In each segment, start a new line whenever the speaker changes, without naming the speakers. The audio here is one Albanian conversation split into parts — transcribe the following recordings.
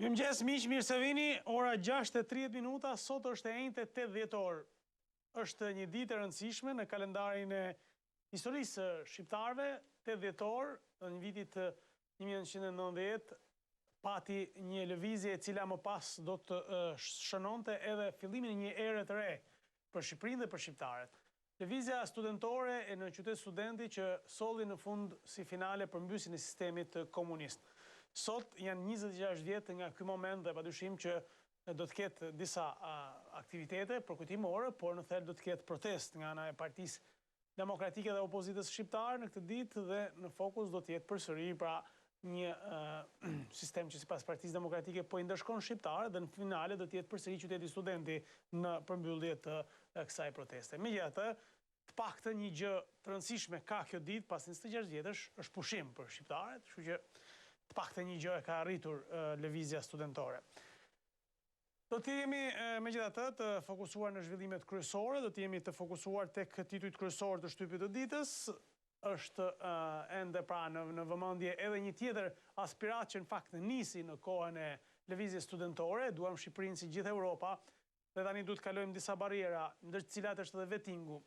Mirëmëngjes miq, mirë se vini. Ora 6:30 minuta, sot është e njëjtë 8 dhjetor. Është një ditë e rëndësishme në kalendarin e historisë së shqiptarëve. 8 dhjetor në vitit 1990 pati një lëvizje e cila më pas do të shënonte edhe fillimin e një ere të re për Shqipërinë dhe për shqiptarët. Lëvizja studentore e në qytet studenti që solli në fund si finale përmbysjen e sistemit komunist. Sot janë 26 vjet nga ky moment dhe padyshim që do të ketë disa aktivitete përkujtimore, por në thelb do të ketë protest nga ana e Partisë Demokratike dhe Opozitës shqiptare në këtë ditë dhe në fokus do të jetë përsëri pra një sistem që sipas Partisë Demokratike po i ndëshkon shqiptarët dhe në finale do të jetë përsëri qyteti studenti në përmbyllje të kësaj proteste. Megjithatë, të paktën një gjë të rëndësishme ka kjo ditë pas 26 vjetësh, është pushim për shqiptarët, kështu që të paktën një gjë e ka arritur lëvizja studentore. Do të jemi megjithatë të fokusuar në zhvillimet kryesore, do të jemi të fokusuar tek titujt kryesor të shtypit të ditës. Është ende pra në vëmendje edhe një tjetër aspirat që në fakt nisi në kohën e lëvizjes studentore, duam Shqipërinë si gjithë Europa, dhe tani duhet të kalojmë disa barriera, ndër të cilat është edhe vettingu.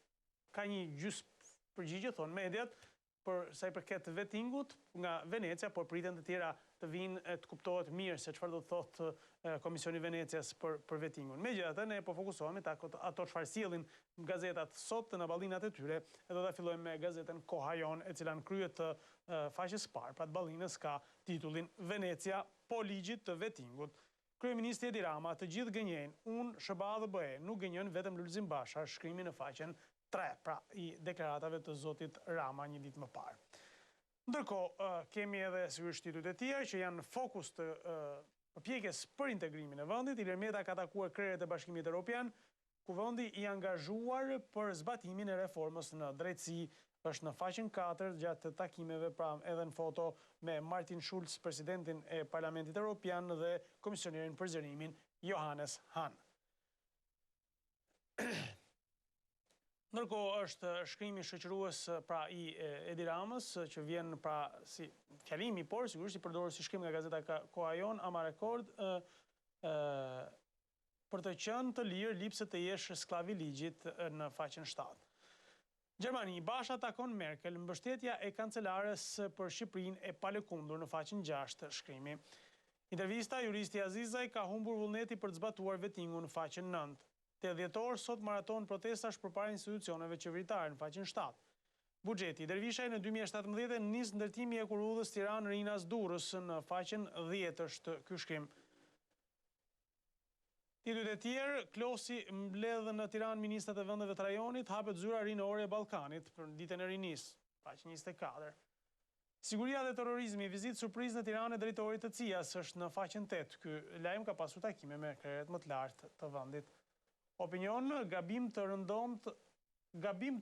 Ka një gjysmë përgjigje, thonë mediat, për sa i përket vettingut nga Venecia, por priten të tjera të vinë të kuptohet mirë se çfarë do të thotë Komisioni i Venecias për vettingun. Megjithatë, ne po fokusohemi te ato çfarë sjellin gazetat sot në ballinat e tyre, e do ta fillojmë me gazetën Koha Jon, e cila në krye të faqes së parë, pra të ballinës ka titullin Venecia po ligjit të vettingut. Kryeministri Edi Rama, të gjithë gënjejnë, unë SBA dhe BE, nuk gënjen vetëm Lulzim Basha, shkrimi në faqen 3, pra i deklaratave të zotit Rama një ditë më parë. Ndërkohë, kemi edhe sigurisht titujt e tjerë që janë në fokus të përpjekjes për integrimin e vendit. Ilir Meta ka takuar krerët e Bashkimit Evropian, ku vendi i angazhuar për zbatimin e reformës në drejtësi. Është në faqen 4 gjatë takimeve, pra edhe në foto me Martin Schulz, presidentin e Parlamentit Evropian dhe komisionerin për zgjerimin Johannes Hahn. Ndërkohë është shkrimi shoqërues pra i Edi Ramës që vjen pra si fjalimi, por sigurisht i përdorur si shkrim nga gazeta Koha Jon, ama rekord për të qenë të lirë lipse të jesh sklav i ligjit në faqen 7. Gjermani, Basha takon Merkel, mbështetja e kancelares për Shqipërinë e palëkundur në faqen 6 shkrimi. Intervista, juristi Azizaj ka humbur vullneti për të zbatuar vettingun në faqen 9. 8 dhjetor, sot maraton protestash përpara institucioneve qeveritare në faqen 7. Buxheti, Dervishaj në 2017 nis ndërtimi i ekurudhës Tiranë-Rinas-Durrës në faqen 10 është ky shkrim. Titujt e tjerë, Klosi mbledh në Tiranë ministrat e vendeve të rajonit, hapet zyra rinore e Ballkanit për ditën e rinis, faqen 24. Siguria dhe terrorizmi, vizitë surprizë në Tiranë e drejtorit të CIA-s është në faqen 8. Ky lajm ka pasur takime me krerët më të lartë të vendit. Opinion, gabim të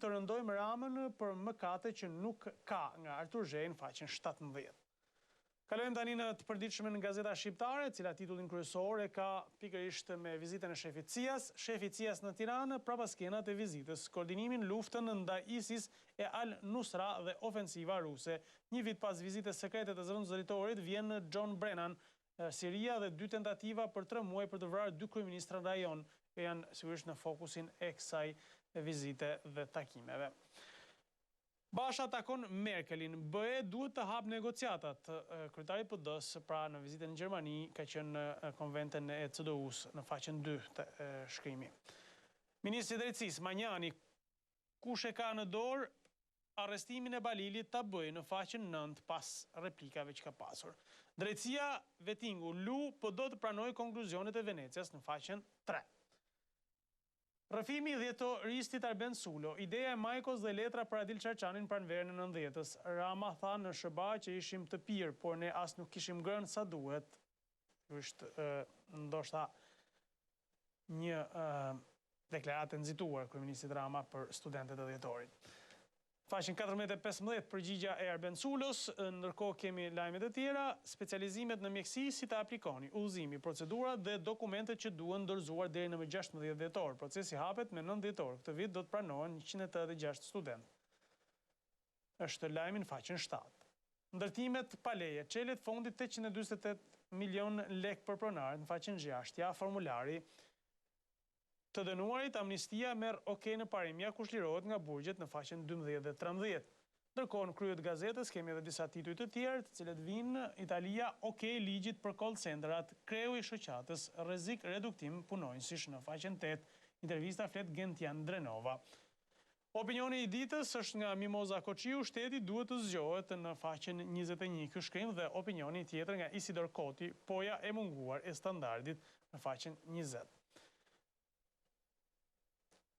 rëndojmë Ramën për mëkate që nuk ka nga Artur Zhej në faqen 17. Kalojmë tani në të përditshme në gazeta shqiptare, e cila titullin kryesor e ka pikërisht me vizitën e shefit CIA-s. Shefi CIA-s në Tiranë prapaskenat e vizitës, koordinimin luftën ndaj ISIS e Al-Nusra dhe ofensiva ruse. Një vit pas vizitës sekrete të zëvendësëritorit vjen John Brennan, Siria dhe 2 tentativa për 3 muaj për të vrarë 2 kryeministra rajon, që janë sigurisht në fokusin e kësaj vizite dhe takimeve. Basha takon Merkelin, BE duhet të hap negociatat. Kryetari i PD-s pra në vizitën në Gjermani ka qenë në konventen e CDU-s në faqen 2 të shkrimi. Ministri i Drejtësisë Manjani, kush e ka në dorë arrestimin e Balilit ta bëjë në faqen 9 pas replikave që ka pasur. Drejtësia vettingu Lu po do të pranojë konkluzionet e Venecias në faqen 3. Rrëfimi dhjetoristit Arben Sulo, ideja e Majkos dhe letra për Adil Çarçanin pranverën e 90-s. Rama tha në SBA që ishim të pirë, por ne as nuk kishim ngrënë sa duhet. Është ndoshta një deklaratë nxituar kryeministit Rama për studentët e dhjetorit. Faqen 14-15 përgjigja e Arben Sulos, ndërkohë kemi lajmet e tjera, specializimet në mjeksi si të aplikoni, udhëzimi, procedurat dhe dokumentet që duhen dorëzuar deri në 16 dhjetor. Procesi hapet me 9 dhjetor. Këtë vit do të pranohen 186 student. Është lajmi në faqen 7. ndërtimet pa leje, çelet fondit 848 milion lek për pronarët në faqen 6, ja formulari të dënuarit, amnistia merr okay në parim, ja kushlirohet nga burgjet në faqen 12 dhe 13. Ndërkohë në kryet gazetës kemi edhe disa tituj të tjerë, të cilët vinë Italia okay ligjit për call centerat, kreu i shoqatës, rrezik reduktim punonjësish në faqen 8, intervista flet Gentian Drenova. Opinioni i ditës është nga Mimoza Koqiu, shteti duhet të zgjohet në faqen 21 ky shkrim, dhe opinioni tjetër nga Isidor Koti, poja e munguar e standardit në faqen 20.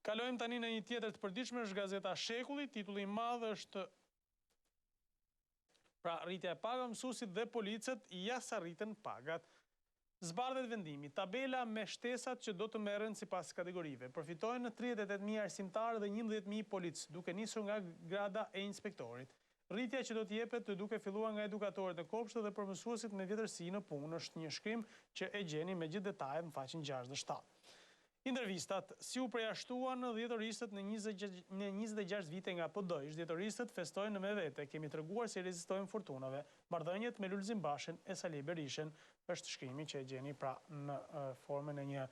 Kalojmë tani në një tjetër të përditshme, është gazeta Shekulli, titulli i madh është pra rritja e pagave, mësuesit dhe policët ja sa rritën pagat. Zbardhet vendimi, tabela me shtesat që do të merren sipas kategorive. Përfitojnë 38.000 arsimtarë dhe 11.000 policë, duke nisur nga grada e inspektorit. Rritja që do të jepet të duke filluar nga edukatorët në kopshte dhe për mësuesit me vjetërsi në punë është një shkrim që e gjeni me gjithë detajet në faqen 6 dhe 7. Intervistat, si u përjashtuan dhjetoristët në 26 vite nga PD-ish, dhjetoristët festojnë me vete, kemi treguar si rezistojnë fortunave, bardhënjet me Lulzim Bashën e Sali Berishën, është shkrimi që e gjeni pra në formën e një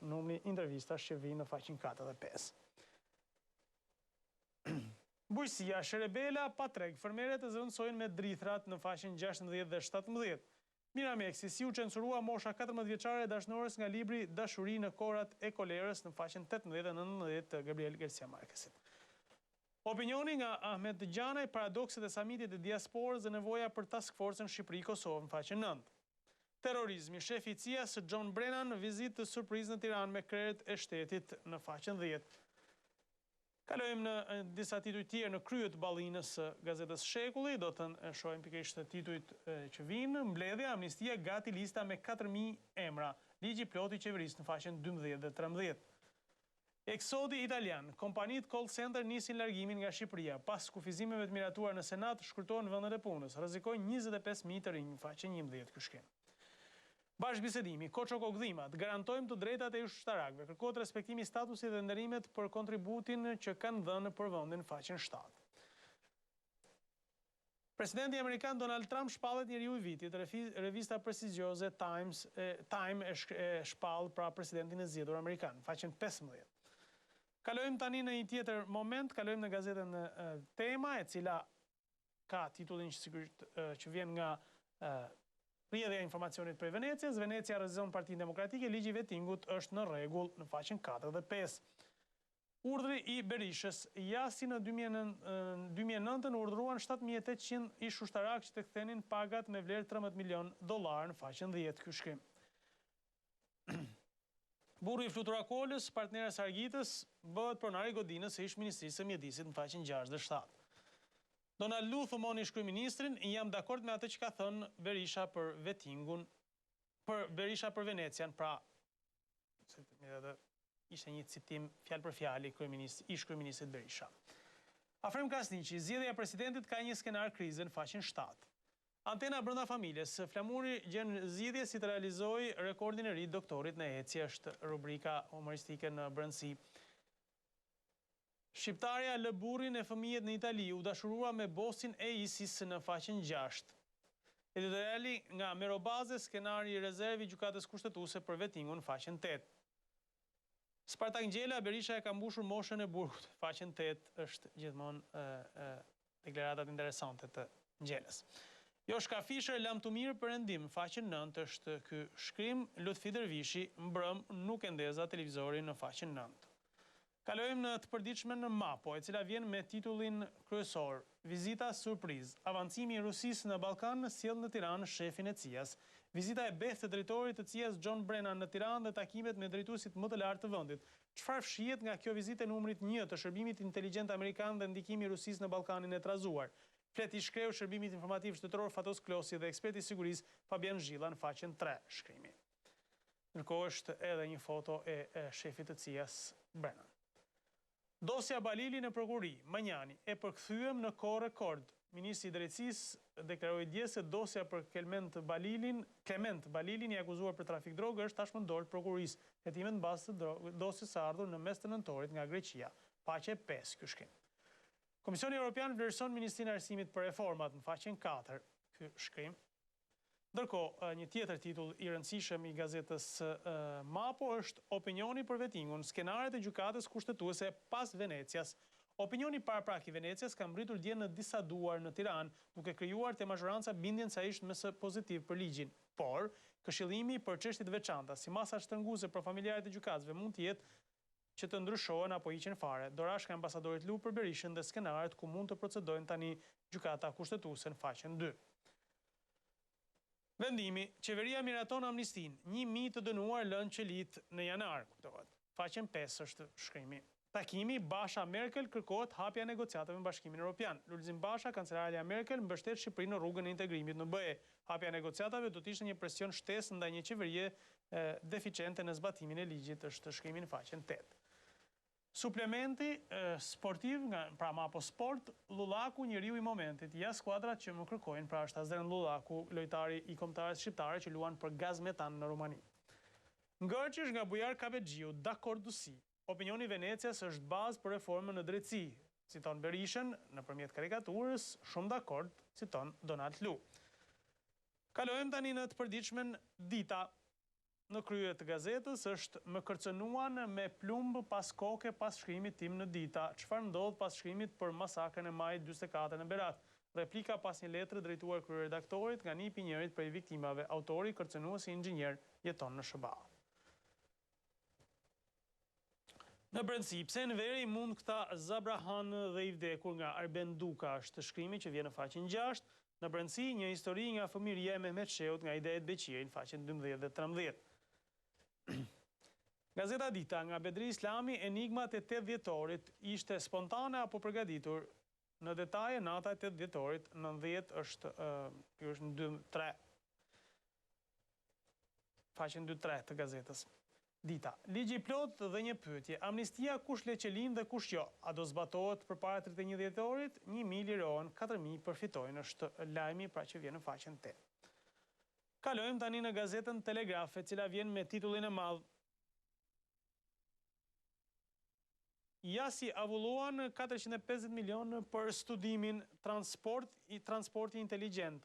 numri intervistash që vinë në faqen 4 dhe 5. Bujësia, Sherebela, Patrek, fermeret e zëvendësojnë me drithrat në faqen 16 dhe 17. Mirameksi, si u censurua mosha 14 vjeçare e dashnores nga libri Dashuri në korat e kolerës në faqen 18 dhe 19 të Gabriel Garcia Marquezit. Opinioni nga Ahmed Gjanaj, paradokset e samitit e diasporës dhe nevoja për task force në Shqipëri-Kosovë në faqen 9. Terrorizmi, shefi i CIA-s John Brennan, vizitë të surprizë në Tiranë me krerët e shtetit në faqen 10. Kalojmë në disa tituj tjerë në kryet ballinës gazetës Shekulli, do të shohim pikërisht titujt që vinë, mbledhja, amnistia, gati lista me 4.000 emra, ligji plot i qeverisë në faqen 12 dhe 13. Eksodi italian, kompanitë call center nisin largimin nga Shqipëria, pas kufizimeve të miratuar në Senat, shkurtohen vendet e punës, rrezikojnë 25.000 të rinj në faqen 11 ky shkrim. Bashkëbisedimi, Koçoko-Gdhimat, garantojmë të drejtat e ushtarakëve, kërkohet respektimi i statusit dhe nderimet për kontributin që kanë dhënë për vendin faqen 7. Presidenti amerikan Donald Trump shpallet njeriu i vitit, revista prestigjioze Time e shpall pra presidentin e zgjedhur amerikan, faqen 15. Kalojmë tani në një tjetër moment, kalojmë në gazetën Tema, e cila ka titullin që vjen nga rrjedhja e informacionit prej Venecias. Venecia rrezon Partinë Demokratike, ligji i vettingut është në rregull në faqen 4 dhe 5. Urdhri i Berishës, ja si në 2009 urdhëruan 7.800 ish ushtarak që të kthenin pagat me vlerë $13 milion në faqen 10 ky shkrim. Burri i flutur Akolës, partnera e Sargitës, bëhet pronari i godinës së ish ministrisë së mjedisit në faqen 6 dhe 7. Donald Lu thumoni ish-kryeministrin, jam dakord me atë që ka thënë Berisha për vettingun, për Berisha për Venecian, pra ishte një citim fjalë për fjalë ish-kryeministrit Berisha. Afrem Kasniqi, zgjedhja e presidentit ka një skenar krize në faqen 7. Antena brenda familjes, flamuri gjen zgjidhje si të realizoi rekordin e ri doktorit në ecje, është rubrika humoristike në brendësi. Shqiptarja lë burrin e fëmijët në Itali, u dashurua me bosin e ISIS në faqen 6. Editoriali nga Merobaze, skenari i rezervi gjykatës kushtetuese për vettingun në faqen 8. Spartak Ngjela, Berisha e ka mbushur moshën e burgut. Faqen 8 është gjithmonë deklaratat interesante të Ngjelës. Joshka Fischer, lam të mirë perëndim, faqen 9 është ky shkrim. Lutfi Dervishi, mbrëm nuk e ndeza televizori në faqen 9. Kalojmë në të përditshme në Mapo, e cila vjen me titullin kryesor, vizita surprizë, avancimi i Rusisë në Ballkan sjell në Tiranë shefin e CIA-s. Vizita e beftë të drejtorit të CIA-s John Brennan në Tiranë dhe takimet me drejtuesit më të lartë të vendit. Çfarë fshihet nga kjo vizitë numrit 1 të shërbimit inteligjent amerikan dhe ndikimi i Rusisë në Ballkanin e trazuar? Flet i shkreu shërbimit informativ shtetëror Fatos Klosi dhe eksperti i sigurisë Fabian Zhilla në faqen 3 shkrimi. Ndërkohë është edhe një foto e shefit të CIA-s Brennan. Dosja Balili në prokurori, Manjani, e përkthyem në kohë rekord. Ministri i Drejtësisë deklaroi dje se dosja për Klement Balilin i akuzuar për trafik drogë është tashmë në dorë të prokurorisë. Hetimet mbas të dosjes së ardhur në mes të nëntorit nga Greqia. Faqe 5 ky shkrim. Komisioni Evropian vlerëson Ministrinë e Arsimit për reformat në faqen 4, ky shkrim. Ndërkohë, një tjetër titull i rëndësishëm i gazetës Mapo është opinioni për vettingun, skenaret e gjykatës kushtetuese pas Venecias. Opinioni paraprak i Venecias ka mbritur dje në disa duar në Tiranë, duke krijuar te majoranca bindjen se ai ishte më së pozitiv për ligjin. Por, këshillimi për çështje të veçanta, si masa shtrënguese për familjarët e gjykatësve mund të jetë që të ndryshohen apo hiqen fare. Dorashka e ambasadorit Lu për Berishën dhe skenaret ku mund të procedojnë tani gjykata kushtetuese në faqen 2. Vendimi, qeveria miraton amnistin, 1.000 të dënuar lënë qelit në janar, kuptohet. Faqen 5 është shkrimi. Takimi Basha-Merkel kërkohet hapja e negociatave me Bashkimin Evropian. Lulzim Basha, kancelarja Merkel, mbështet Shqipërinë në rrugën e integrimit në BE. Hapja e negociatave do të ishte një presion shtesë ndaj një qeverie deficiente në zbatimin e ligjit, është shkrimi në faqen 8. Suplementi sportiv nga pra Mapo Sport, Lullaku njeriu i momentit, ja skuadrat që më kërkojnë, pra është Azeren Lullaku, lojtari i kombëtarës shqiptare që luan për Gaz Metan në Rumani. Ngërqish nga Bujar Kabexhiu, dakordusi. Opinioni Venecias është bazë për reformën në drejtësi, citon Berishën nëpërmjet karikaturës, shumë dakord, citon Donald Lu. Kalojmë tani në të përditshmen Dita. Në krye të gazetës është më kërcënuan me plumb pas koke pas shkrimit tim në Dita. Çfarë ndodh pas shkrimit për masakrën e majit 44 në Berat? Replika pas një letre drejtuar kryeredaktorit nga nipi i njërit prej viktimave. Autori kërcënuesi inxhinier jeton në SBA. Në brendësi, pse në veri mund këta Zabrahan dhe i vdekur nga Arben Duka është shkrimi që vjen në faqen 6. Në brendësi, një histori nga fëmiria e Mehmet Sheut nga Idejet Beqiri në faqen 12 dhe 13. Gazeta Dita nga Bedri Islami, enigmat e 8 dhjetorit ishte spontane apo përgatitur? Në detaje, nata e 8 dhjetorit, 90 është në 2-3. Faqen 2-3 të gazetës. Dita, ligji plot dhe një pyetje. Amnistia kush le qelin dhe kush jo? A do zbatohet përpara 31 dhjetorit? 1.000 lirohen, 4.000 përfitojnë, është lajmi pra që vjen në faqen 8. Kalojmë tani në gazetën Telegraf, e cila vjen me titullin e madh. Jasi avulluan 450 milion për studimin transporti inteligjent.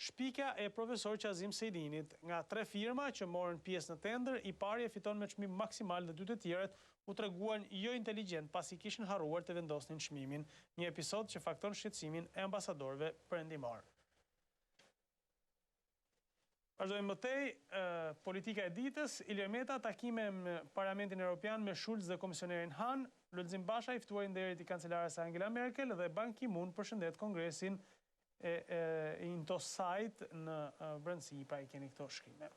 Shpika e profesor Qazim Sejdinit. Nga 3 firma që morën pjesë në tender, i pari e fiton me çmim maksimal dhe 2 të tjerët u treguan jo inteligjent pasi kishin harruar të vendosnin çmimin, një episod që fakton shqetësimin e ambasadorëve perëndimor. Vazhdojmë mëtej, politika e ditës, Ilir Meta, takime në Parlamentin Evropian me Schulz dhe komisionerin Han, Lulzim Basha i ftuar i nderit i kancelares Angela Merkel dhe Ban Ki-moon përshëndet Kongresin Intosajt në brendësi, pra i keni këto shkrime.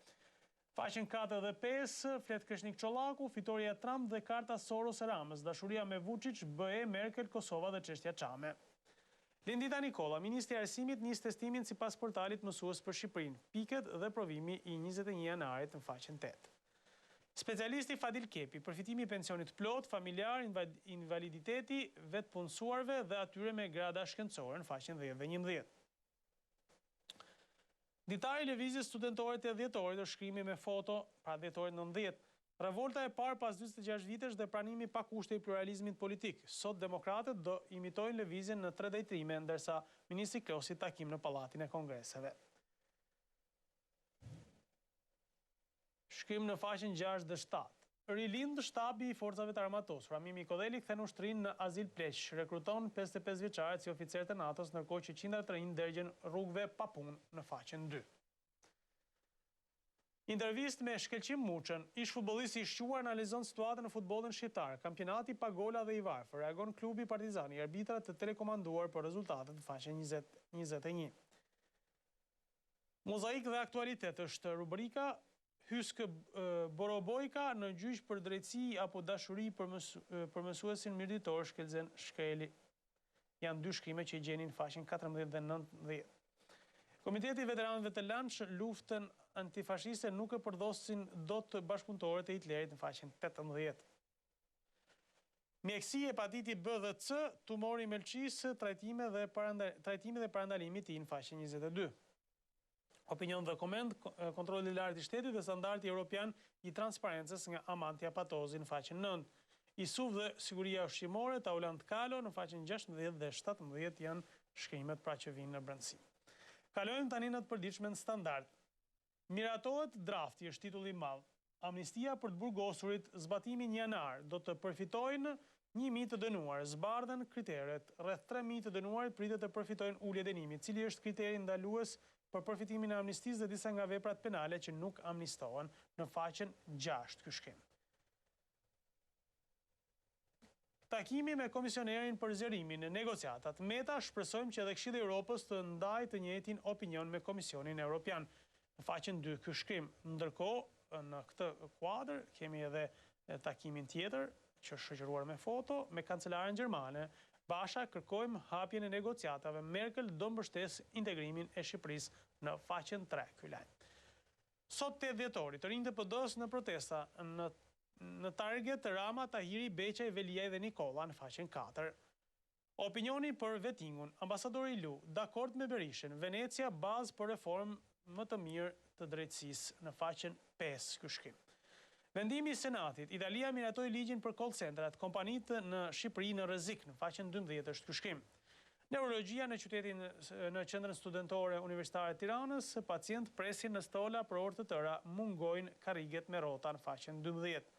Faqen 4 dhe 5, flet Kreshnik Çollaku, fitoria Trump dhe karta Soros e Ramës, dashuria me Vučić, BE, Merkel, Kosova dhe çështja Çame. Lindita Nikola, Ministri i Arsimit nis testimin sipas portalit Mësues për Shqipërinë, piket dhe provimi i 21 janarit në faqen 8. Specialisti Fadil Kepi, përfitimi i pensionit plot, familjar, invaliditeti, vetë punësuarve dhe atyre me grada shkencore në faqen 10 dhe 11. Ditari lëvizjes studentore të dhjetorit është shkrimi me foto, pra dhjetorit 90. Revolta e parë pas 26 vitesh dhe pranimi pa kushte i pluralizmit politik. Sot demokratët do imitojnë lëvizjen në 3 drejtrime, ndërsa ministri Klosi takim në Pallatin e Kongreseve. Shkrim në faqen 6 dhe 7. Rilind shtabi i forcave të armatosur. Ramimi Kodeli kthen ushtrinë në Azil Pleq, rekruton 55 vjeçarët si oficerë të NATO-s, ndërkohë që qindra të rinj dërgjen rrugëve pa punë në faqen 2. Intervistë me Shkelqim Muçën, ish futbollisti i shquar analizon situatën në futbollin shqiptar. Kampionati pa gola dhe i varfër. Reagon klubi Partizani, arbitrat të telekomanduar për rezultatet në faqen 21. Mozaik dhe aktualitet është rubrika Hyskë Borobojka në gjyq për drejtësi apo dashuri për mësuesin mirëditor shkelzen Shkreli. Janë 2 shkrime që i gjeni në faqen 14 dhe 19. Komiteti i veteranëve të lanë luftën antifashiste nuk e përdosin dot bashkëpunëtorët e Hitlerit në faqen 18. Mjekësi, hepatiti B dhe C, tumori melçisë, trajtimi dhe parandalimi i tij në faqen 22. Opinion dhe koment, kontrolli i lartë i shtetit dhe standardi evropian i transparencës nga Amantia Patozi në faqen 9. ISUV dhe Siguria Ushqimore, Taulant Kalo, në faqen 16 dhe 17 janë shkrimet pra që vinë në brendësi. Kalojmë tani në të përditshmen standard. Miratohet drafti është titulli i madh. Amnistia për të burgosurit zbatimin janar do të përfitojnë 1.000 të dënuar, zbardhen kriteret, rreth 3.000 të dënuarit pritet të përfitojnë ulje dënimit, cili është kriteri ndalues për përfitimin e amnistisë dhe disa nga veprat penale që nuk amnistohen në faqen 6 ky shkrim. Takimi me komisionerin për zgjerimin e negociatat. Meta shpresojmë që edhe Këshilli i Evropës të ndajë të njëjtin opinion me Komisionin Evropian. Në faqen 2 ky shkrim. Ndërkohë, në këtë kuadër kemi edhe takimin tjetër që është shoqëruar me foto me kancelaren gjermane. Basha kërkojmë hapjen e negociatave. Merkel do mbështes integrimin e Shqipërisë në faqen 3 ky lajm. Sot 8 dhjetori, të rinjtë të PD-s në protesta në target Rama, Tahiri, Beqaj, Veliaj dhe Nikola në faqen 4. Opinioni për vetingun, ambasadori Lu, dakord me Berishën, Venecia bazë për reformë më të mirë të drejtësisë në faqen 5 ky shkrim. Vendimi i Senatit, Italia miratoi ligjin për call centrat, kompanitë në Shqipëri në rrezik në faqen 12 është ky shkrim. Neurologjia në qendrën studentore universitare të Tiranës, pacient presin në stola për orë të tëra, mungojnë karriget me rrota në faqen 12.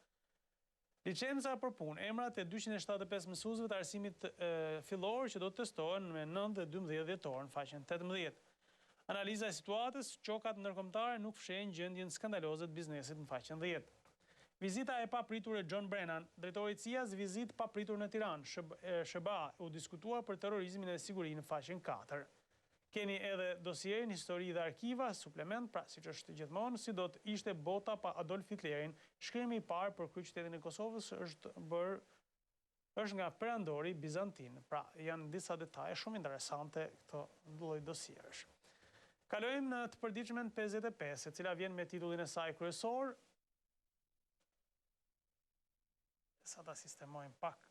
Licenca për punë, emrat e 275 mësuesve të arsimit fillor që do të testohen me 9 dhe 12 dhjetor në faqen 18. Analiza e situatës, çokat ndërkombëtare nuk fshehin gjendjen skandaloze të biznesit në faqen 10. Vizita e papritur e John Brennan, drejtori i CIA-s vizitë papritur në Tiranë, SBA u diskutua për terrorizmin e sigurinë në faqen 4. Keni edhe dosierin histori dhe arkiva, suplement, pra siç është gjithmonë, si do të ishte bota pa Adolf Hitlerin. Shkrimi i parë për kryeqytetin e Kosovës është nga perandori bizantin. Pra janë disa detaje shumë interesante këto lloj dosieresh. Kalojmë në të përditshmen 55, e cila vjen me titullin e saj kryesor. Sa ta sistemojmë pak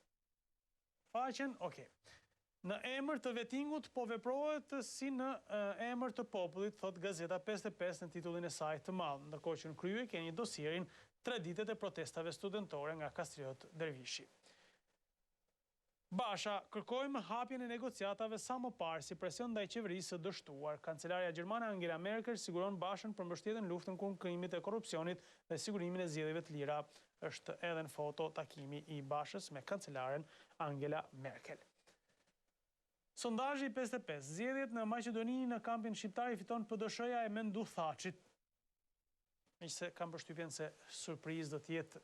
faqen, okay. Në emër të vetingut po veprohet si në emër të popullit, thot Gazeta 55 në titullin e saj të madh. Ndërkohë që në krye keni dosierin 3 ditët e protestave studentore nga Kastriot Dervishi. Basha, kërkojmë hapjen e negociatave sa më parë si presion ndaj qeverisë së dështuar. Kancelaria gjermane Angela Merkel siguron Bashën për mbështetjen në luftën kundër krimit e korrupsionit dhe sigurimin e zgjedhjeve të lira. Është edhe në foto takimi i Bashës me kancelaren Angela Merkel. Sondazhi 55, zgjedhjet në Maqedoni në kampin shqiptar i fiton PD-SHja e Mendu Thaçit. Meqense kam përshtypjen se surprizë do të jetë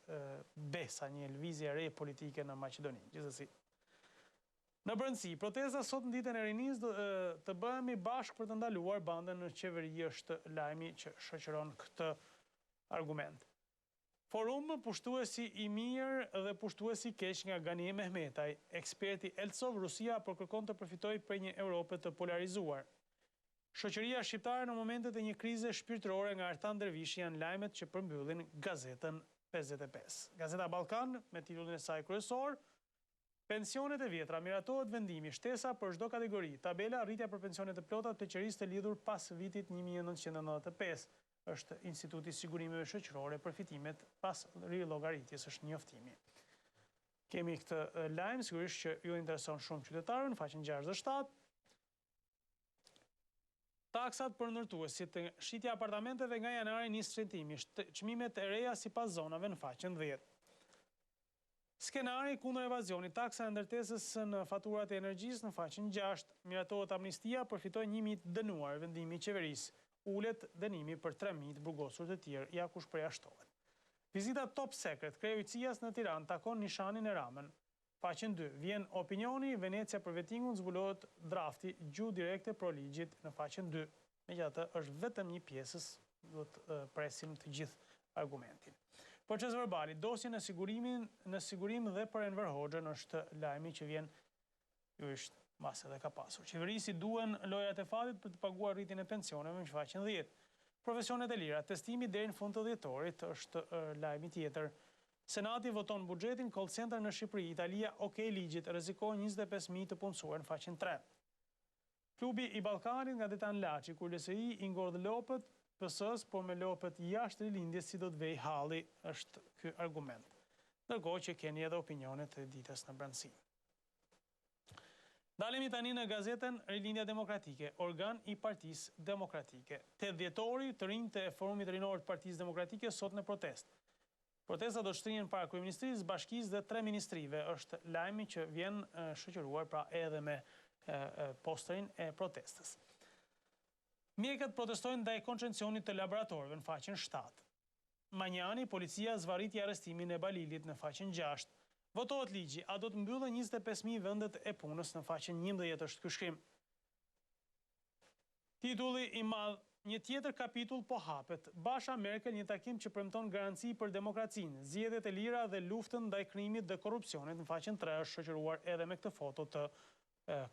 besa një lëvizje e re politike në Maqedoni. Gjithsesi. Në brendësi, protesta sot në ditën e rinis të bëhemi bashkë për të ndaluar bandën në qeveri është lajmi që shoqëron këtë argument. Forum pushtuesi i mirë dhe pushtuesi i keq nga Gani Mehmetaj, eksperti Eltsov, Rusia po kërkon të përfitojë prej një Europe të polarizuar. Shoqëria shqiptare në momentet e një krize shpirtërore nga Artan Dervishi janë lajmet që përmbyllin gazetën 55. Gazeta Ballkan me titullin e saj kryesor, pensionet e vjetra, miratohet vendimi, shtesa për çdo kategori, tabela rritja për pensionet e plota të pleqërisë të lidhur pas vitit 1995. Është Instituti i Sigurimeve Shoqërore për fitimet pas rillogaritjes është njoftimi. Kemi këtë lajm, sigurisht që ju intereson shumë qytetarëve në faqen 6 dhe 7. Taksat për ndërtuesit, shitja apartamenteve nga janari nis çmimi, çmimet e reja sipas zonave në faqen 10. Skenari kundër evazionit, taksa e ndërtesës në faturat e energjisë në faqen 6. Miratohet amnistia, përfitojnë 1.000 dënuar, vendimi i qeverisë. Ulet dënimi për 3.000 burgosur të tjerë, ja kush përjashtohet. Vizita top secret, kreu i CIA-s në Tiranë takon Nishanin e Ramën. Faqen 2, vjen opinioni, Venecia për vetingun zbulohet drafti gjuhë direkte pro ligjit në faqen 2. Megjithatë është vetëm një pjesës, do të presim të gjithë argumentin. Proces verbali, dosje në sigurim dhe për Enver Hoxhën është lajmi që vjen është masë dhe ka pasur. Qeverisi duen lojat e fatit për të paguar rritjen e pensioneve në faqen 10. Profesionet e lira, testimi deri në fund të dhjetorit është lajmi tjetër. Senati voton buxhetin call center në Shqipëri, Italia okej ligjit, rrezikojnë 25.000 të punësuar në faqen 3. Klubi i Ballkanit nga Detan Laçi, kur LSI i ngordh lopët PS-s, por me lopët jashtë rilindjes si do të vej halli, është ky argument. ndërkohë që keni edhe opinionet e ditës në brendësi. Dalemi tani në gazetën Rilindja Demokratike, organ i Partisë Demokratike. 8 dhjetori të rinj të Forumit Rinor të Partisë Demokratike sot në protest. Protesta do të shtrihen para Kryeministrisë, Bashkisë dhe 3 ministrive. Është lajmi që vjen shoqëruar pra edhe me posterin e protestës. Mjekët protestojnë ndaj koncensionit të laboratorëve në faqen 7. Manjani, policia zvarriti arrestimin e Balilit në faqen 6. Votohet ligji, a do të mbyllen 25.000 vendet e punës në faqen 11 është ky shkrim. Titulli i madh, një tjetër kapitull po hapet. Basha Merkel një takim që premton garanci për demokracinë, zgjedhjet e lira dhe luftën ndaj krimit dhe korrupsionit në faqen 3 është shoqëruar edhe me këtë foto të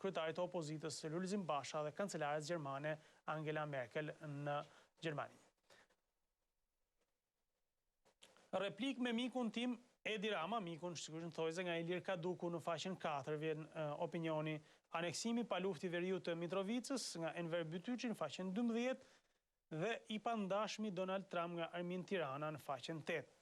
kryetarit të opozitës Lulzim Basha dhe kancelares gjermane Angela Merkel në Gjermani. Replik me mikun tim Edi Rama, mikun shkruajnë thojze nga Ilir Kaduku në faqen 4 vjen opinioni aneksimi pa lufti veriu të Mitrovicës nga Enver Bytyçi në faqen 12 dhe i pandashmi Donald Trump nga Armin Tirana në faqen 8.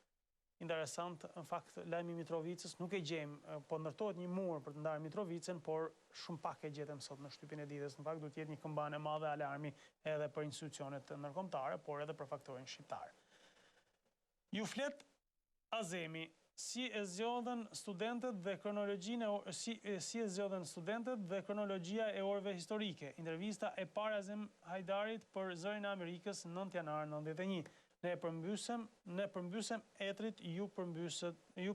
Interesant, në fakt, lajmi Mitrovicës nuk e gjejmë, po ndërtohet një mur për të ndarë Mitrovicën, por shumë pak e gjetëm sot në shtypin e ditës. Në fakt, duhet jetë një këmbane madhe alarmi edhe për institucionet ndërkombëtare, por edhe për faktorin shqiptar. Ju flet Azemi, si e zgjodhen studentët dhe kronologjia e orëve historike. Intervista e parë Azem Hajdarit për Zërin e Amerikës 9 janar 91. Ne përmbysem etrit, ju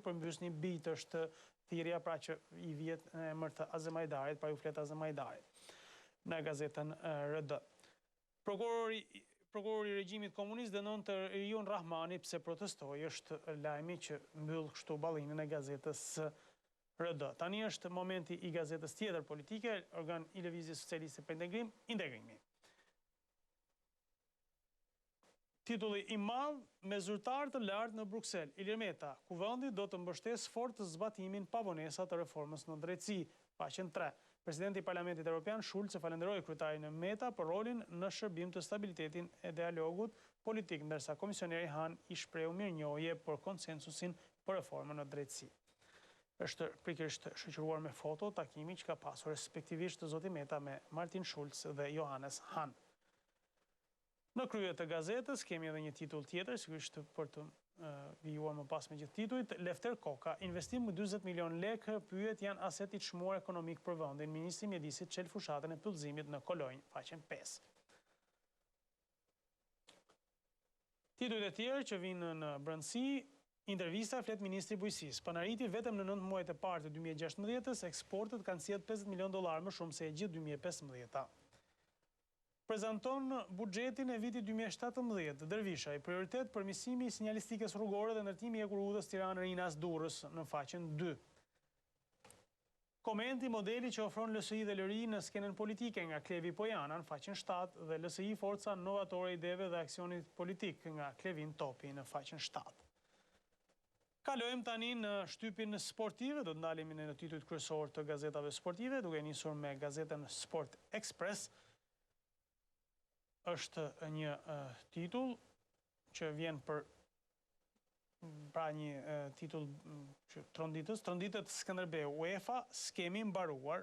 përmbysni bijt është thirrja pra që i vjet në emër të Azem Hajdarit, pra ju flet Azem Hajdarit në gazetën RD. Prokurori i regjimit komunist dënon të Riun Rahmani pse protestoi, është lajmi që mbyll kështu ballinën e gazetës RD. Tani është momenti i gazetës tjetër politike, organ i Lëvizjes Socialiste për Integrim, Integrimi. Titulli i madh me zyrtar të lartë në Bruksel. Ilir Meta, kuvendi do të mbështesë fort zbatimin pa vonesa të reformës në drejtësi, faqen 3. Presidenti i Parlamentit Evropian Schulz falenderoi kryetarin Meta për rolin në shërbim të stabilitetin e dialogut politik, ndërsa komisioneri Han i shprehu mirënjohje për konsensusin për reformën në drejtësi. Është pikërisht shoqëruar me foto takimi që ka pasur respektivisht zoti Meta me Martin Schulz dhe Johannes Hahn. Në krye të gazetës kemi edhe një titull tjetër, sigurisht për të vijuar më pas me gjithë titujt, Lefter Koka, investim më 40 milion lekë, pyet janë aset i çmuar ekonomik për vendin. Ministri i Mjedisit çel fushatën e pyllëzimit në Kolonjë, faqen 5. Titujt e tjerë që vinë në brendësi, intervista flet ministri i Bujqësisë. Panariti vetëm në 9 muajt e parë të 2016-s, eksportet kanë sjellë $50 milion më shumë se e gjithë 2015-a. Prezanton buxhetin e vitit 2017, Dervisha, i prioritet përmirësimi i sinjalistikës rrugore dhe ndërtimi i ekurrrudhës Tiranë-Rinas Durrës në faqen 2. Komenti modeli që ofron LSI dhe LRI në skenën politike nga Klevi Pojana në faqen 7 dhe LSI forca novatore ideve dhe aksionit politik nga Klevin Topi në faqen 7. Kalojmë tani në shtypin sportive, do të ndalemi në titujt kryesor të gazetave sportive, duke nisur me gazetën Sport Express. Është një titull që vjen për pra një titull që tronditët Skënderbeu, UEFA, skemi mbaruar,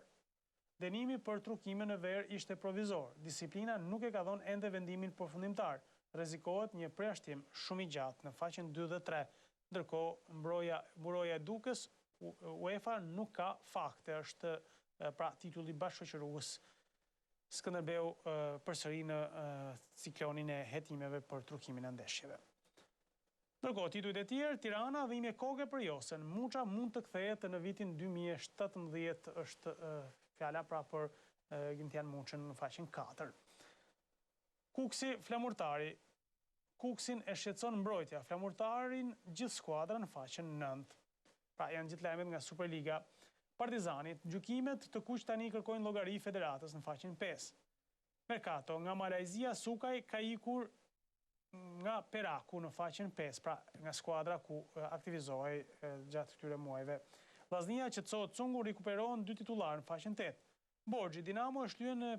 dënimi për trukimin në verë ishte provizor. Disiplina nuk e ka dhënë ende vendimin përfundimtar. Rrezikohet një përjashtim shumë i gjatë në faqen 2 dhe 3. Ndërkohë mburoja e Dukës, UEFA nuk ka fakte, është pra titulli bashkëshoqërues Skënderbeu përsëri në ciklonin e hetimeve për trukimin e ndeshjeve. Ndërkohë, titujt e tjerë, Tirana dhime koke për Josen. Muça mund të kthehet në vitin 2017, është fjala pra për Gimtian Muçën në faqen 4. Kuksi flamurtari. Kuksin e shqetëson mbrojtja. Flamurtarin gjithë skuadra në faqen 9. Pra janë gjithë lajmet nga Superliga. Partizanit, gjykimet të kuq tani kërkojnë llogari federatës në faqen 5. Mercato, nga Malajzia Sukaj ka ikur nga Peraku në faqen 5, pra nga skuadra ku aktivizohej gjatë këtyre muajve. Vllaznia që Ço Cungu rikuperohen 2 titullar në faqen 8. Borxhi, Dinamo është lyer në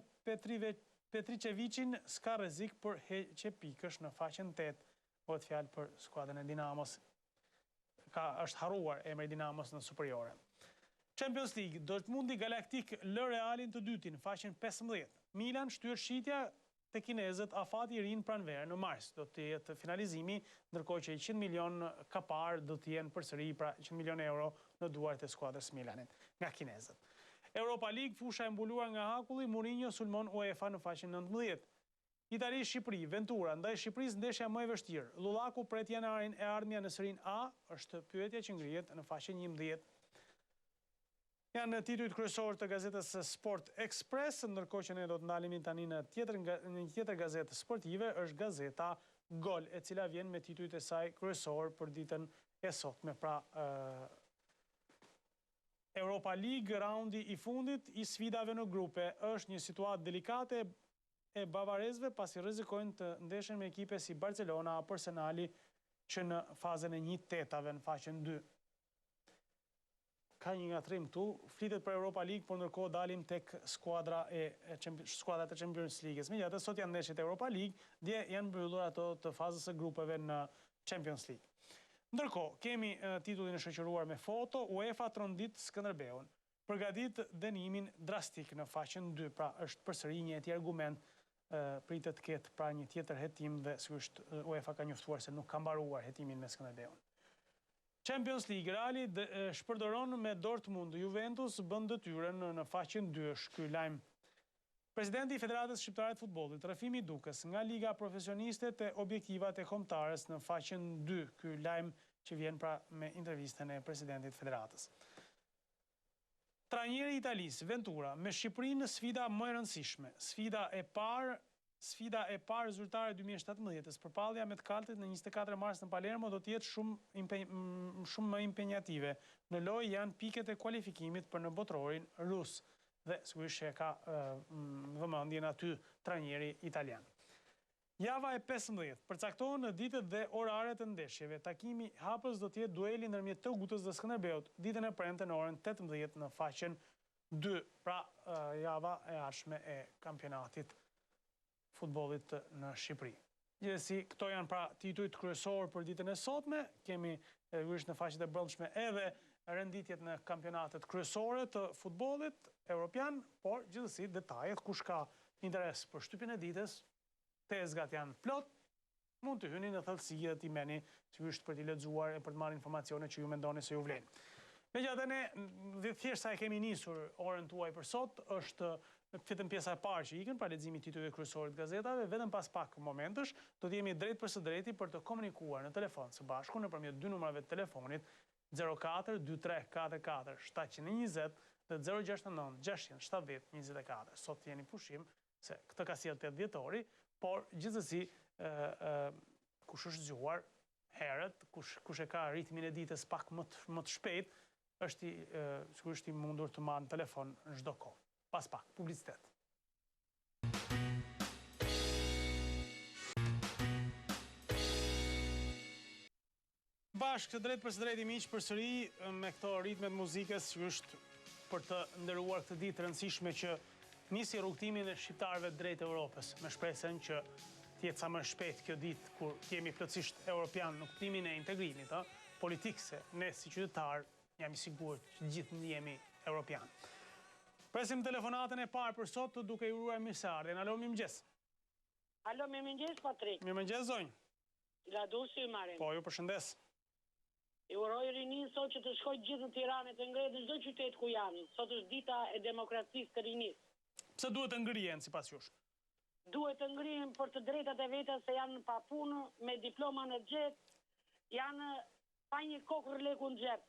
Petričevićin, s'ka rrezik për heqje pikësh në faqen 8. Bëhet fjalë për skuadrën e Dinamos. është harruar emri Dinamos në superiore. Champions League, Dortmundi Galaktik lë Realin të dytin, faqen 15. Milan shtyr shitja të kinezët afati i rinë pranverë në mars. Do të jetë finalizimi, ndërkohë që 100 milion kapar do të jenë përsëri, pra 100 milion euro në duart e skuadrës Milanit nga kinezët. Europa League, fusha e mbuluar nga Hakulli, Mourinho sulmon UEFA në faqen 19. Itali-Shqipëri, Ventura, ndaj Shqipërisë ndeshja më e vështirë. Lullaku pret janarin e ardhmja në serin A, është pyetja që ngrihet në faqen 11. Janë titujt kryesor të gazetës Sport Express, ndërkohë që ne do të ndalemi tani në tjetër gazetë sportive, është gazeta Gol, e cila vjen me titujt e saj kryesor për ditën e sotme. Pra, Europa League, raundi i fundit i sfidave në grupe, është një situatë delikate e bavarezve pasi rrezikojnë të ndeshen me ekipe si Barcelona apo Arsenali që në fazën e 1/8 në faqen 2. Ka një ngatrim këtu, flitet për Europa League, por ndërkohë dalim tek skuadrat e Champions League-s. Megjithatë, sot janë ndeshjet e Europa League, dje janë mbyllur ato të fazës së grupeve në Champions League. Ndërkohë, kemi titullin e shoqëruar me foto, UEFA trondit Skënderbeun. Përgatit dënimin drastik në faqen 2, pra është përsëri një tjetër argument, pritet të ketë pra një tjetër hetim dhe sigurisht UEFA ka njoftuar se nuk ka mbaruar hetimin me Skënderbeun. Champions League, Reali shpërdoron me Dortmund, Juventus bën detyrën në faqen 2, është ky lajm. Presidenti i Federatës Shqiptare të Futbollit, Rafimi Dukës, nga Liga Profesioniste të Objektivat e Kombëtares në faqen 2, ky lajm që vjen pra me intervistën e presidentit Federatës. Trajneri i Italisë, Ventura, me Shqipërinë sfida më e rëndësishme, sfida e parë zyrtare 2017-s, përpallja me të kaltit në 24 mars në Palermo do të jetë shumë më impenjative. Në lojë janë piket e kualifikimit për në botrorin rus dhe sigurisht që ka vëmendjen aty trajneri italian. Java e 15 përcaktohen në ditët dhe oraret të ndeshjeve. Takimi hapës do të jetë dueli ndërmjet Togutës dhe Skënderbeut ditën e premte në orën 18 në faqen 2, pra java e ardhshme e kampionatit futbollit në Shqipëri. Gjithsesi, këto janë pra titujt kryesor për ditën e sotme, kemi në faqet e brendshme edhe renditjet në kampionatet kryesore të futbollit evropian, por gjithsesi detajet kush ka interes për shtypjen e ditës, tezgat janë plot, mund të hyni në thellësi dhe t'i meni sigurisht për t'i lexuar e për të marrë informacione që ju mendoni se ju vlen. Megjithatë ne thjesht sa e kemi nisur orën tuaj për sot, është vetëm pjesa e parë që ikën, pra leximi i titujve kryesorë të gazetave, vetëm pas pak momentësh do të jemi drejt për së drejti për të komunikuar në telefon së bashku nëpërmjet dy numrave të telefonit 04 23 44 720 dhe 069 670 24. Sot jeni pushim se këtë ka sjellë 8 dhjetori, por gjithsesi kush është zgjuar herët, kush e ka ritmin e ditës pak më të shpejt, është sigurisht i mundur të marrë në telefon në çdo kohë. Pas pak, publicitet. Bashkë të drejt për së drejti miq përsëri me këto ritmet muzikës sigurisht për të nderuar këtë ditë rëndësishme që nisi rrugtimin e shqiptarëve drejt Europës, me shpresën që të jetë sa më shpejt kjo ditë kur jemi plotësisht europian në kuptimin e integrimit, politik, se ne si qytetar jam i sigurt që gjithë jemi europian. Presim telefonatën e parë për sot duke i uruar mirëseardhjen. Alo, mirëmëngjes.
Alo, mirëmëngjes, Patrik.
Mirëmëngjes, zonjë.
La dusi, Marim.
Po, ju përshëndes.
I uroj rinin sot që të shkojë gjithë në Tiranë të ngrehet në çdo qytet ku janë. Sot është dita e demokracisë të rinis.
Pse duhet të ngrihen sipas jush?
Duhet të ngrihen për të drejtat e veta se janë pa punë, me diploma në xhep, janë pa një kokër leku në xhep.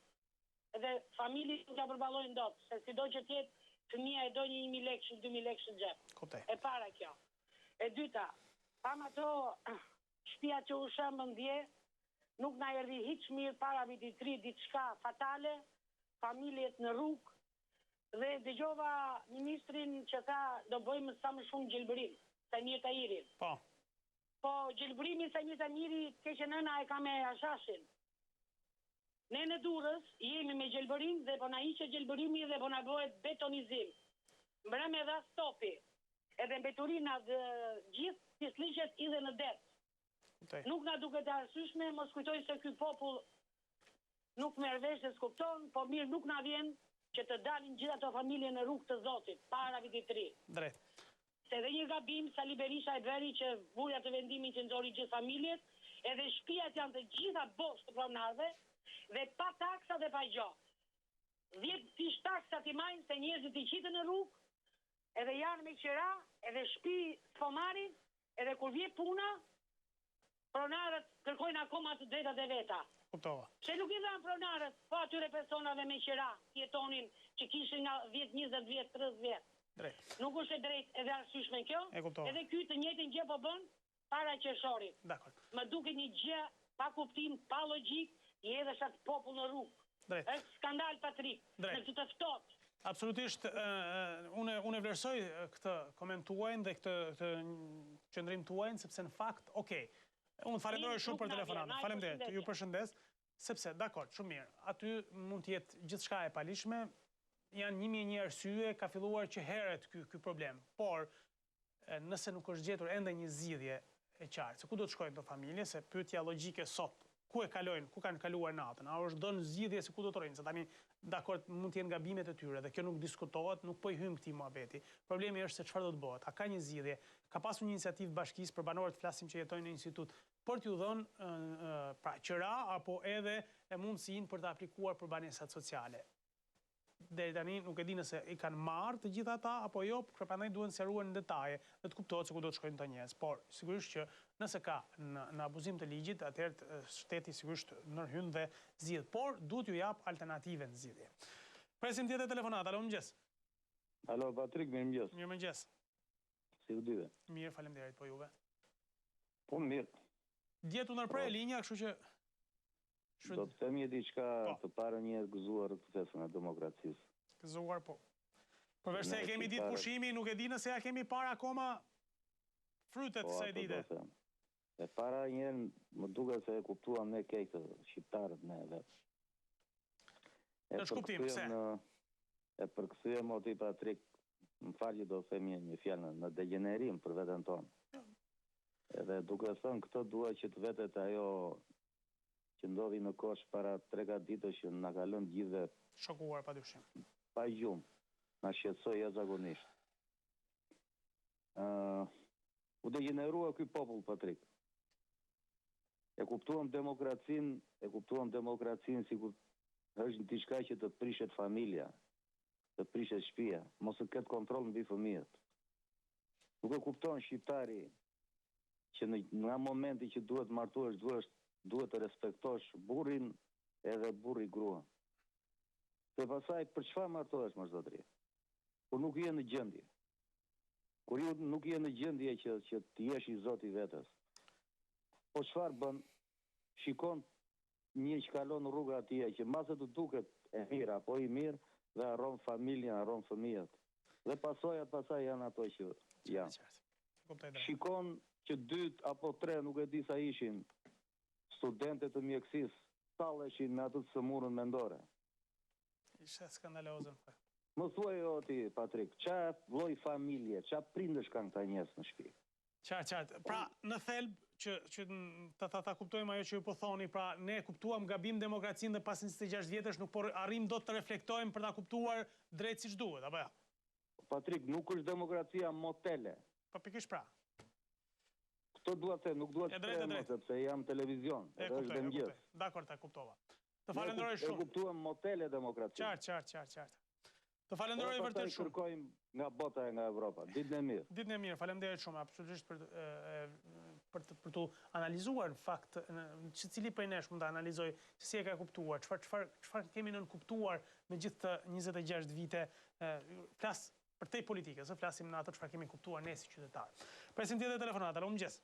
Edhe familjet nuk ja përballojnë dot, se sido që të jetë fëmia e do një 1.000 lekë, 2.000 lekë në xhep. E para kjo. E dyta, pam ato shtëpia që u shëmbën dje, nuk na erdhi hiç mirë para vitit 3 diçka fatale, familjet në rrugë, dhe dëgjova ministrin që tha do bëjmë sa më shumë gjelbërim, Samir Tahirin. Po gjelbërimi Samir Tahiri keqe nëna e ka me Ashashin. Ne në Durrës jemi me gjelbërim dhe po na hiqet gjelbërimi dhe po na bëhet betonizim. Mbrëm edhe stopi. Edhe mbeturina dhe gjithë pisliqet idhe në det. Nuk na duket e arsyeshme, mos kujtoj se ky popull nuk merr vesh se s'kupton, po mirë nuk na vjen që të dalin gjithë ato familje në rrugë të Zotit para vitit të ri.
Drejt.
Se dhe një gabim Sali Berisha e bëri që burja të vendimin që nxori gjithë familjet, edhe shtëpiat janë të gjitha bosh të pronarëve dhe pa taksa dhe pa gjë. 10 fish taksa ti majnë se njerëzit i qitën në rrugë, edhe janë me qira, edhe shtëpi s'po marrin, edhe kur vje puna, pronarët kërkojnë akoma të drejtat e veta.
Kuptova.
Se nuk i dhanë pronarët, po atyre personave me qira, jetonin që kishin nga 10, 20 vjet, 30 vjet.
Drejt.
Nuk është e drejt edhe arsyeshme kjo,
E kuptova.
edhe ky të njëjtin gjë po bën para qershorit.
Dakor.
Më duket një gjë pa kuptim, pa logjik, i hedhësh atë popull në rrugë.
Drejt.
Është skandal Patrik,
Drejt.
në të ftohtë.
Absolutisht, unë e vlerësoj këtë komentuajnë dhe këtë qëndrim tuajnë, sepse në fakt, okej, unë falenderoj shumë për telefonatën, falenderit, ju përshëndes, sepse, dakor, shumë mirë, aty mund të jetë gjithçka e palishme, janë 1001 arsye, ka filluar që herët ky problem, por nëse nuk është gjetur ende një zgjidhje e qartë, se ku do të shkojnë të familje, se pyetja logjike sot, ku e kalojnë, ku kanë kaluar natën, a është dhënë zgjidhje se ku do të rrinë, se tani dakord mund të jenë gabimet e tyre dhe kjo nuk diskutohet, nuk po i hym këtij muhabeti. Problemi është se çfarë do të bëhet. A ka një zgjidhje? Ka pasur një iniciativë bashkisë për banorët flasim që jetojnë në institut për t'ju dhënë pra qira apo edhe e mundësinë për të aplikuar për banesat sociale. Deri tani nuk e di nëse i kanë marrë të gjitha ata apo jo, por prandaj duhen sqaruar në detaje dhe të kuptohet se ku do të shkojnë këto njerëz. Por sigurisht që nëse ka në abuzim të ligjit, atëherë shteti sigurisht ndërhyn dhe zgjidh, por duhet ju jap alternative në zgjidhje. Presim tjetër telefonat. Alo, mëngjes.
Alo, Patrik, mirëmëngjes.
Mirëmëngjes.
Si u dive?
Mirë, faleminderit, po juve.
Po mirë.
Djetu ndërprej linja, kështu që
do të themi diçka të parë një gëzuar të fesën e demokracisë.
Gëzuar, po. Përveç se e kemi ditë pushimi, nuk e di nëse ja kemi parë akoma frytet kësaj dite.
E para njërë më duket se e kuptuam ne kejtë shqiptarët ne vetë.
Në shkuptim, pse?
E përkthyem o ti Patrik, më falje do themi një fjalë në degenerim për veten tonë. Edhe duke thënë këtë dua që të vetet ajo që ndodhi në Kosh para 3-4 ditësh që na ka lënë gjithë
shokuar padyshim.
Pa gjumë, na shqetësoi jashtëzakonisht. U degenerua ky popull, Patrik. E kuptuam demokracinë sikur është diçka që të prishet familja, të prishet shtëpia, mos të ketë kontroll mbi fëmijët. Nuk e kupton shqiptari që nga momenti që duhet martuesh, duhet të respektosh burrin edhe burri gruan. Dhe pasaj, për çfarë martohesh më zotëri? Kur nuk je në gjendje. Kur nuk je në gjendje që të jesh i zoti vetes. Po çfarë bën? Shikon një që kalon rruga atje që mbase të duket e mirë apo i mirë dhe harron familjen, harron fëmijët. Dhe pasaj janë ato që janë. Shikon që 2 apo 3, nuk e di sa ishin, studentët të mjekësisë talleshin me atë të sëmurën mendore.
Ishte skandalozën.
Më thuaj o ti, Patrik, qa lloj familje, qa prindësh kanë këta njerëz në shtëpi?
Qartë. Pra, në thelb që ta kuptojmë ajo që ju po thoni, pra ne kuptuam gabim demokracinë dhe pas 26 vjetësh nuk po arrim dot të reflektojmë për ta kuptuar drejt siç duhet, apo ja?
Patrik, nuk është demokracia motele.
Po pikërisht pra.
Këto duhet të nuk duhet të them sepse jam televizion, edhe është mëngjes.
Dakor, ta kuptova. Të falenderoj shumë.
E kuptuam motele demokracinë.
Qartë. Të falenderoj vërtet shumë.
Kërkojmë nga bota e nga Evropa. Ditën e mirë.
Ditën e mirë. Faleminderit shumë absolutisht për të analizuar në fakt që cili prej nesh mund të analizoj si e ka kuptuar, çfarë kemi nën kuptuar me gjithë të 26 vite. Flas për te politike, se flasim në ato çfarë kemi kuptuar ne si qytetarë. Presim tjetër telefonat. Alo, mëngjes.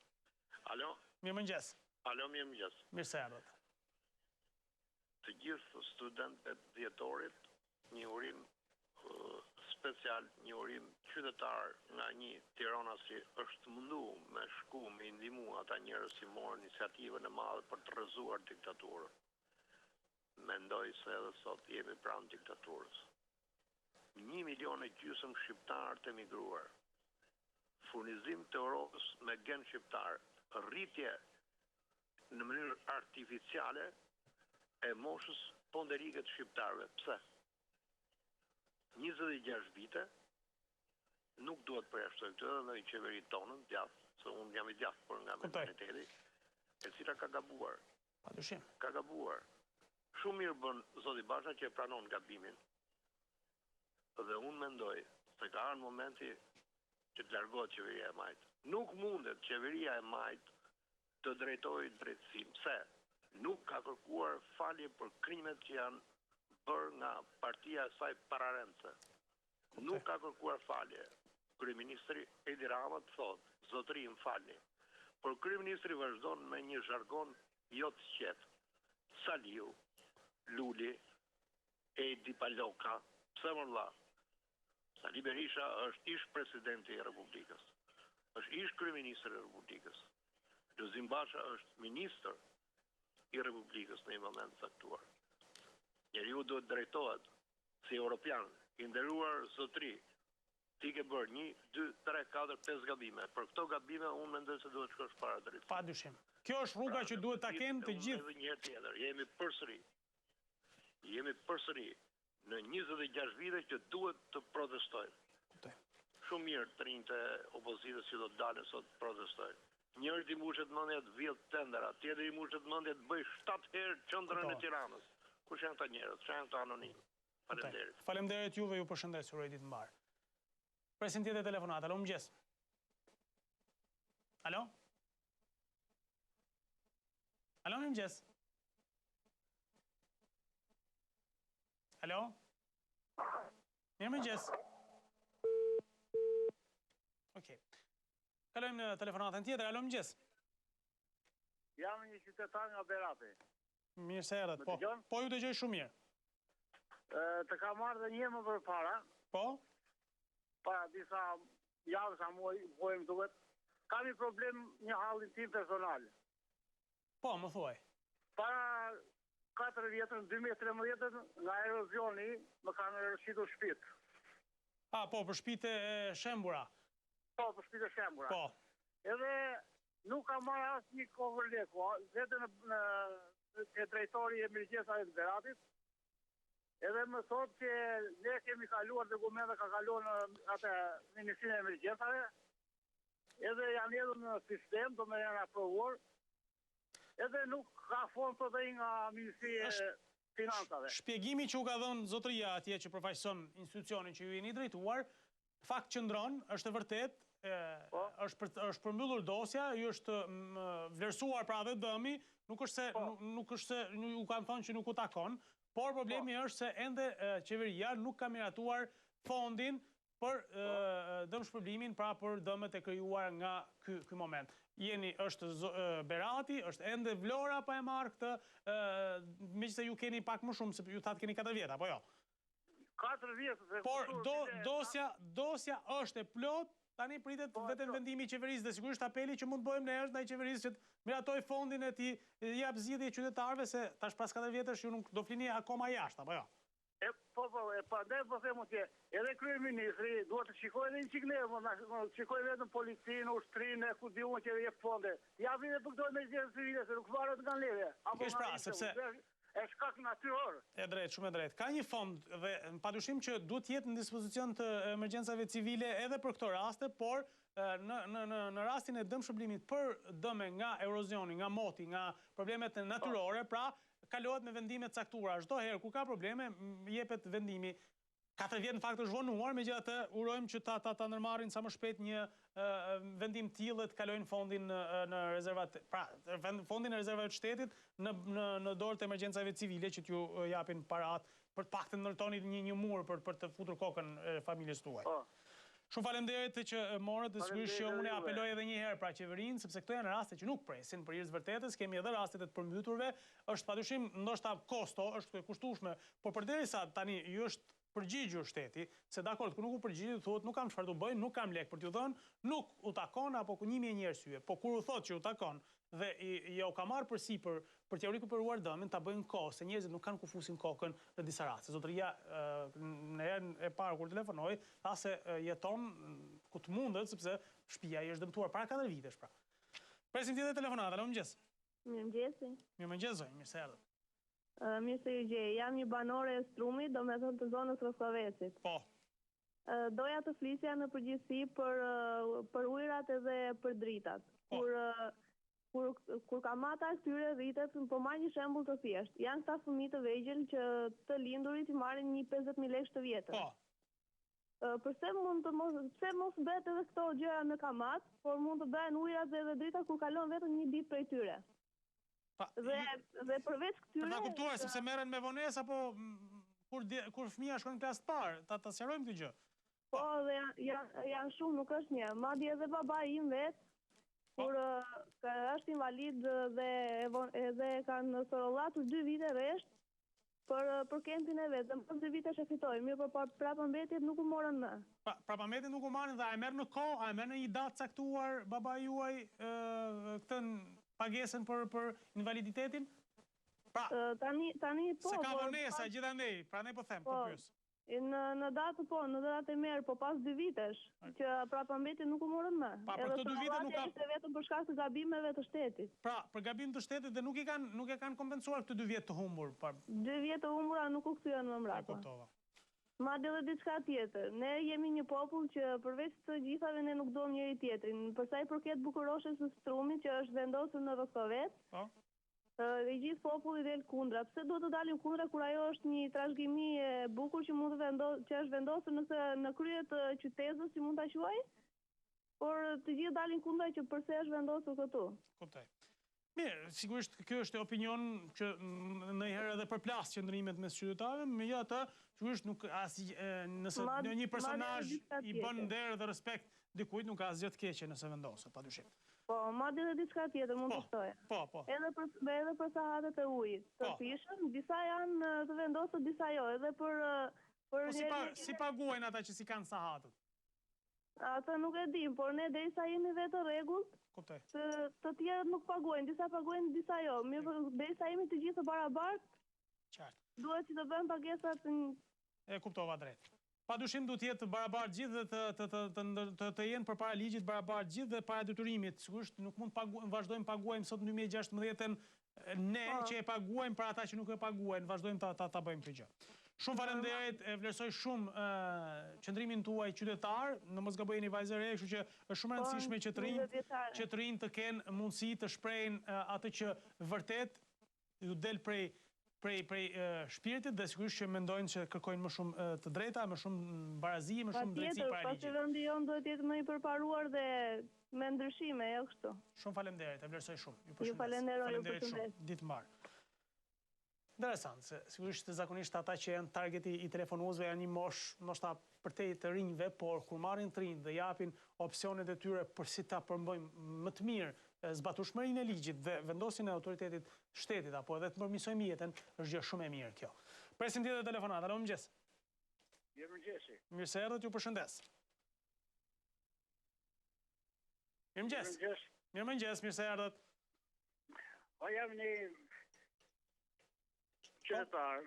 Alo.
Mirëmëngjes.
Alo, mirëmëngjes.
Mirë se erdhët.
Të gjithë studentët dhjetorit, një urim special, një urim qytetar nga një Tirana si është mundu me shku, me ndihmu ata njerëz që morën iniciativën e madhe për të rrëzuar diktaturën. Mendoj se edhe sot jemi pranë diktaturës. 1,5 milion shqiptarë të emigruar. Furnizim të Europës me gen shqiptar, rritje në mënyrë artificiale e moshës ponderike të shqiptarëve. Pse? 26 vite nuk duhet përjashtoj këtë dhe në qeveri tonën, djathtë, se unë jam i djathtë, por nga mentaliteti, e cila ka gabuar.
Padyshim.
Ka gabuar. Shumë mirë bën zoti Basha që e pranon gabimin. Dhe unë mendoj se ka ardhur momenti që të largohet qeveria e majtë. Nuk mundet qeveria e majtë të drejtojë drejtësim. Pse? Nuk ka kërkuar falje për krimet që janë bërë nga partia e saj pararendse. Nuk ka kërkuar falje. Kryeministri Edi Rama thotë, zotëri më falni. Por kryeministri vazhdon me një zhargon jo të qetë. Saliu, Luli, Edi Paloka, pse më vëlla? Sali Berisha është ish presidenti i Republikës. Është ish kryeministri i Republikës. Lozim Basha është ministër i Republikës në një moment caktuar. Njeriu duhet drejtohet si europian, i nderuar zotëri. Ti ke bërë 1, 2, 3, 4, 5 gabime. Për këto gabime unë mendoj se duhet shkosh para drejtë.
Padyshim. Kjo është rruga që duhet ta kenë të gjithë.
Edhe një herë tjetër, jemi përsëri në 26 vite që duhet të protestojmë. Shumë mirë të rinjtë e opozitës që do të dalën sot të protestojnë. Njëri ti mbushet mendja të vjedh tendera, tjetri mbushet mendja të bëj 7 herë qendrën e Tiranës. Kush janë këta njerëz? Kush janë këta anonim? Faleminderit.
Faleminderit juve, ju përshëndes, uroj ditë mbar. Presim tjetër telefonat. Alo, mëngjes. Alo? Alo, mëngjes. Alo? Mirë mëngjes. Okej. Kalojmë në telefonatën tjetër. Alo, mëngjes.
Jam një qytetar nga Berati.
Mirë se erdhët, po. Po ju dëgjoj shumë mirë.
Të kam marrë dhe një më përpara.
Po?
Para disa javë sa muaj më duhet. Kam një problem një hallin tim personal.
Po, më thuaj.
Para 4 vjetër, në 2013, nga erozioni, më kanë rëshitur shtëpitë.
Po, për shtëpitë e shembura.
Po, për shtëpitë e shembura.
Po.
Edhe nuk kam marrë asë një kovër leku, vetë në drejtori e emergjensave të Beratit, edhe më thotë që ne kemi kaluar dokumenta, ka kaluar në atë Ministrinë e Emergjensave, edhe janë edhur në sistem, do me janë aprovuar, edhe nuk ka fond të dhe nga Ministria e Finansave.
Shpjegimi që u ka dhënë zotëria atje që përfaqëson institucionin që ju jeni drejtuar, fakt qëndron, është e vërtet, është përmbyllur dosja, ju është vlerësuar pra dhe dëmi, nuk është se ju kanë thonë që nuk u takon, por problemi është se ende qeveria nuk ka miratuar fondin për dëm shpërblimin, pra për dëmet e krijuar nga ky moment. Është Berati, është ende Vlora pa e marrë këtë, meqenëse ju keni pak më shumë, se ju thatë keni 4 vjet, apo jo?
4 vjet.
Por dosja është e plot, tani pritet vetëm vendimi i qeverisë dhe sigurisht apeli që mund bëjmë ne është ndaj qeverisë që të miratoj fondin e t'i jap zgjidhje qytetarëve se tash pas 4 vjetësh ju nuk do flini akoma jashtë, apo jo?
Po, pandaj po themu që edhe kryeministri duhet të shikojë edhe një çik shikojë vetëm policinë, ushtrinë, ku di unë që jep fonde. Ja vjen për këto emergjencë civile se nuk varet nga leve.
Kish pra, sepse
është shkak natyror.
E drejt, shumë e drejt. Ka një fond dhe padyshim që duhet të jetë në dispozicion të emergjencave civile edhe për këto raste, por në rastin e dëmshpërblimit për dëme nga erozioni, nga moti, nga problemet natyrore, pra kalohet me vendime të caktuara. Çdo herë ku ka probleme, jepet vendimi. 4 vjet në fakt është vonuar, megjithatë urojmë që ta ndërmarrin sa më shpejt një vendim të tillë të kalojnë fondin në rezervat, pra fondin e rezervave të shtetit në dorë të emergjencave civile që t'ju japin parat për të paktën ndërtoni një mur për të futur kokën familjes tuaj. Shumë faleminderit që morët dhe sigurisht që unë apeloj edhe një herë pra qeverinë, sepse këto janë raste që nuk presin për hir të vërtetës, kemi edhe rastet e të përmbyturve, është padyshim ndoshta kosto, është kushtueshme, por përderisa tani ju është përgjigjur shteti, se dakord, ku nuk u përgjigjet, thuhet nuk kam çfarë të bëj, nuk kam lek për t'ju dhënë, nuk u takon apo 1000 arsye. Po kur u thotë që u takon dhe ja u ka marrë përsipër për t'ia rikuperuar dëmin, ta bëjnë kohë, se njerëzit nuk kanë ku fusin kokën në disa raste. Zotëria në herën e parë kur telefonoi, tha se jeton ku të mundet, sepse shtëpia i është dëmtuar para 4 vitesh pra. Presim tjetër telefonat, alo mëngjes.
Mirëmëngjes.
Mirëmëngjes, mirë se erdhët.
Mirë se ju gjej. Jam një banore e Strumit, do me thënë të zonës Roskovecit.
Po.
Doja të flisja në përgjithësi për ujrat edhe për dritat.
Po.
Kur kamata këtyre rritet, po marr një shembull të thjeshtë. Janë këta fëmijë të vegjël që të lindurit i marrin një 50.000 lekë të vjetër.
Po.
Pse mos bëhet edhe këto gjëra në kamat, por mund të bëhen ujrat dhe dritat kur kalon vetëm një ditë prej tyre. Dhe përveç këtyre...
Për ta kuptuar, sepse merren me vonesë, apo kur fëmija shkon në klasë të parë, ta sqarojmë këtë gjë.
Po, dhe janë shumë, nuk është një. Madje edhe babai im vetë, kur është invalid dhe kanë sorollatur 2 vite rresht për kempin e vetë, dhe më 2 vite shëfitoj, mirë për prapëmbetjet nuk u morën më.
Prapëmbetjet nuk u marrin dhe a e merr në kohë, a e merr në një datë caktuar babai juaj këtë pagesën për invaliditetin?
Tani po...
Se ka vonesa gjithandej, prandaj po them, po pyes.
Në datë e merë, po pas 2 vitesh, që prapëmbetjet nuk u morën më.
Pa, për këto 2 vite nuk ka...
Edhe vetëm për shkak të gabimeve të shtetit.
Pra, për gabim të shtetit dhe nuk e kanë kompensuar këto 2 vjet të humbur.
2 vjet të humbura nuk u kthyen më mbrapa. Madje edhe diçka tjetër. Ne jemi një popull që përveç të gjithave ne nuk dojmë njëri tjetrin. Për sa i përket bukuroshes së Strumit që është vendosur në Roskovec, i gjithë populli del kundra. Pse duhet të dalim kundra kur ajo është një trashëgimi e bukur që mund që është vendosur në krye të qytetës, si mund ta quaj? Por të gjithë dalin kundra që pse është vendosur këtu.
Kuptoj. Mirë, sigurisht kjo është opinion që ndonjëherë edhe përplas qëndrimet mes qytetarëve, megjithatë, sigurisht nuk nëse një personazh i bën nder dhe respekt dikujt nuk ka asgjë të keqe nëse vendoset, padyshim.
Po, madje edhe diçka tjetër mund të thoja.
Po.
Edhe për sahatet e ujit. Të fishën, disa janë të vendosur, disa jo, edhe për...
Po si paguajnë ata që si kanë sahatët?
Ata nuk e dim, por ne derisa jemi vetë rregullt, të tjerët nuk paguajnë, disa paguajnë, disa jo. Mirë, derisa jemi të gjithë barabartë, duhet që të bëjmë pagesat...
E kuptova drejt. Padyshim duhet të jetë barabartë gjithë dhe të jenë përpara ligjit barabartë gjithë dhe para detyrimit. Sigurisht nuk mund vazhdojmë paguajmë sot në 2016-ën ne që e paguajmë për ata që nuk e paguajnë, vazhdojmë ta bëjmë këtë gjë. Shumë faleminderit, e vlerësoj shumë qëndrimin tuaj qytetar, në mos gabojeni vajzë re, kështu që është shumë rëndësishme që të rinj të kenë mundësi të shprehin atë që vërtet ju del prej shpirtit dhe sigurisht që mendojnë që kërkojnë më shumë të drejta, më shumë barazi, më shumë drejtësi para ligjit.
Pasi vendi jonë duhet jetë më i përparuar dhe me ndryshime, jo kështu.
Shumë faleminderit, e vlerësoj shumë.
Ju falenderoj, ju përshëndes.
Ditë mbarë. Interesant, se sigurisht zakonisht ata që janë targeti i telefonuesve janë një mosh, ndoshta përtej të rinjve, por kur marrin të rinj dhe japin opsionet e tyre për si ta përmbojmë më të mirë zbatueshmërinë e ligjit dhe vendosin e autoritetit shtetit apo edhe të përmirësojmë jetën, është gjë shumë e mirë kjo. Presim tjetër telefonat. Alo, mëngjes.
Mirëmëngjes.
Mirë se erdhët, ju përshëndes. Mirëmëngjes. Mirëmëngjes, mirë se erdhët.
Po jam një qytetar,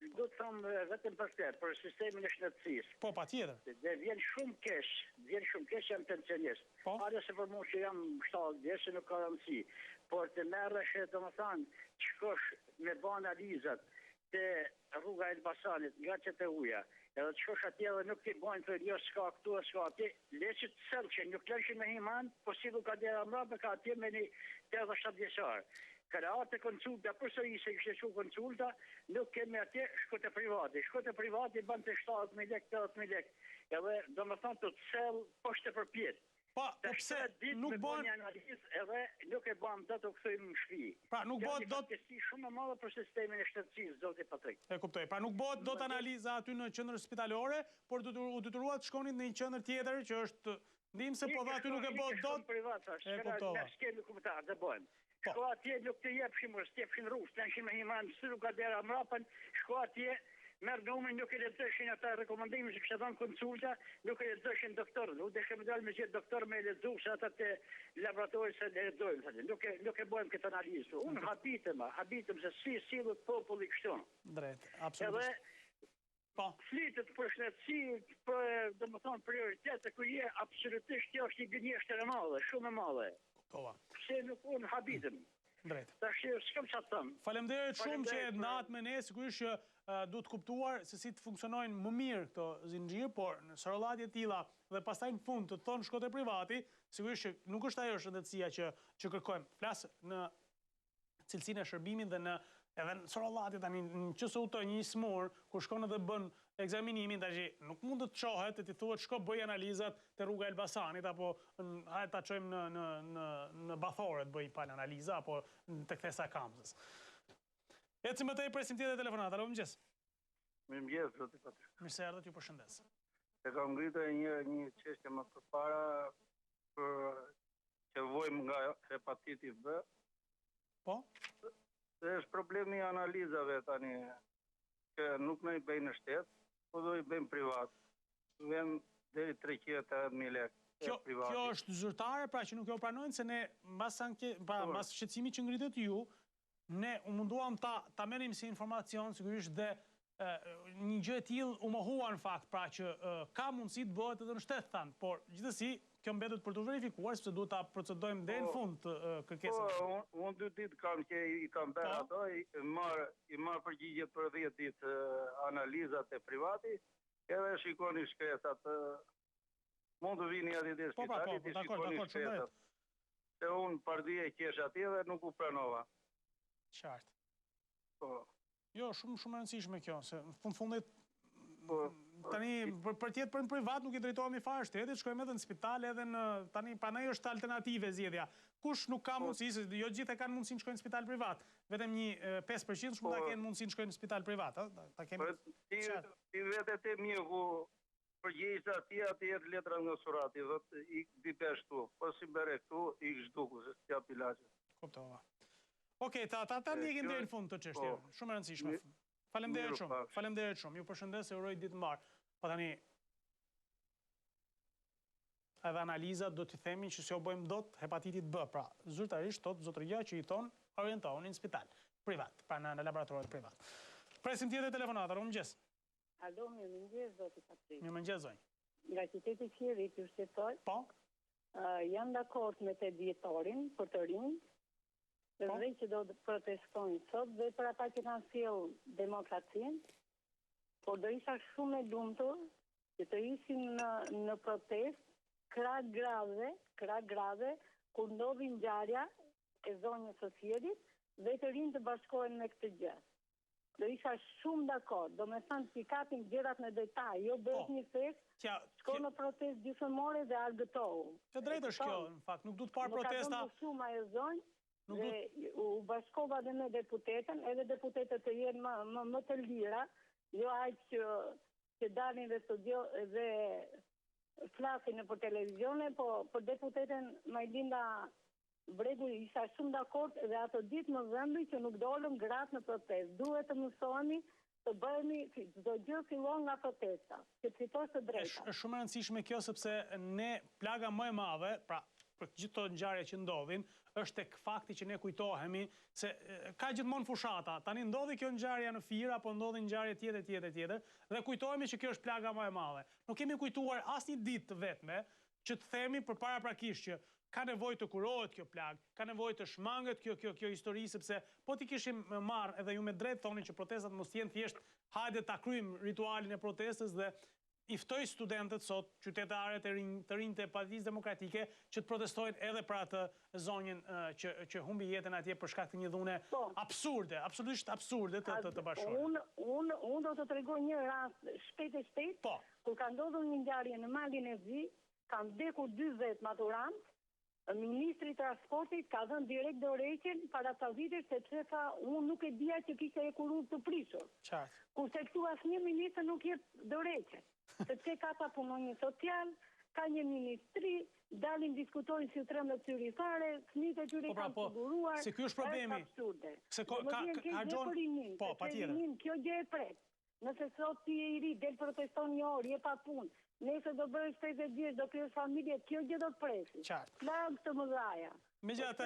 do të thamë vetëm për sistemin e shëndetësisë.
Po, patjetër.
Dhe vjen shumë keq, jam pensionist. Pare se për mua që jam 70 vjeç nuk ka rëndësi, por të merresh domethënë të shkosh me bë analizat te rruga e Elbasanit, nga çete uja, edhe të shkosh atje dhe nuk ti bojnë të jo s'ka këtu, s'ka atje, leqit të sëllqen, nuk lëshin me himan, po si du ka dera mrapa, ka atje me një 87 vjeçar. Kërate konsulta, përsëri se kështë që konsulta, nuk kemi atje, shko të privati, ban të 70.000 lek, 80.000 lek. Edhe do më thonë të të sellë, poshtë për pjetë.
Po pse nuk bën
edhe nuk e bëm dot të kthejmë në shtëpi.
Pra nuk bëhet dot
shumë e madhe për sistemin e shtetësisë, zoti Patrik.
E kuptoj. Pra nuk bëhet dot analiza aty në qendrën spitalore, por u detyruat të shkonit në një qendër tjetër që është ndihmë se po dha aty nuk e bëhet dot.
E kuptova. Ne skemi komentar të bëjmë. Shko atje nuk të jepshim rrugë, të nëshim me himan, së nuk ka dera mrapën, shko atje, merë numrin, nuk e lexoshin ata rekomandime që kështë dhënë konsulta, nuk e lexoshin doktorën. U dhe kemi dalë me gjithë doktor me lexu se ata të laboratorit se lexojnë. Nuk e bëjmë këtë analizë. Unë habitëm se si sillet populli kështu.
Drejt, absolutisht.
Edhe flitet për shëndetësi, për domethënë prioritet, ku je absolutisht kjo është një gënjeshtër e madhe, shumë e madhe. Pse nuk unë habitëm.
Drejt.
Tash s'kam çfarë të them.
Faleminderit shumë që natë me ne, sigurisht që duhet kuptuar se si të funksionojnë më mirë këto zinxhir, por në sarollatje të tilla dhe pastaj në fund të thonë shkote privati, sigurisht që nuk është ajo shëndetësia që kërkojmë. Flas në cilësinë e shërbimit dhe edhe në sarollatje tani nëse u të një smur kur shkon edhe bën ekzaminimin tash nuk mund të çohet të thuhet shko bëj analizat te rruga Elbasanit apo hajde ta çojmë në Bathore të bëj pal analiza apo tek Thesa Kamzës. Ecim më tej presim tjetër telefonat. Alo, mëngjes.
Mirëmëngjes, zoti Patrik.
Mirë se erdhët, ju përshëndes.
E kam ngritur një çështje më përpara për që vojmë nga hepatiti B.
Po?
Se është problemi i analizave tani, që nuk në i bëjnë në shtetë, po do i bëjmë privat. Vjen deri 300.000 lekë.
Kjo është zyrtare, pra që nuk jo pranojnë, se ne mbas shqetësimit që ngritet ju, ne u munduam ta merrim si informacion, sigurisht dhe një gjë e tillë u mohua në fakt, pra që ka mundësi të bëhet edhe në shtet thanë, por gjithsesi kjo mbetet për të verifikuar, sepse duhet ta procedojmë deri në fund të kërkesës.
Po, unë 2 ditë kam që i kam bërë ato, i marr përgjigjet për 10 ditë analizat e privati, edhe shikoni shkresat. Mund të vini aty te spitali të shikoni shkresat. Se unë pardi e kesh atje dhe nuk u pranova.
Qartë.
Po.
Jo, shumë e rëndësishme kjo, se në fundit tani për tjetë për në privat nuk i drejtohemi fare shtetit, shkojmë edhe në spital edhe në tani pranaj është alternative zgjedhja. Kush nuk ka mundësi, se jo gjithë e kanë mundësi në shkojnë në spital privat. Vetëm një 5% shumë ta kenë mundësi në shkojnë në spital privat.
Ti vete te mjeku përgjegjësa ti jetë letra nga surati, dhe i bipe shtu. Po si bere këtu, i shduku, se s'ja pilaqe.
Kuptova. Okej, ta ndjekin deri në fund të çështje. Shumë e rëndësishme. Faleminderit shumë. Ju përshëndes e uroj ditë mbar. Po tani edhe analizat do t'i themi që s'jo bëjmë dot hepatitit B. Pra, zyrtarisht thot zotëria që i thon orientohuni në spital privat, pra në laboratoret privat. Presim tjetër telefonat. Alo, mëngjes.
Alo, mirëmëngjes, zoti Patrik.
Mirëmëngjes, zonjë.
Nga qyteti Qirit, ju shtetoj.
Po.
Jam dakord me te djetorin për të rinj. Dhe që do të protestojnë sot dhe për ata që kanë sjell demokracinë, por do isha shumë e lumtur që të isim në protest krah grave kur ndodhi ngjarja e zonjës së Sierit dhe të rinj të bashkohen me këtë gjë. Do isha shumë dakord, do me thënë që kapin gjërat në detaj, jo bëhet një fest, shko në protest gjysmore dhe argëtohu.
Të drejtë është kjo, në fakt, nuk du të parë protesta.
Nuk ka të shumë ajo zonjë, dhe u bashkova dhe me deputetën, edhe deputetët të jenë më të lira, jo aq që dalin dhe studio dhe flasin për televizione, po për deputetën Majlinda Bregu isha shumë dakord dhe ato ditë në vëmbi që nuk dolëm gratë në protest. Duhet të mësoni të bëhemi çdo gjë fillon nga protesta, që të fitosh të drejta.
Është shumë e rëndësishme kjo sepse ne plaga më e madhe, pra për gjithë to ngjarje që ndodhin, është tek fakti që ne kujtohemi se ka gjithmonë fushata. Tani ndodhi kjo ngjarje në Fira, apo ndodhi ngjarje tjetër, dhe kujtohemi që kjo është plaga më e madhe. Nuk kemi kujtuar asnjë ditë të vetme që të themi përparaprakisht që ka nevojë të kurohet kjo plag, ka nevojë të shmanget kjo histori, sepse po t'i kishim marrë edhe ju me drejt thoni që protestat mos jenë thjesht hajde ta kryjmë ritualin e protestës dhe i ftoj studentët sot, qytetarët të rinj të Partisë Demokratike, që të protestojnë edhe për atë zonjën që humbi jetën atje për shkak të një dhune absurde, absolutisht absurde të bashkëshorë.
Unë do të tregoj një rast shpejt, kur ka ndodhur një ngjarje në Malin e Zi, kanë vdekur 40 maturantë, Ministri i Transportit ka dhënë direkt dorëheqjen para ca vitesh sepse tha unë nuk e dija që kishte ekurur të prishur. Kurse këtu asnjë ministër nuk jep dorëheqje. Sepse ka ta punonjë social, ka një ministri, dalin diskutojnë si trembët zyrtare, fëmijët e tyre kanë siguruar.
Se ky është problemi. Se ka gjon. Po, patjetër.
Kjo gjë e pret. Nëse sot ti je i ri, del proteston një orë, je pa punë. Nëse do bëhesh 50 vjeç, do krijosh familje, kjo gjë do të presi. Plagë të mëdha.
Megjithatë,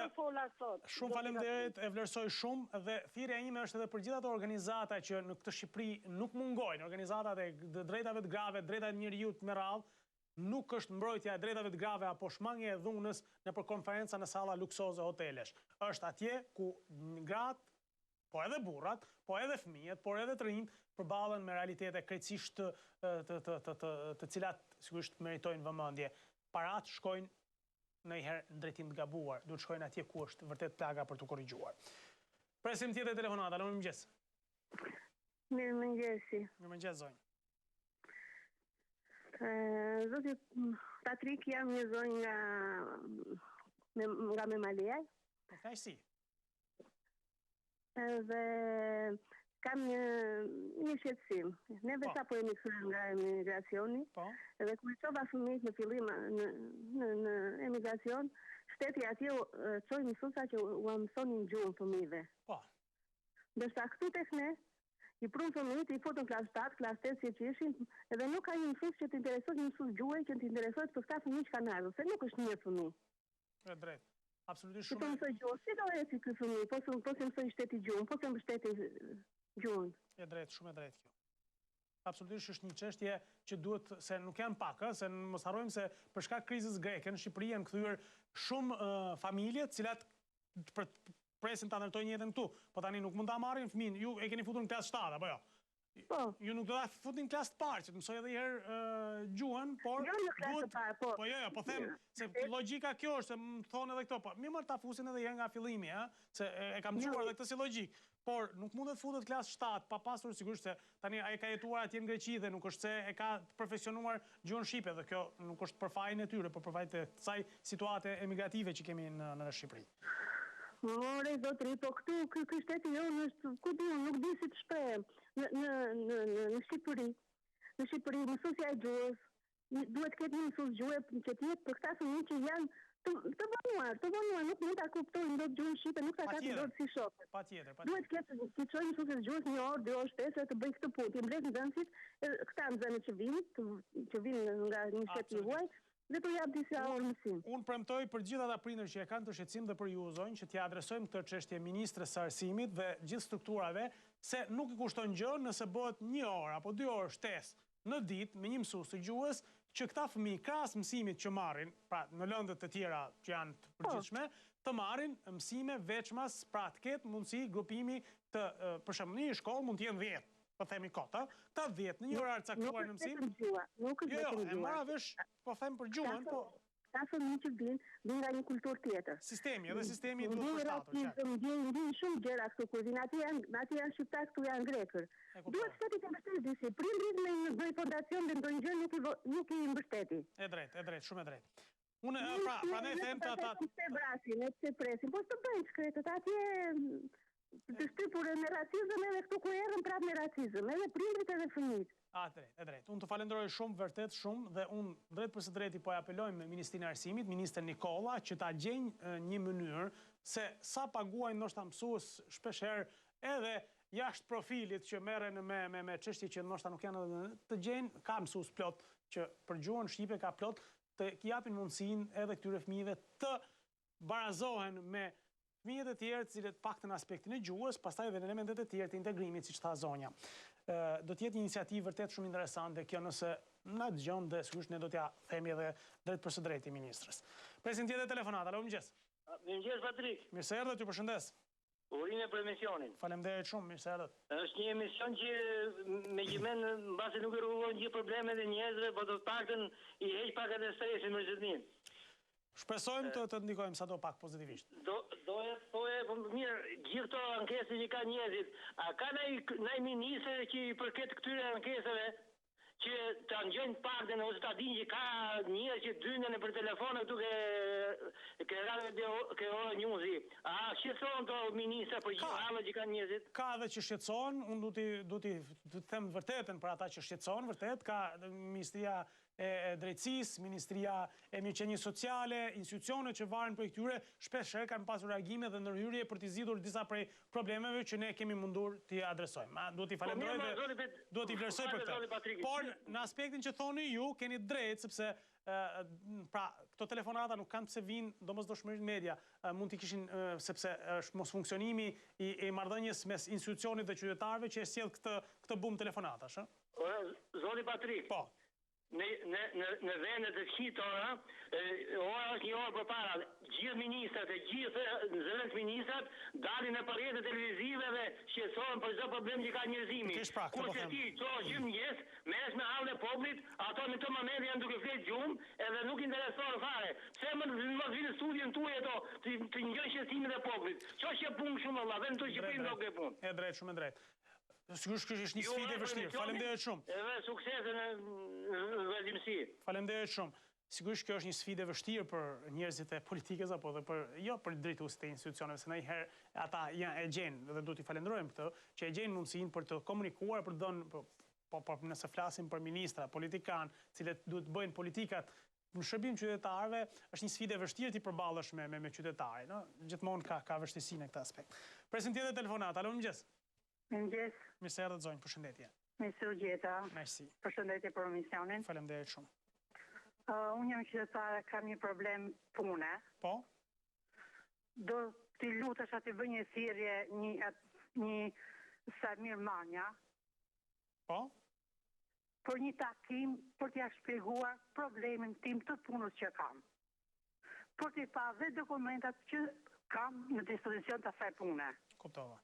shumë faleminderit, e vlerësoj shumë dhe thirrja ime është edhe për gjithë ato organizata që në këtë Shqipëri nuk mungojnë, organizatat e drejtave të grave, drejtat e njerëzit me radhë, nuk është mbrojtja e drejtave të grave apo shmangja e dhunës nëpër konferenca në salla luksoze hotelesh. Është atje ku gratë, po edhe burrat, po edhe fëmijët, por edhe të rinjt përballen me realitete krejtësisht të cilat sigurisht meritojnë vëmendje. Parat shkojnë ndonjëherë në drejtim të gabuar, duhet shkojnë atje ku është vërtet plaga për të korrigjuar. Presim tjetër telefonat, alo, mirëmëngjes.
Mirëmëngjesi.
Mirëmëngjes, zonjë.
Zoti Patrik, jam një zonjë nga Memaleja.
Po kënaqësi.
Dhe kam një shqetësim. Neve sa po jemi kthyer nga emigracioni, edhe kur çova fëmijët në fillim në emigracion, shteti atje çoi mësuesa që u mësonin gjuhën fëmijëve.
Po.
Ndërsa këtu tek ne i prunë fëmijët, i futën klasë 7, klasë 8 që ishin, edhe nuk ka një mësues që të interesohet një mësues gjuhë që të interesohet për këta fëmijë që kanë ardhur, se nuk është një fëmijë.
Është drejt. Absolutisht shumë.
Po mësoj gjuhën, si do eci ky fëmijë, po se mësoj shteti gjuhën, po se mbështeti gjuhën.
Është drejt, shumë e drejtë kjo. Absolutisht është një çështje që duhet, se nuk janë pak, se mos harrojmë se për shkak krizës greke në Shqipëri janë kthyer shumë familje, të cilat presin ta ndërtojnë jetën këtu, po tani nuk mund ta marrin fëmin. Ju e keni futur në klasë 7 apo jo?
Po.
Ju nuk do ta futni në klasë të parë, që të mësoj edhe një herë gjuhën, por
jo në klasë të parë, po.
Po jo, po them se logjika kjo është, se më thonë edhe këto, po mirë ta fusin edhe herë nga fillimi, se e kam mësuar edhe këtë si logjik. Por nuk mundet futet klasë 7 pa pasur sigurisht se tani ai ka jetuar atje në Greqi dhe nuk është se e ka profesionuar gjuhën shqipe dhe kjo nuk është për fajin e tyre, por për fajin e kësaj situate emigrative që kemi në Shqipëri.
More, zotri, po këtu, ky shteti jonë është, ku di, nuk di si të shprehem, në Shqipëri. Në Shqipëri, mësusja e gjuhës, duhet ketë një mësus gjuhë që t'jetë për këta fëmijë që janë të vonuar, nuk mund ta kuptojnë dot gjuhën shqipe, nuk ta kapin dot si shokët.
Patjetër.
Duhet ketë të çojë mësues gjuhës 1 orë, 2 orë shpesë të bëj këtë punë, të mbledh nxënësit, këta nxënës që vinë nga një shtet i huaj. Dhe të jap disa orë mësim.
Unë premtoj për gjithë ata prindër që e kanë të shqetësim dhe për ju zonjë që t'ia adresojmë këtë çështje ministres së arsimit dhe gjithë strukturave se nuk i kushton gjë nëse bëhet 1 orë apo 2 orë shtesë në ditë me një mësues të gjuhës që këta fëmijë krahas mësimit që marrin, pra në lëndët e tjera që janë të përgjithshme, të marrin mësime veçmas, pra të ketë mundësi grupimi të për shembull në një shkollë mund të jenë 10. Po themi kota, ta 10 në një orar caktuar në mësim.
Nuk është vetëm
e marra vesh, po them për gjuhën, po
ka fëmijë që vinë nga një kulturë tjetër.
Sistemi duhet përshtatur.
Ndjen shumë gjëra këtu kur vinë atje janë shqiptar, këtu janë grekër. Duhet shteti të mbështetë disi. Prindrit me një fondacion dhe ndonjë gjë nuk i mbështeti.
E drejt, shumë e drejt. Unë pra ne them të ata
të brasin, të presin, po të bëjnë shkretët atje. Të shtypur me racizëm edhe këtu ku erën prapë me racizëm, edhe prindrit edhe fëmijët.
E drejt. Unë të falenderoj vërtet shumë dhe unë drejt për së drejti po e apelojmë me Ministrinë e Arsimit, Ministër Nikolla, që ta gjejnë një mënyrë se sa paguajnë ndoshta mësues shpeshherë edhe jashtë profilit që merren me çështje që ndoshta nuk janë të gjejnë, ka mësues plot që për gjuhën shqipe ka plot të japin mundësinë edhe këtyre fëmijëve të barazohen me fëmijët e tjerë të cilët paktën aspektin e gjuhës, pastaj edhe në elementet e tjerë të integrimit, siç tha zonja. Do të jetë një iniciativë vërtet shumë interesante kjo nëse na dëgjon dhe sigurisht ne do t'ja themi edhe drejt për së drejti ministrës. Presim tjetër telefonat, alo mëngjes.
Mëngjes Patrik.
Mirë se erdhët, ju përshëndes.
Urinë për emisionin.
Faleminderit shumë, mirë se erdhët.
Është një emision që me gjimën mbasi nuk e rregullon gjithë problemet e njerëzve, por do të paktën i heq pak atë stresin më çetnin.
Shpresojmë të ndikojmë sa do pak pozitivisht.
Mirë, gjithë këto ankesë që ka njerëzit, a ka ndaj ministër që i përket këtyre ankesave që ta ngjojnë pakën ose ta dinë që ka njerëz që dynen për telefon këtu ke radio ke ora njuzi. A shqetëson to ministra për gjithë anët që kanë njerëzit?
Ka edhe që shqetëson, unë do t'i them vërtetën për ata që shqetëson, vërtet ka Ministria e Drejtësisë, Ministria e Mirëqenies Sociale, institucionet që varen për këtyre, shpeshherë kanë pasur reagime dhe ndërhyrje për t'i zgjidhur disa prej problemeve që ne kemi mundur t'i adresojmë. Duhet t'i falenderoj dhe duhet t'i vlerësoj për këtë. Por në aspektin që thoni ju, keni drejt, sepse pra, këto telefonata nuk kanë pse vinë domosdoshmërisht media, mund t'i kishin sepse është mos funksionimi i marrëdhënies mes institucionit dhe qytetarëve që e sjell këtë bum telefonatash, ë?
Zoti Patrik.
Po.
në vendet e qitora, ora është një orë përpara, gjithë ministrat e gjithë zëvendës ministrat dalin në përjetët televizive dhe shqetësohen për çdo problem që ka njerëzimi. Kurse ti çdo mëngjes merresh me hallën e popullit, ato në këtë moment janë duke fletë gjumë edhe nuk intereson fare. Pse mos vinë në studion tuaj ato të ngjojnë shqetësimin e popullit. Ço që punë shumë valla, vetëm të Shqipërinë do ke punë.
E drejt, shumë e drejt. Sigurisht që është një sfidë e vështirë. Faleminderit shumë.
Edhe suksese në vazhdimsi.
Faleminderit shumë. Sigurisht kjo është një sfidë e vështirë për njerëzit e politikës apo edhe për drejtuesit e institucioneve, se ndonjëherë ata e gjejnë dhe duhet t'i falenderojmë këtë, që e gjejnë mundësinë për të komunikuar, për të dhënë, po nëse flasim për ministra, politikanë, cilët duhet të bëjnë politikat në shërbim qytetarëve, është një sfidë e vështirë ti përballesh me qytetarin, ëh. Gjithmonë ka vështirësi në këtë aspekt. Presim tjetër telefonat. Alo, mëngjes.
Mëngjes.
Mirë se erdhët zonjë, përshëndetje.
Mirë se u gjeta.
Mersi.
Përshëndetje për misionin.
Faleminderit shumë.
Unë jam qytetare, kam një problem pune.
Po?
Do t'i lutesh aty bëj një thirrje, një Samir Manja.
Po?
Për një takim, për t'ia shpjeguar problemin tim të punës që kam. Për t'i pa dhe dokumentat që kam në dispozicion të asaj pune.
Kuptova.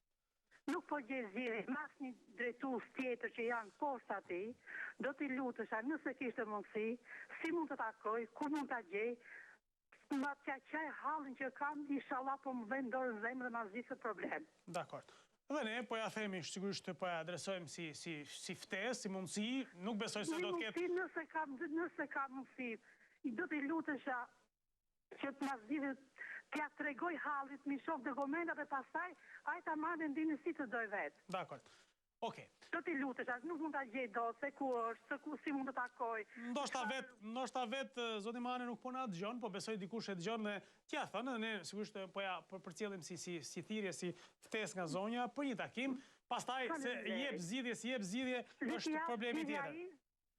Nuk po gjej zgjidhje, mas një drejtues tjetër që janë poshtë atij, do t'i lutesha nëse kishte mundësi, si mund të takoj, ku mund ta gjej, ma t'ja qaj hallin që kam, inshallah po më vend dorë në zemër dhe ma zgjidh këtë problem.
Dakor. Dhe ne po ja themi, sigurisht po ja adresojmë si ftesë, si mundësi, nuk besoj se do të ketë.
Nëse kam mundësi, do t'i lutesha që të ma zgjidhë, t'ja tregoj hallit, mi shoh dokumentat e pastaj, ai ta marrë vendimin si të doj vetë.
Dakor. Okej.
Do t'i lutesh, nuk mund ta gjej dot se ku është, si mund të takoj.
Ndoshta vetë zoti Mane nuk po na dëgjon, po besoj dikush e dëgjon dhe t'ja thënë, ne sigurisht po ja përcjellim si thirrje, si ftesë nga zonja për një takim, pastaj se jep zgjidhje, është problemi tjetër.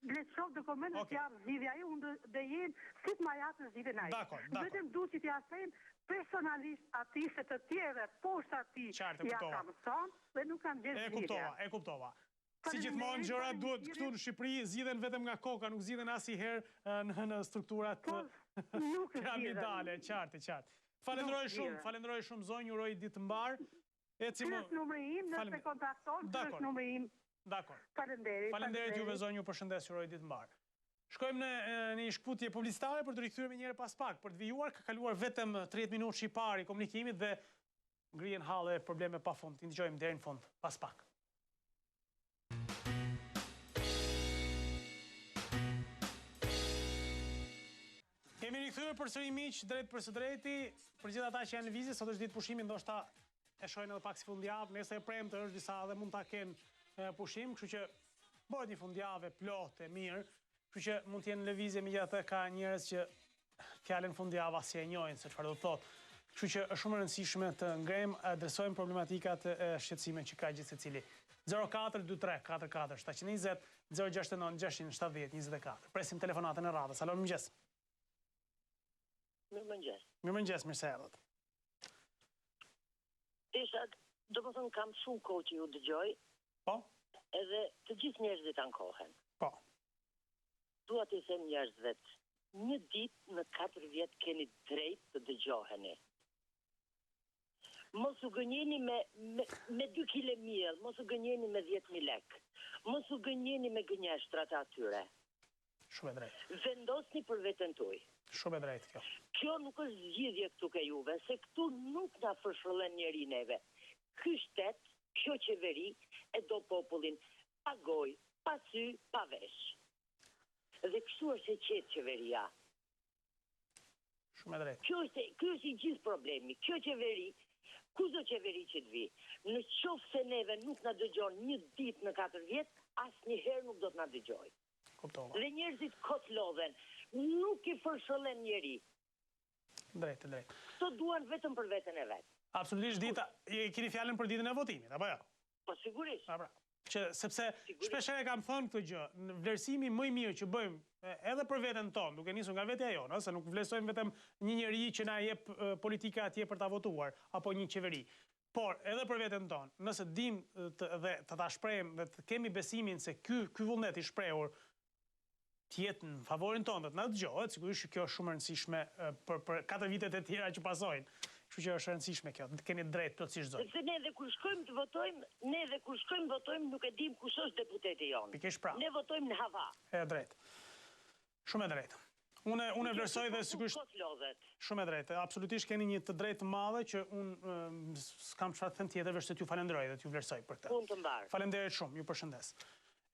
Le të shoh dokumentet që jap zgjidhja ai, unë do jem si të ma japë zgjidhjen ai.
Dakor.
Vetëm duhet që t'ia them personalisht atij se të tjerë poshtë atij ja kam thënë dhe nuk kam gjetur zgjidhje.
E kuptova. Si gjithmonë gjërat duhet këtu në Shqipëri zgjidhen vetëm nga koka, nuk zgjidhen asnjëherë në strukturat piramidale, qartë. Falenderoj shumë zonjë, uroj ditë të mbar.
Ky është numri im, nëse kontakton, ky është numri im.
Dakor.
Faleminderit
juve zonjë, ju përshëndes, uroj ditë të mbar. Shkojmë në një shkputje publicitare për të rikthyer më njëherë pas pak, për të vijuar, ka kaluar vetëm 30 minutë shqiptar i komunikimit dhe ngrihen halle probleme pafund. I dëgjojmë deri në fund pas pak. Kemi rikthyer përsëri miq, drejt për së drejti, për gjithë ata që janë në lëvizje, sot është ditë pushimi, ndoshta e shohin edhe pak si fundjavë, nesër e premte është disa dhe mund ta kenë pushim, kështu që bëhet një fundjavë plotë e mirë. Kështu që mund të jenë në lëvizje, megjithatë ka njerëz që fjalën fundjavë as e njohin se çfarë do të thotë. Kështu që është shumë e rëndësishme të ngrejmë, adresojmë problematikat e shqetësimit që ka gjithë secili. 0423 44 720 069 670 24. Presim telefonatën e radhës. Alo, mëngjes. Mirëmëngjes, mirë se erdhët.
Domethënë kam shumë kohë që ju dëgjoj.
Po?
Edhe të gjithë njerëzit ankohen.
Po.
Dua t'i them njerëzve, një ditë në 4 vjet keni drejt të dëgjoheni. Mos u gënjeni me 2 kile miell, mos u gënjeni me 10.000 lek. Mos u gënjeni me gënjeshtrat atyre.
Shumë e drejtë.
Vendosni për veten tuaj.
Shumë e drejtë kjo.
Kjo nuk është zgjidhje këtu ke juve, se këtu nuk na fërshëllen njeri neve. Ky shtet, kjo qeveri e do popullin pa gojë, pa sy, pa vesh. Dhe kështu është e qetë qeveria.
Shumë e drejtë.
Kjo është i gjithë problemi. Kjo qeveri, kudo qeveri që të vi, në qoftë se neve nuk na dëgjon një ditë në 4 vjet, asnjëherë nuk do të na dëgjoj.
Kuptova.
Dhe njerëzit kot lodhen, nuk i fërshëllen njeri.
Drejtë.
Këto duan vetëm për veten e vet.
Absolutisht dita, keni fjalën për ditën e votimit, apo jo?
Po sigurisht.
Sepse shpeshherë kam thënë këtë gjë, në vlerësimi më i mirë që bëjmë edhe për veten tonë, duke nisur nga vetja jonë, se nuk vlerësojmë vetëm një njeri që na jep politika atje për ta votuar apo një qeveri, por edhe për veten tonë, nëse dimë dhe të ta shprehim dhe të kemi besimin se ky vullnet i shprehur tjetë në favorin tonë, të na dëgjohet, sigurisht kjo është shumë e rëndësishme për 4 vitet e tjera që pasojnë. Kështu që është e rëndësishme kjo, të keni drejt plotësisht zonë.
Sepse ne dhe kur shkojmë të votojmë, nuk e dim kush është deputeti jonë.
Pikërisht pra.
Ne votojmë në hava.
E drejt. Shumë e drejt. Unë e vlerësoj dhe sigurisht shumë e drejtë. Absolutisht keni një të drejtë të madhe që unë s'kam çfarë të them tjetër veç se t'ju falenderoj dhe t'ju vlerësoj për këtë.
Punë të mbarë.
Faleminderit shumë, ju përshëndes.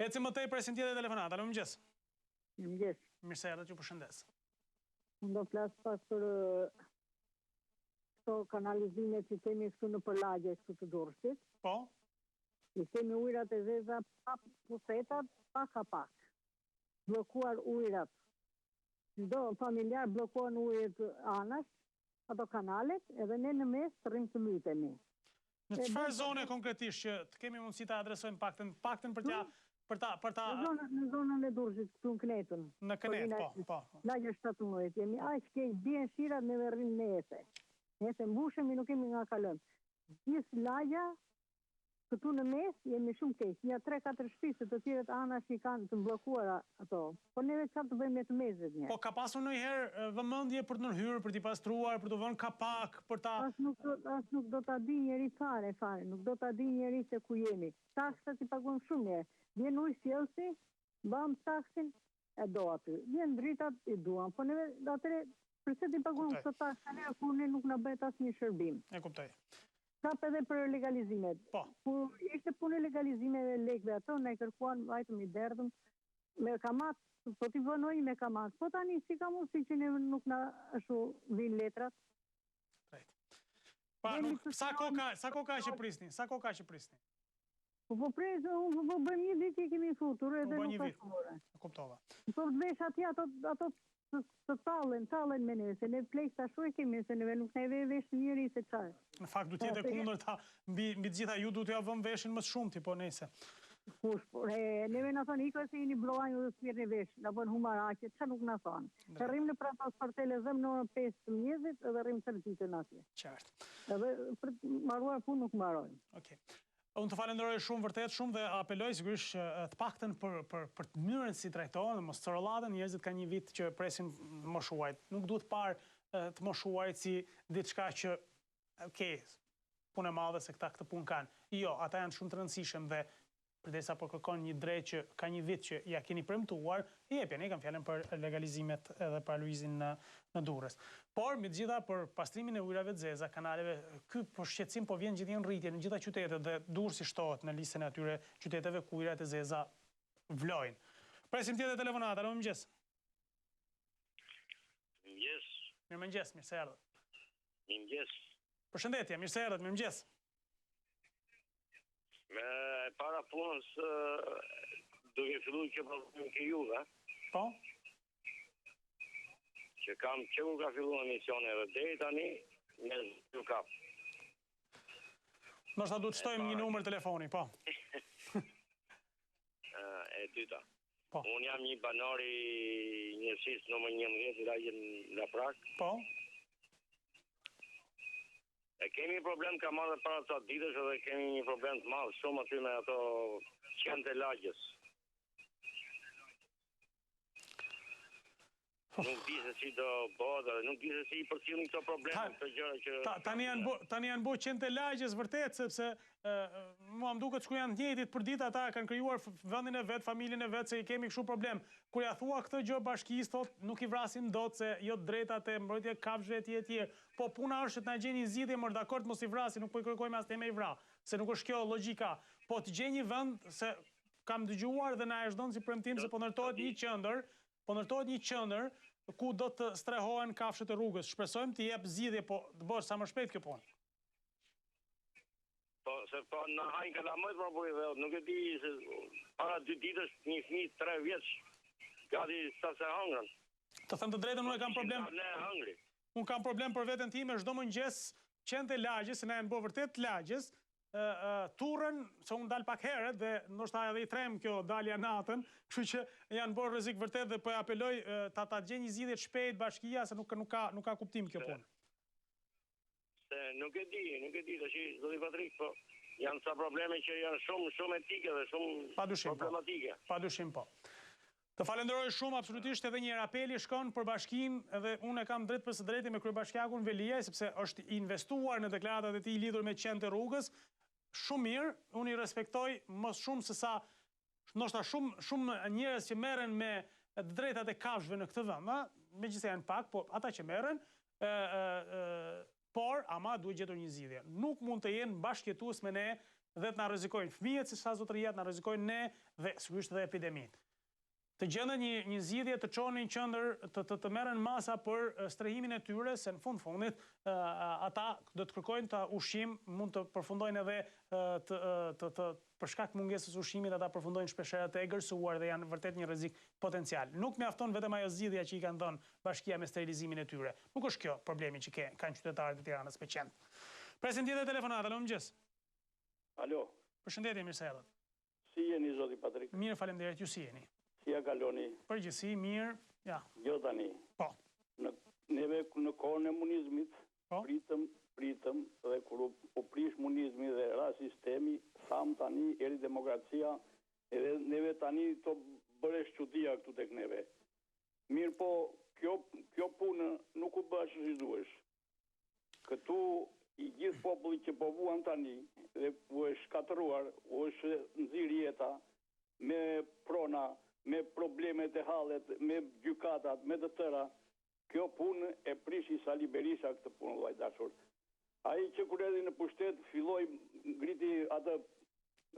Ecim më tej presin tjetër telefonat. Alo, mëngjes.
Mëngjes.
Mirë se erdhët, ju përshëndes.
Unë do flas pas për këto kanalizimet që kemi këtu në përlagje këtu të Durrësit.
Po.
I kemi ujërat e zeza pa pusetat, pa kapak. Blokuar ujërat. Çdo familjar blokuan ujët anash, ato kanalet, edhe ne në mes të rrim të mytemi.
Në çfarë zone konkretisht që të kemi mundësi ta adresojmë paktën për ta
në zonën e Durrësit, këtu në Knetën.
Në Knet, po.
Lagja 17, jemi aq keq, bien shirat ne rrim nese. Nese mbushemi, nuk kemi nga kalëm. Gjithë lagja këtu në mes jemi shumë keq. Një 3-4 shtëpi të tjerët anash i kanë të bllokuara ato. Po neve çfarë të bëjmë me të mesit një?
Po ka pasur ndonjëherë vëmendje për të nërhyrë, për t'i pastruar, për të vënë kapak, për ta
As nuk do ta di njeri fare, nuk do ta di njeri se ku jemi. Taksat i paguam shumë ne. Vjen ujë sjellsi, mbam taksin e do aty. Vjen dritat i duan. Po neve atëre përse ti paguam këto taksa ne kur ne nuk na bëhet asnjë shërbim.
E kuptoj.
Kap edhe për legalizimet.
Po.
Kur ishte punë legalizimeve lekëve ato, ne kërkuan vajtëm i derdhëm me kamat, po t'i vënoj me kamat. Po tani si ka mundësi që ne nuk na ashtu vin letrat?
Pa, sa koka që prisni? Sa koka që prisni?
Po presë, po bëjmë një ditë që kemi futur edhe nuk ka shmore.
Kuptova.
Po vesh atje ato të tallen me neve, se ne plejsh ta shuaj kemi, se neve nuk neve vesh njëri se çfarë.
Në fakt du tjetë e kundërta, mbi të gjitha ju du t'ja vëm veshin më shumë ti, po nejse.
Kush, neve na thonë iko se jeni bloanju dhe s'mirë një vesh, na bën humaraqe, çka nuk na thonë. Të rrim në pranë sportele zëm në 5 të mëngjesit edhe rrim tërë ditën atje.
Qartë.
Edhe për marruar punë nuk marrojmë.
Okej. Unë të falenderoj shumë vërtet shumë dhe apeloj sigurisht të paktën për të mënyrën si trajtohen dhe mos corollatën, njerëzit kanë një vit që presin moshuajt. Nuk duhet parë të moshuajt si diçka që punë e madhe se këta këtë punë kanë. Jo, ata janë shumë të rëndësishëm dhe përderisa po kërkon një drejt që ka një vit që ja keni premtuar, i jepjen, kam fjalën për legalizimet edhe për lujizin në Durrës. Por, me gjitha për pastrimin e ujrave të zeza, kanaleve, ky për shqetësim po vjen gjithë në rritje në gjitha qytetet dhe Durrësi shtohet në listën e atyre qyteteve ku ujrat e zeza vlojnë. Presim tjetër telefonat, alo mëngjes.
Mëngjes.
Mirëmëngjes, mirë se erdhët.
Mëngjes.
Përshëndetje, mirë se erdhët, mirëmëngjes.
Me para punës duke fillu që problem ke juve.
Po?
Që unë ka fillu në misione dhe deri tani me zë kap.
Nështë ta du të shtojmë një numër telefoni, po.
E dyta.
Po.
Unë jam një banori njërësisë nëmër 11 lagjen nga Prak.
Po.
E kemi një problem ka marrë para të ditësh edhe kemi një problem të madhë shumë aty me ato qenë të lagjes. Nuk di se si do bëhet, nuk di se si i përcjellin këto probleme, këto gjëra që
tani janë bo qenë të lagjes vërtet sepse mua më duket ku janë të njëjtit për ditë ata kanë krijuar vendin e vet, familjen e vet se i kemi kështu problem. Kur ja thua këtë gjë bashkisë thot nuk i vrasim dot se jo drejtat e mbrojtje kafshëve etj. Po puna është të na gjeni zgjidhje, më dakord mos i vrasin, nuk po i kërkojmë as me i vra, se nuk është kjo logjika. Po të gjej një vend se kam dëgjuar dhe na e zhdon si premtim se po ndërtohet një qendër ku do të strehohen kafshët e rrugës. Shpresojmë të jep zgjidhje, po të bësh sa më shpejt kjo punë.
Po, se po në hajnë kalamojt më bujë dhe nuk e di se para 2 ditësh një fëmijë 3 vjeç gati sa se hëngrën.
Të them të drejtën, unë kam problem. Unë kam problem për veten time, çdo mëngjes qenë të lagjes, se na janë bërë vërtet lagjes, turrën, se unë dal pak herët dhe ndoshta edhe i trem kjo dalja natën, kështu që janë bërë rrezik vërtet dhe po apeloj ta gjej një zgjidhje të shpejtë bashkia se nuk ka kuptim kjo punë.
Se nuk e di tash zoti Patrik, po janë ca probleme që janë shumë etike dhe shumë problematike.
Padyshim po. Të falenderoj shumë, absolutisht edhe një apeli shkon për bashkinë, edhe unë e kam drejt për së drejti me kryebashkiakun Veliaj, sepse është investuar në deklaratat e tij lidhur me qendë të rrugës. Shumë mirë, unë i respektoj më shumë se sa ndoshta shumë njerëz që merren me drejtat e kafshëve në këtë vend, megjithëse janë pak, po ata që merren, por ama duhet gjetur një zgjidhje. Nuk mund të jenë bashkëjetues me ne dhe të na rrezikojnë fëmijët, siç sa zotëria, të na rrezikojnë ne dhe sigurisht edhe epideminë. Të gjendë një zgjidhje, të çonin qendër, të merren masa për strehimin e tyre, se në fundit ata do të kërkojnë ta ushqim, mund të përfundojnë edhe për shkak mungesës ushqimit, ata përfundojnë shpeshherë të egërsuar dhe janë vërtet një rrezik potencial. Nuk mjafton vetëm ajo zgjidhja që i kanë dhënë bashkia me sterilizimin e tyre. Nuk është kjo problemi që kanë qytetarët e Tiranës me qend. Presim tjetër telefonat, alo, mëngjes.
Alo.
Përshëndetje, mirë se erdhët.
Si jeni, zoti Patrik?
Mirë, faleminderit, ju si jeni?
Si ja kaloni?
Përgjithësi, mirë, ja.
Jo tani.
Po.
Neve në kohën e munizmit, pritëm dhe kur u prish munizmi dhe ra sistemi, tham tani eri demokracia, edhe neve tani të bëre shqudia këtu tek neve. Mirë po, kjo punë nuk u bësh si duhesh. Këtu i gjithë populli që po vuan tani dhe u është shkatëruar, u është nxirë jeta me prona, me problemet e hallet, me gjykatat, me të tëra, kjo punë e prishi Sali Berisha këtë punë, vllai dashur. Ai që kur erdhi në pushtet filloi ngriti atë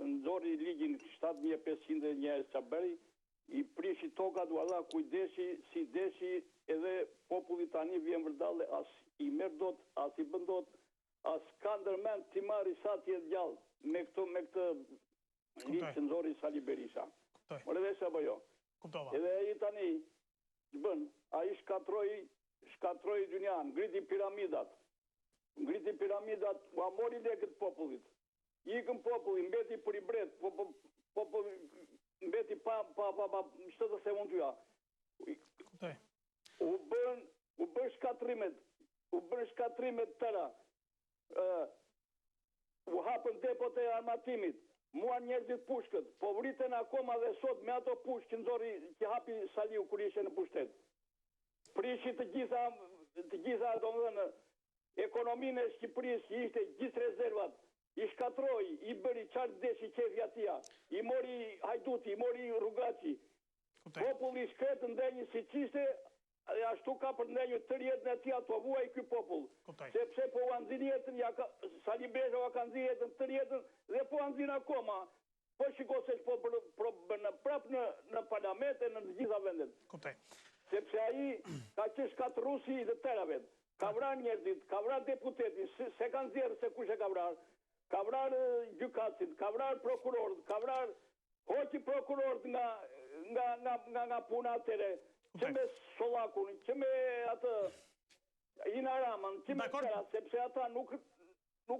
nxorri ligjin 7500 njerëz çfarë bëri, i prishi tokat, u dha kujdesi, si deshi, edhe populli tani vjen vërdallë, as i merr dot, as i bën dot, as ka ndërmend ti marri sa ti e gjallë me këtë ligj që nxorri Sali Berisha. Më rëvesh apo jo?
Kuptova.
Edhe ai tani bën, ai shkatroi dynjan, ngriti piramidat, u mori lekët popullit. Ikën populli, mbeti për i bret, mbeti pa 7 sekondë. U bën shkatrimet tëra. U hapën depot e armatimit. Muan njerëzit pushkët, po vriten akoma dhe sot me ato pushkë që hapi Saliu kur ishte në pushtet. Prishi të gjitha domethënë ekonominë e Shqipërisë që ishte gjithë rezervat, i shkatroi, i bëri çfarë deshi qefi atia, i mori Hajduti, i mori Rrugaçi. Populli shkret ndenjë si çishte, ashtu ka për ndenjë të rjetën e tij ato vuaj ky popull. Sepse po u nxirr jetën, Sali Berisha ka nxirr jetën të rjetën dhe po nxirr akoma. Po shiko se po prap në parlamente, në të gjitha vendet.
Kuptoj.
Sepse ai ka qenë katrusi i të tërave. Ka vrarë njerëzit, ka vrarë deputetin, se ka nxjerrë se kush e ka vrarë. Ka vrarë gjykatësit, ka vrarë prokurorët, ka vrarë hoqi prokurorët nga puna atyre. Që me Sollakun, që me atë Ina Raman, që me tëra, sepse ata nuk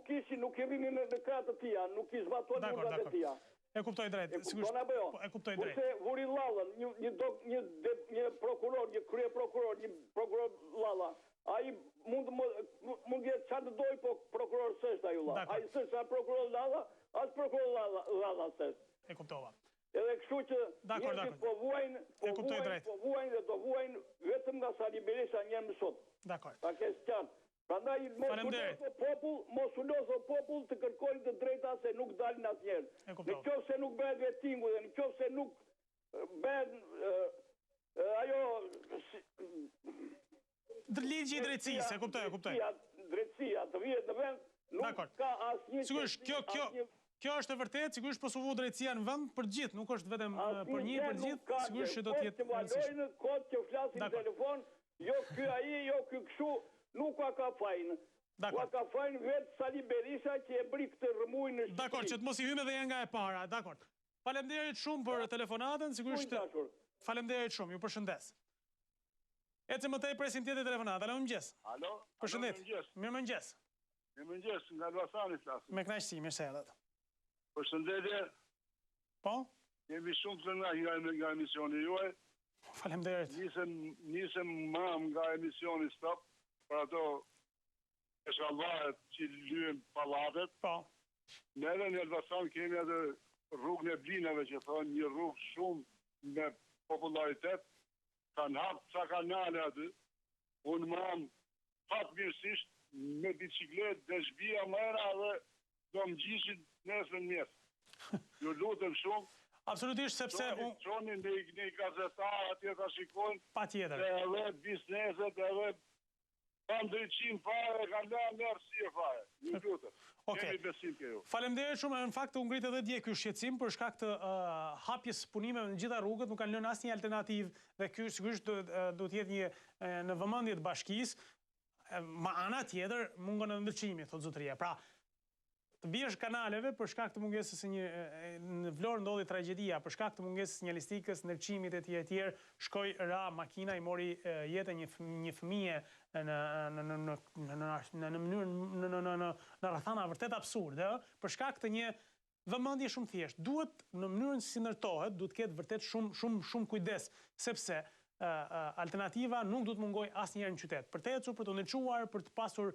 i rrinin në kratë të tia, nuk i zbatuan urdat e tia.
E kuptoj drejt.
E kuptoj apo jo?
E kuptoj drejt.
Kurse vuri Lallën, një prokuror, një krye prokuror, një prokuror Lalla, ai mund jetë çfarë të doj, po prokuror s'është ai Lalla. Ai s'është prokuror Lalla, as prokuror Lalla s'është.
E kuptova.
Edhe kështu që njerëzit po vuajnë dhe do vuajnë vetëm nga Sali Berisha një më sot.
Dakor.
Ta kesh qartë. Prandaj mos u lodhë popull të kërkojnë të drejta se nuk dalin asnjëherë. Në qoftë se nuk bëhet vetingu dhe në qoftë se nuk bëhet ajo
ligji i drejtësisë, e kuptoj.
Drejtësia të vihet në vend, nuk ka asnjë.
Sigurisht, kjo është e vërtetë, sigurisht po s'u vu drejtësia në vend për gjithë, nuk është vetëm për një, për gjithë, sigurisht që do të jetë
rëndësishme. Kod që flasin në telefon, jo ky ai, jo ky kështu, nuk ka fajin. Ka fajin vetë Sali Berisha që e bëri këtë rrëmuj në Shqipëri.
Dakor, që të mos i hymë edhe nga e para, dakor. Faleminderit shumë për telefonatën, sigurisht. Faleminderit shumë, ju përshëndes. Ecëm më tej presim tjetër telefonat. Alo, mëngjes.
Alo.
Përshëndetje. Mirëmëngjes.
Mirëmëngjes, nga Elbasani flas.
Me kënaqësi, mirë se erdhët.
Përshëndetje.
Po?
Jemi shumë të nga emisioni juaj.
Faleminderit.
Nisem mam nga emisioni Stop, për ato eshkallaret që lyhen pallatet.
Po.
Neve në Elbasan kemi atë rrugën e Blinave që thonë një rrugë shumë me popularitet, kanë hapë ca kanale aty, unë më am fatë mirësisht me biciklet dhe shbia mëra dhe do më gjisin nesër në mjesë. Ju lutem shumë.
Absolutisht, sepse...
Qoni një gazetar atje të shikojnë,
pa tjetër.
Dhe edhe bizneset, edhe pa ndryqim fare, ka lënë nërësie fare. Ju lutem. Kemi besim ke ju.
Faleminderit shumë, në fakt u ngrit edhe dje ky shqetësim për shkak të hapjes punimeve në gjitha rrugët, nuk kanë lënë asnjë alternativë dhe ky sigurisht do të jetë një në vëmendje të bashkisë. Ma ana tjetër mungon edhe ndërçimi, thot zotëria. Pra, të biesh kanaleve për shkak të mungesës së në Vlorë ndodhi tragjedia, për shkak të mungesës sinjalistikës, ndërçimit e tjerë, shkoi ra makina, i mori jetën një fëmije në rrethana vërtet absurde, për shkak të një vëmendje shumë thjesht. Duhet në mënyrën si ndërtohet, duhet ketë vërtet shumë kujdes, sepse alternativa nuk do të mungoj asnjëherë në qytet. Për të ecur, për të ndërçuar, për të pasur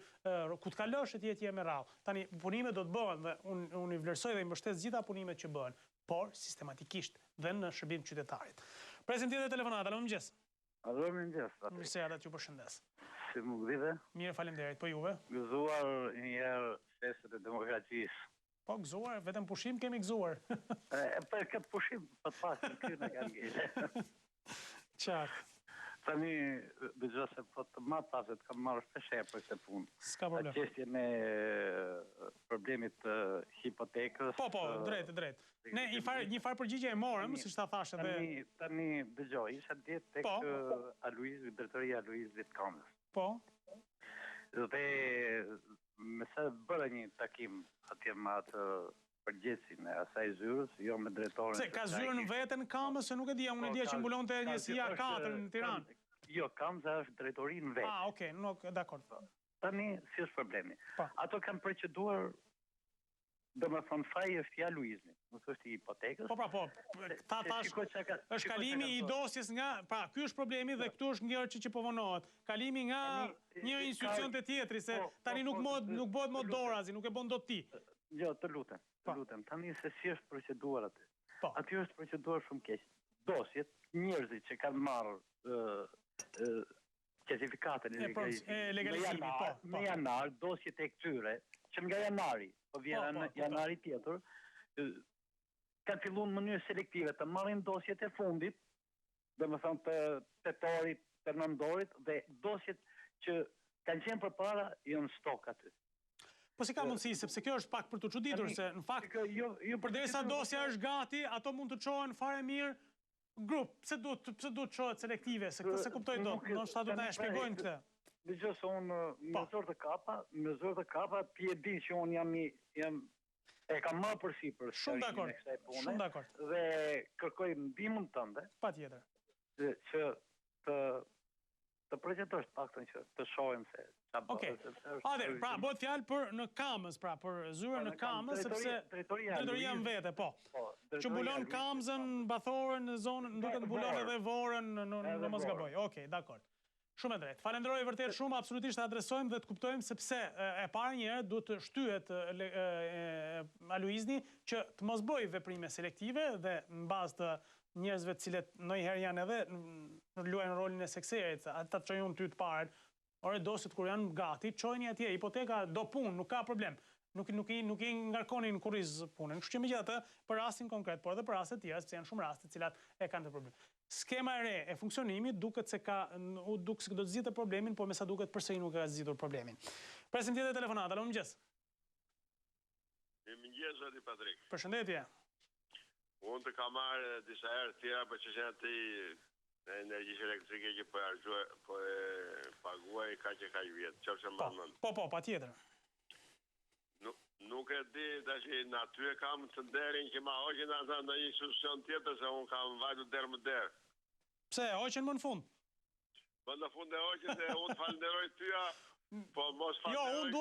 ku të kalosh etj me radhë. Tani punimet do të bëhen dhe unë i vlerësoj dhe i mbështes gjitha punimet që bëhen, por sistematikisht dhe në shërbim qytetarit. Presim tjetër telefonata, alo mëngjes.
Alo mëngjes.
Mirëse ardha, ju përshëndes.
Si më gëdhive?
Mirë, faleminderit, po juve?
Gëzuar njëherë festet e demokracisë.
Po, gëzuar, vetëm pushim kemi gëzuar.
Për këtë pushim, për të pasë në kërë në kanë gjele.
Qartë.
Tani, dëgjoj se po të ma paset, kam marrë shpeshe për këtë punë.
S'ka problem.
Qështje me problemit të hipotekës.
Po, drejt. Ne një farë përgjigje e morëm, si që ta thashe dhe...
Tani, dëgjoj, isha djetë tek drejtoria Aloizit Kamës.
Po.
Dhe me se bërë një takim atje ma të përgjithësin e asaj zyrës, jo me drejtorin...
Se, ka zyrën vetën Kamës, se nuk e dia, unë e dia që mbulon të njësia 4 në Tiranë.
Jo, Kamësa është drejtorin vetë.
Okej, dakord.
Tani, si është problemi. Ato kanë proceduar, do me thonë faji është ja Luizmi, nuk është i hipotekës.
Po, ta tash, është kalimi i dosjes nga, pra, ky është problemi dhe këtu është njërë që po vonohet. Kalimi nga një institucion të tjetri, se tani nuk bëhet mod dorazi, nuk e bën dot ti.
Jo, të lutem. Tani se si është proceduar aty. Aty është proceduar shumë keq. Dosjet, njerëzit që kanë marrë certifikatën e legalizimit, në janar, dosjet e këtyre, që nga janari, po vjen janari tjetër, kanë fillu në mënyrë selektive të marrin dosjet e fundit, dhe më thonë të tetorit, të nëndorit, dhe dosjet që kanë qenë për para, janë stok aty.
Po si ka mundësi, sepse kjo është pak për të çuditur, se në fakt, përderisa dosja është gati, ato mund të çohen fare mirë grup. Pse duhet të çohet selektive, se këtë se kuptoj dot, ndoshta do ta shpjegojnë këtë.
Dëgjoj se unë me zor të kapa, ti e di që unë jam e kam marrë përsipër
shumë dakord.
Dhe kërkoj ndihmën tënde.
Patjetër.
Që të procedosh paktën që të shohim se
Okej. Pra, bëhet fjalë për në Kamës, pra, për zyrën në Kamës, sepse drejtoria në vete, po. Që mbulon Kamzën, Bathorën, në zonën, duket mbulon edhe Vorën, në mos gaboj. Okej, dakord. Shumë e drejtë. Falenderoj vërtet shumë, absolutisht adresojmë dhe të kuptojmë sepse e para njëherë duhet të shtyhet Aloizni që të mos bëjë veprime selektive dhe në bazë të njerëzve të cilët ndonjëherë janë edhe luajnë rolin e sekserit, ata çojnë ty të parë. Ore dosjet kur janë gati, çojini atje, hipoteka do punë, nuk ka problem. Nuk i ngarkoni në kurriz punën. Kështu që megjithatë, për rastin konkret, por edhe për raste të tjera, sepse janë shumë raste të cilat e kanë të problem. Skema e re e funksionimit duket se do të zgjidhte problemin, por me sa duket përsëri nuk ka zgjidhur problemin. Presim tjetër telefonat, alo mëngjes.
Mëngjes zoti Patrik.
Përshëndetje.
Unë të kam marrë disa herë tjera për çështjen e energjisë elektrike që po e paguaj ka vjet, qofse më mend.
Po, patjetër.
Nuk e di tash në aty e kam të nderin që ma hoqën ata në një institucion tjetër se unë kam vajtur derë më derë.
Pse, hoqën më në fund?
Po në fund e hoqën dhe unë të falenderoj tyja, po mos falenderoj...
Jo, unë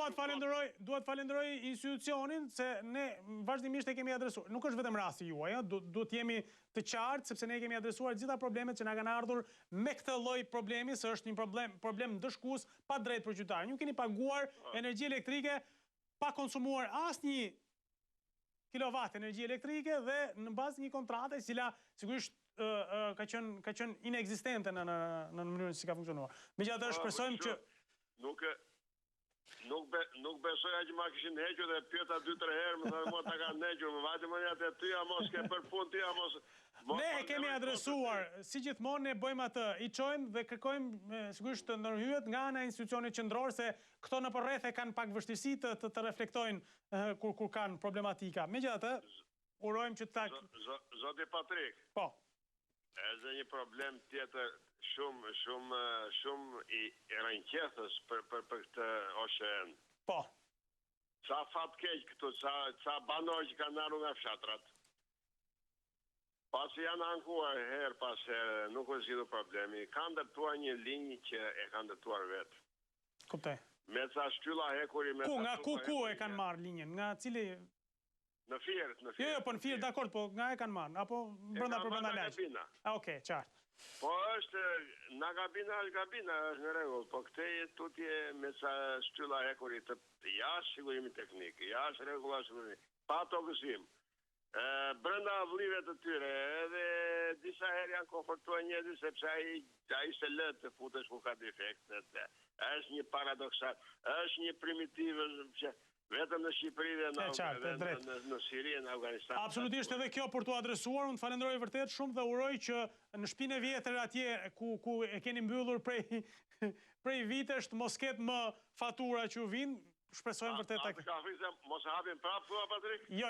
duhet falenderoj institucionin se ne vazhdimisht e kemi adresuar. Nuk është vetëm rasti juaj, duhet jemi të qartë sepse ne kemi adresuar gjitha problemet që na kanë ardhur me këtë lloj problemi, se është një problem dëshkues pa drejt për qytetarë. Ju keni paguar energji elektrike pa konsumuar asnjë kilovat energji elektrike dhe në bazë një kontrate cila sigurisht ka qenë inexistente në mënyrën si ka funksionuar. Megjithatë shpresojmë që
Nuk besoja që ma kishin hequr dhe pyeta 2-3 herë, më thënë ta kanë hequr, më vajtë më njëtë e tyja mos ke për pun tyja mos...
Ne e kemi adresuar, si gjithmonë ne bëjmë atë, i qojmë dhe kërkojmë sigurisht të ndërhyet nga ana e institucionit qendror se këto në përreth e kanë pak vështirësi të reflektojnë kur kanë problematika. Megjithatë, urojmë që ta...
Zoti Patrik.
Po.
Edhe një problem tjetër shumë i rënqethës për këtë OSHE-n.
Po.
Sa fat keq këtu, sa banor që kanë arru nga fshatrat. Pasi janë ankuar herë pas herë, nuk është gjithu problemi. Kanë ndërtuar një linjë që e kanë ndërtuar vetë.
Kuptoj.
Me ca shtylla hekuri...
Ku e kanë marrë linjën? Nga cili...
Në Fier.
Jo, po në Fier, dakord, po nga e kanë marrë? Apo brenda lagj? Okej, qartë.
Po është, nga gabina është gabina, është në regullë, po këte tutje me ca shtylla hekuri të jashtë sigurimi teknik, jashtë regulla sigurimi, pa to gësim. Brenda vlive të tyre, edhe disa herë janë konfortuar njerëzit sepse ai se lë të futesh ku ka defektet. Është një paradoksal, është një primitiv që vetëm në Shqipëri dhe në Siri e në Afganistan.
Absolutisht edhe kjo për të adresuar, unë të falenderoj vërtet shumë dhe uroj që në shtëpinë e vjetër atje ku e keni mbyllur prej vitesh të mos ketë më fatura që u vinë. Shpresojmë vërtet
ta... Ka frisë, mos e hapin prapë, thua, Patrik?
Jo,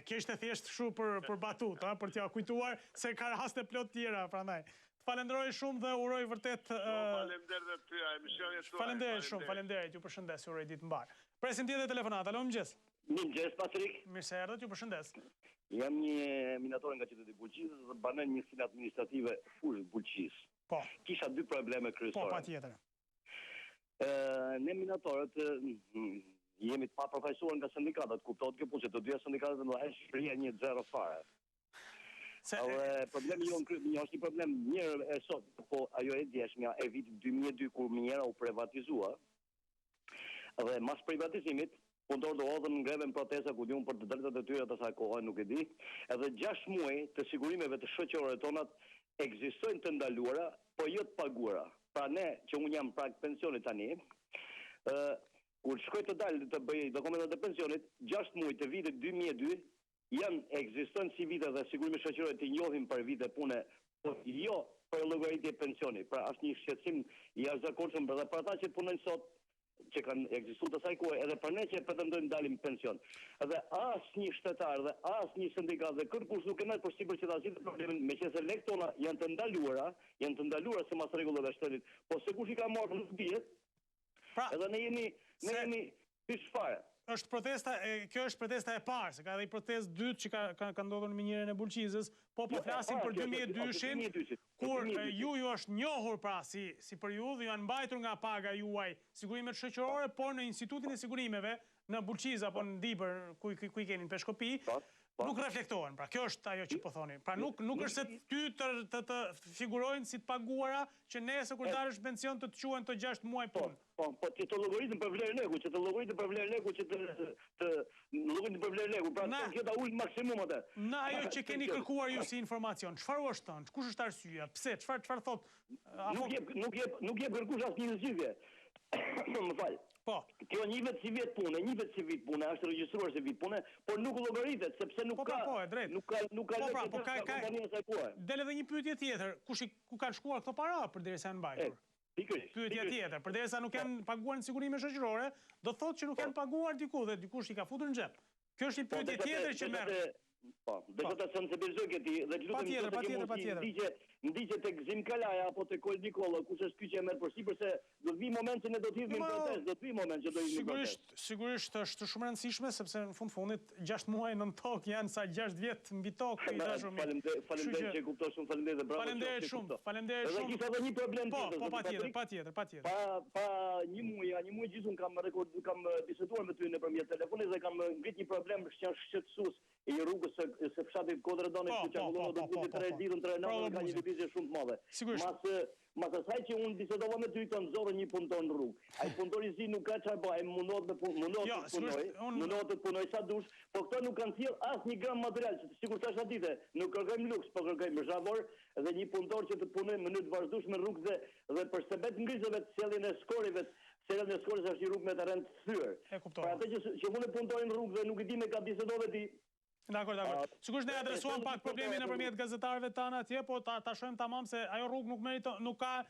kishte thjesht shu për batut, për t'ja kujtuar se ka raste plot tjera, prandaj. Të falenderoj shumë dhe uroj vërtet...
Falenderoj dhe tyja, emisionit tuaj.
Falenderit, ju përshëndes, uroj ditë mbar. Presim tjetër telefonat, alo, mëngjes.
Mëngjes, Patrik.
Mirë se erdhët, ju përshëndes.
Jam një minator nga qyteti Bulqisë dhe banon një sinë administrative fushë Bulqisë.
Po.
Kisha 2 probleme kryesore.
Po, patjetër.
Ne minatorët jemi të paprofajsuar nga sindikatat, kuptohet kjo punë, që të dyja sindikatat në Shqipëria një zero fare. Problemi jo është një problem mirë e sot, po ajo e djeshmja e vitit 2002 kur minjera u privatizua, dhe mas privatizimit, punëtor do hodhën ngreven protesta ku diun për të drejtat e tyre të asaj kohe, nuk e di, edhe 6 muaj të sigurimeve të shoqërore tonat ekzistojnë të ndaluara, po jo të paguara. Pra ne, që unë jam prag pensionit tani, kur shkoj të dalë të bëj dokumentat e pensionit, 6 muaj të vitit 2002 ekzistojnë si vite dhe sigurime shoqërore të njohim për vite pune, po jo për llogaritje pensioni. Pra është një shqetësim i jashtëzakonshëm edhe për ata që punojnë sot, që kanë ekzistuar të saj kohë, edhe për ne që pretendojmë dalim pension. Edhe asnjë shtetar dhe asnjë sindikat dhe kërkush nuk e merr përsipër që ta zgjidhë problemin, meqense lekët tona janë të ndaluara sipas rregullave të shtetit. Po se kush i ka marrë nuk dihet. Edhe ne jemi hysh fare.
Kjo është protesta e parë, se ka dhe i protestë dytë që ka ndodhur në minjerën e Bulqizës, po flasim për 2002-shin, kur ju është njohur pra si periudhë, janë mbajtur nga paga juaj sigurimet shoqërore, por në Institutin e Sigurimeve në Bulqiz apo në Dibër, ku i keni në Peshkopi, nuk reflektohen, pra kjo është ajo që po thoni. Pra nuk është se ty të figurojnë si të paguara që nesër kur dalësh pension të quhen të 6 muaj punë.
Po që të llogaritën për vlerën legu, që të llogaritën për vlerën legu, pra të kjo ta ul maksimum atë.
Na ajo që keni kërkuar ju si informacion, çfarë është thënë? Kush është arsyeja? Pse? Çfarë thot?
Nuk jep kërkush asnjë zgjidhje. Më fal.
Po.
Kjo një vit si vit pune, është regjistruar si vit pune, por nuk llogaritet sepse nuk ka.
Po, e drejt.
Nuk ka kompania saj kohë.
Del edhe një pyetje tjetër, ku kanë shkuar këto para përderisa janë mbajtur? Pyetja tjetër, përderisa nuk janë paguar në sigurime shoqërore, do thotë që nuk janë paguar diku dhe dikush i ka futur në xhep. Kjo është një pyetje tjetër që merr.
Po, dhe do të sensibilizoj këti, dhe të lutem ndiqe tek Gzim Kalaja apo tek Kol Nikolla, kush është ky që e merr përsipër se do të vi moment që ne do të hidhim në protestë, do të vi moment që do hidhim në protestë.
Sigurisht është shumë e rëndësishme sepse në fundit 6 muaj nën tokë janë sa 6 vjet mbi tokë i dashur.
Faleminderit që kuptoj shumë, faleminderit dhe bravo.
Faleminderit shumë.
Edhe kisha edhe një problem tjetër.
Po, patjetër.
Pa një muaj gjithun kam biseduar me ty nëpërmjet telefonit dhe kam ngrit një problem që është shqetësues i rrugës së fshatit Kodredoni, ku çavullon do të futi 3 ditën 3 natë ka një beneficie shumë të madhe. Mas asaj që unë bisedova me ty të nëzorë një punëtor në rrugë. Ai punëtori si nuk ka çfarë bëj, mundohet të punoj sa dush, po këto nuk kanë thirr asnjë gram material, sikur thash atje, nuk kërkojmë luks, po kërkojmë zhavor dhe një punëtor që të punojë në mënyrë të vazhdueshme në rrugë dhe për shërbet ngrizave të sjelljen e skorive. Sjellja e skorës është një rrugë me terren të thyer. Pra atë që unë punoj në rrugë dhe nuk e di me ka bisedove ti.
Dakor. Sigurisht ne adresuam pak problemin nëpërmjet gazetarëve tanë atje, po ta shohim tamam se ajo rrugë nuk ka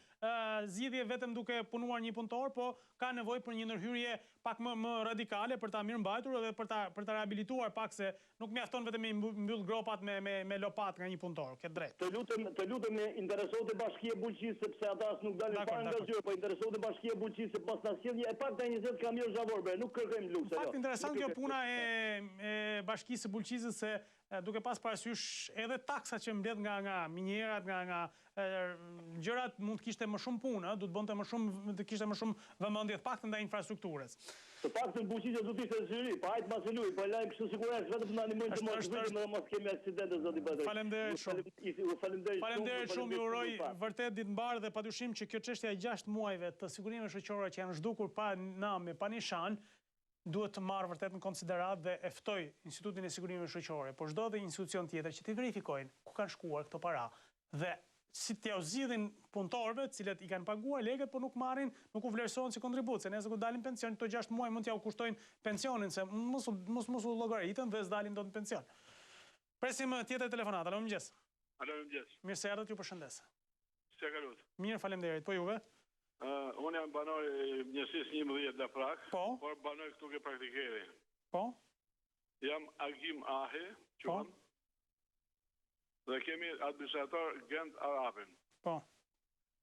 zgjidhje vetëm duke punuar një punëtor, po ka nevojë për një ndërhyrje pak më radikale për ta mirëmbajtur edhe për ta rehabilituar pak, se nuk mjafton vetëm me mbyll gropat me lopat nga një punëtor, ke drejt.
Të lutem interesohet e Bashkia e Bulqisë, sepse ata as nuk dalin para nga zyrë, po interesohet e Bashkia e Bulqisë pas na sjellje e pak 20 kamion zhavor, nuk kërkojmë luks.
Fakt interesant kjo puna e Bashkisë së Bulqisë, se duke pas parasysh edhe taksat që mbledh nga minjerat, nga gjërat mund të kishte më shumë punë, do të bënte më shumë, të kishte më shumë vëmendje të paktën ndaj infrastrukturës.
Të paktën Bulqisja do të ishte zyrë, pa hajt mos e luaj, po lajm kështu sigurisht vetëm na ndihmojnë të mos vijmë dhe mos kemi aksidente zoti Badri.
Faleminderit shumë. Faleminderit shumë, ju uroj vërtet ditë mbar dhe padyshim që kjo çështje e 6 muajve të sigurimeve shoqërore që janë zhdukur pa namë, pa nishan, duhet të marrë vërtet në konsiderat dhe e ftoj Institutin e Sigurimeve Shoqërore, por çdo dhe institucion tjetër që të verifikojnë ku kanë shkuar këto para dhe si t'ja u zgjidhin punëtorëve, të cilët i kanë paguar lekët, por nuk marrin, nuk u vlerësohen si kontribut, se nëse ku dalin pension, këto 6 muaj mund t'ja u kushtojnë pensionin, se mos u llogaritën dhe s'dalin dot në pension. Presim tjetër telefonat. Alo, mëngjes.
Alo, mëngjes.
Mirë se erdhët, ju përshëndes.
Si e kalut?
Mirë, faleminderit. Po juve?
Unë jam banor njësisë 11 dhe prak, por banor këtu ke praktikeri.
Po?
Jam Agim Ahe, qëmë, dhe kemi administrator Gent Arapin.
Po?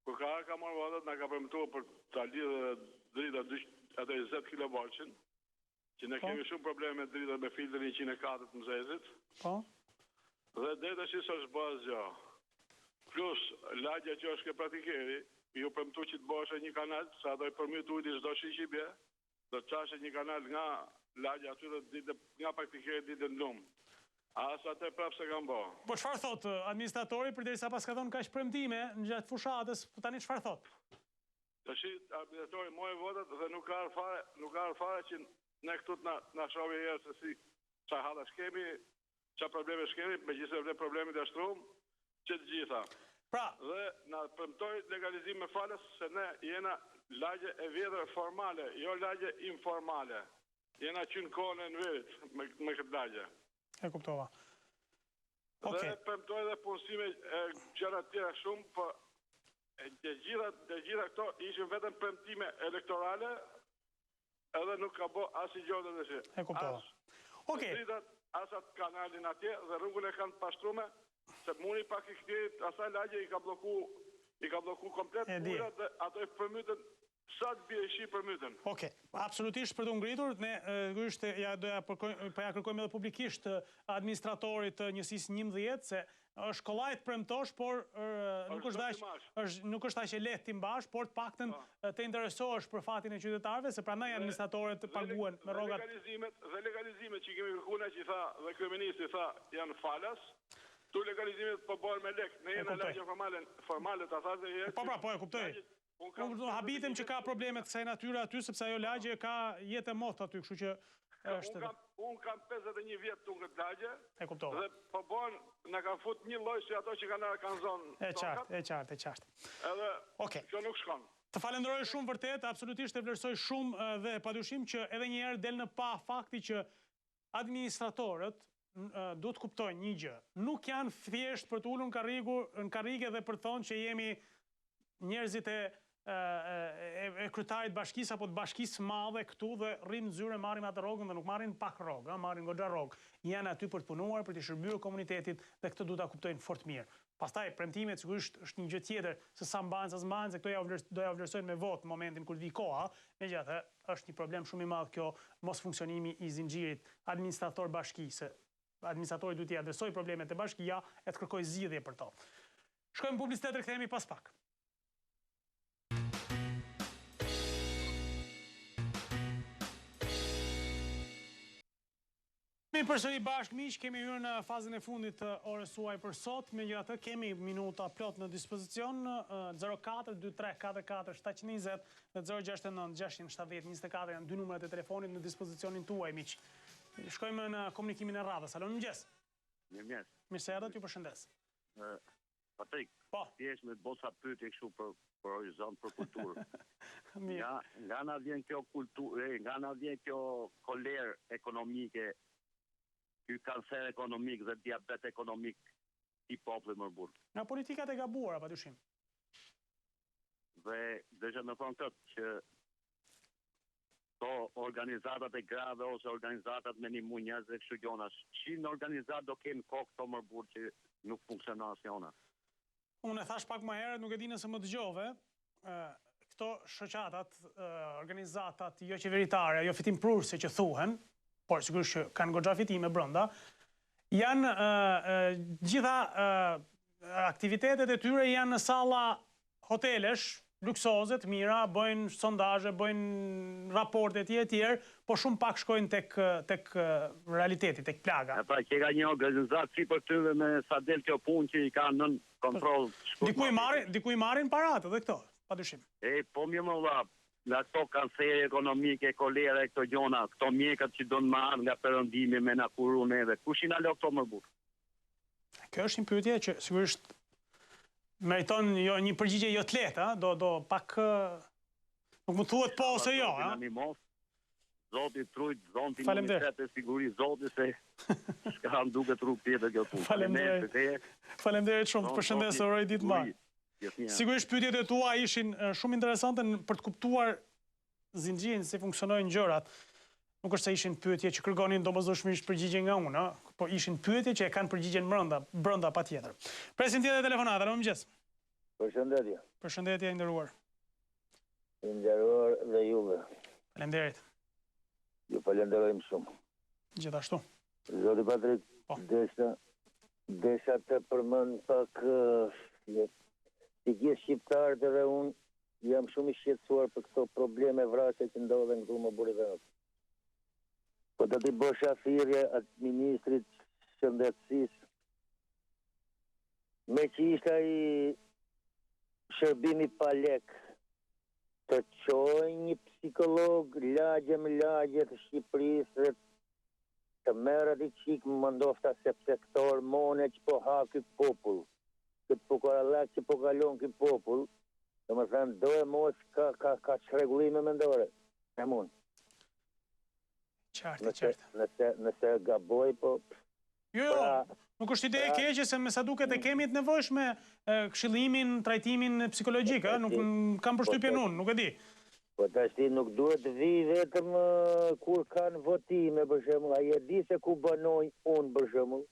Kur ka marrë vadat, nga ka përmëtuar për të lidhë drita 20 kilovoltën, që ne kemi shumë probleme me drita me filtrin 104 të mëzezit.
Po?
Dhe drita që së është bëzë gjo. Plus, lagja që është ke praktikeri, ju përmëtu që të bëshe një kanal, sa do i përmëtu ujti çdo shqipje, do të qashe një kanal nga lagja aty dhe nga praktikeri ditë në lumë. Asa të prapë se kam bo.
Po çfarë thot administratori përderisa pas ka thonë kaq premtime në gjatë fushatës, tani çfarë thot?
Tash administratori mori votat dhe nuk ka ardhur fare që ne këtu na shohë herë se si çfarë hallash kemi, çfarë probleme kemi, megjithëse problemet e shtrum, që të gjitha.
Pra,
dhe na premtoi legalizim me falës se ne jena lagje e vjetër formale, jo lagje informale. Jena qynë kohën e verit me këtë lagje.
E kuptova.
Dhe premtoi dhe punësime gjëra tjera shumë, por të gjitha këto ishin vetëm premtime elektorale, edhe nuk ka bo asnjë gjë të dëshë.
E kuptova. Okej.
Asat kanalin atje dhe rrugën e kanë pashtrume, se muni pak i këtirit asaj lagje i ka bloku komplet ujrat dhe ato i përmytën sa të bje ishi përmytën.
Oke, absolutisht për të ngritur, ne ja kërkojmë edhe publikisht administratorit njësisë 11, se është kollajt premtosh, por nuk është aq e lehtë ti mbash, por të paktën të interesohesh për fatin e qytetarëve, se prandaj administratorët paguhen me rrogat.
Dhe legalizimet që kemi kërkuar që tha dhe kryeministri tha janë falas. Tu legalizimet po bëhen me lek, ne jena lagje formale ta thashë herë.
Po e kuptoj. Unë habitem që ka problemet kësaj natyre aty, sepse ajo lagje ka jetë e motë aty, kështu që është...
Unë kam 51 vjetë të këtë lagje,
e kuptova.
Dhe po bëhen, në kanë fut një lloj si ato që kanë zonë.
E qartë.
Edhe, kjo nuk shkon.
Të falenderoj shumë vërtet, absolutisht e vlerësoj shumë dhe padyshim që edhe njëherë del në pa fakti që administratorët duhet të kuptojnë një gjë. Nuk janë thjesht për të ulur në karrige dhe për të thonë që jemi njerëzit e kryetarit bashkisë apo të bashkisë madhe këtu dhe rrinë zyre, marrim atë rrogën dhe nuk marrin pak rrogë, marrin goxha rrogë. Janë aty për të punuar, për të shërbyer komunitetit dhe këtë duhet ta kuptojnë fort mirë. Pastaj premtimet sigurisht është një gjë tjetër se sa mbahen, sa s'mbahen, se këto do ja vlerësojnë me votë në momentin kur vi koha. Megjithatë, është një problem shumë i madh kjo mos funksionimi i zinxhirit administrator bashkisë. Administratori duhet t'i adresojë problemet e bashkia e të kërkojë zgjidhje për to. Shkojmë publicitet dhe kthehemi pas pak. Kemi përsëri bashkë miq, kemi hyrë në fazën e fundit të orës suaj për sot, megjithatë kemi minuta plot në dispozicion 04-23-44-720 dhe 069-670-24 janë dy numrat e telefonit në dispozicionin tuaj miq. Shkojmë në komunikimin e radhës. Alo, mëngjes.
Mirëmëngjes.
Mirë se erdhët, ju përshëndes.
Patrik, thjesht me bosa pyetje kështu për horizont për kulturë. Nga na vjen kjo kulturë, nga na vjen kjo kolerë ekonomike, ky kancer ekonomik dhe diabet ekonomik i popullit mërbur.
Nga politikat e gabuara, padyshim.
Dhe desha me thonë këtë që to organizatat e grave ose organizatat me një mu njerëz dhe kështu gjona, që në organizat do kenë kokë to mërbur që nuk funksionon asnjëna.
Unë e thash pak më herët, nuk e di nëse më dëgjove, këto shoqatat, organizatat jo qeveritare, jo fitimprurëse që thuhen, por sigurisht që kanë goxha fitime brenda, janë gjitha aktivitetet e tyre janë në salla hotelesh, luksoze të mira, bëjnë sondazhe, bëjnë raporte etj, po shumë pak shkojnë tek realiteti, tek plaga.
Pra që ka një organizat si për tyve me sa del kjo punë që i ka nën kontroll.
Diku i marrin parat edhe këto, padyshim.
Po mirë më vlla, nga këto kancere ekonomike, kolera e këto gjona, këto mjekat që do në marrë nga perëndimi me na kuru neve, kush i na lë këto më burr?
Kjo është një pyetje që sigurisht meriton një përgjigje jo të lehtë, do pak nuk më thuhet po ose jo, ha?
Zoti trujt, zonti ministret e sigurisë, zoti se s'ka duket rrugë tjetër kjo punë.
Faleminderit shumë, të përshëndes, uroj ditë mbarë. Sigurisht pyetjet e tua ishin shumë interesante për të kuptuar zinxhirin se si funksionojnë gjërat. Nuk është se ishin pyetje që kërkonin domosdoshmërisht përgjigje nga unë, po ishin pyetje që e kanë përgjigjen brenda patjetër. Presim tjetër telefonata, alo mëngjes.
Përshëndetje.
Përshëndetje i nderuar.
I nderuar dhe juve.
Faleminderit.
Ju falenderojmë shumë.
Gjithashtu.
Zoti Patrik, desha të përmend pak si gjithë shqiptarët edhe unë jam shumë i shqetësuar për këto probleme vrasje që ndodhen këtu më buri vend. Po do t'i bësha thirrje atë ministrit shëndetësisë me që ishte ai shërbimi pa lek të çojë një psikolog lagje të Shqipërisë dhe të merret i qik më ndofta sepse këto hormone që po ha ky popull, këtë po korallak që po kalon ky popull, domethënë do e mos ka çrregullime mendore. E mund.
Qartë.
Nëse gaboj, po...
Jo, nuk është ide e keqe se me sa duket e kemi të nevojshme këshillimin, trajtimin psikologjik, nuk kam përshtypjen unë, nuk e di.
Po tashti nuk duhet vi vetëm kur kanë votime, për shembull, ai e di se ku banoj unë, për shembull.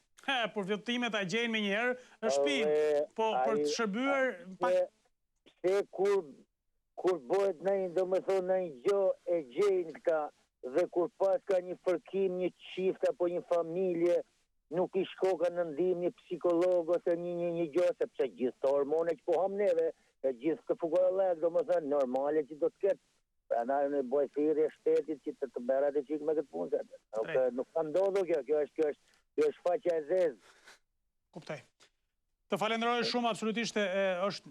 Por votimet a gjejnë me njëherë në shtëpi, po për të shërbyer...
Pse kur bëhet ndonjë, domethënë ndonjë gjë e gjejnë këta, dhe kur pas ka një fërkim, një çift apo një familje, nuk i shkoka në ndihmë një psikolog ose një gjë, sepse gjithë të hormone që po ham neve, e gjithë të fukorallak, domethënë normale që do të ketë. Prandaj në bëj thirrje shtetit që të bërat e çik me këtë punë. Nuk ka ndodhur kjo është faqja e zezë.
Kuptoj. Të falenderoj shumë, absolutisht është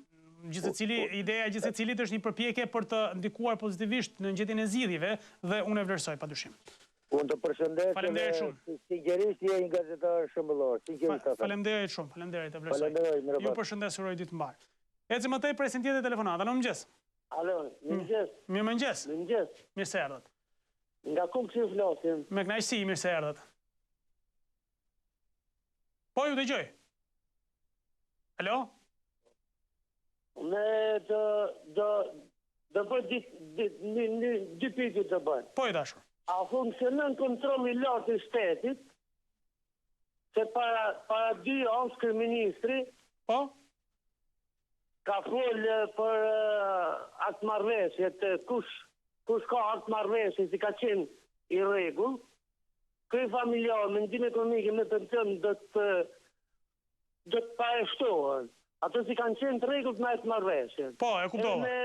ideja gjithë secilit është një përpjekje për të ndikuar pozitivisht në gjetjen e zgjidhjeve dhe unë e vlerësoj padyshim.
Unë të përshëndes dhe sinqerisht je një gazetar shëmbëllor.
Faleminderit shumë, faleminderit e vlerësoj. Ju përshëndes, uroj ditë të mbarë. Ecim më tej presin tjetër telefonat. Alo, mëngjes.
Alo, mëngjes.
Mirëmëngjes.
Mëngjes.
Mirë se erdhët.
Nga ku që flasim?
Me kënaqësi, mirë se erdhët. Po ju dëgjoj. Alo?
Ne do bëj dy pyetje të bëj.
Po i dashur.
A funksionon kontrolli i lartë i shtetit? Se para 2 anë kryeministri ka folë për aktmarrëveshjet, kush ka aktmarrëveshje si ka qenë i rregull, ky familjar me ndihmë ekonomike me pension do të parashtrohen. Ato si kanë qenë të rregullt me aktmarrëveshjen.
Po, e kuptova.
Me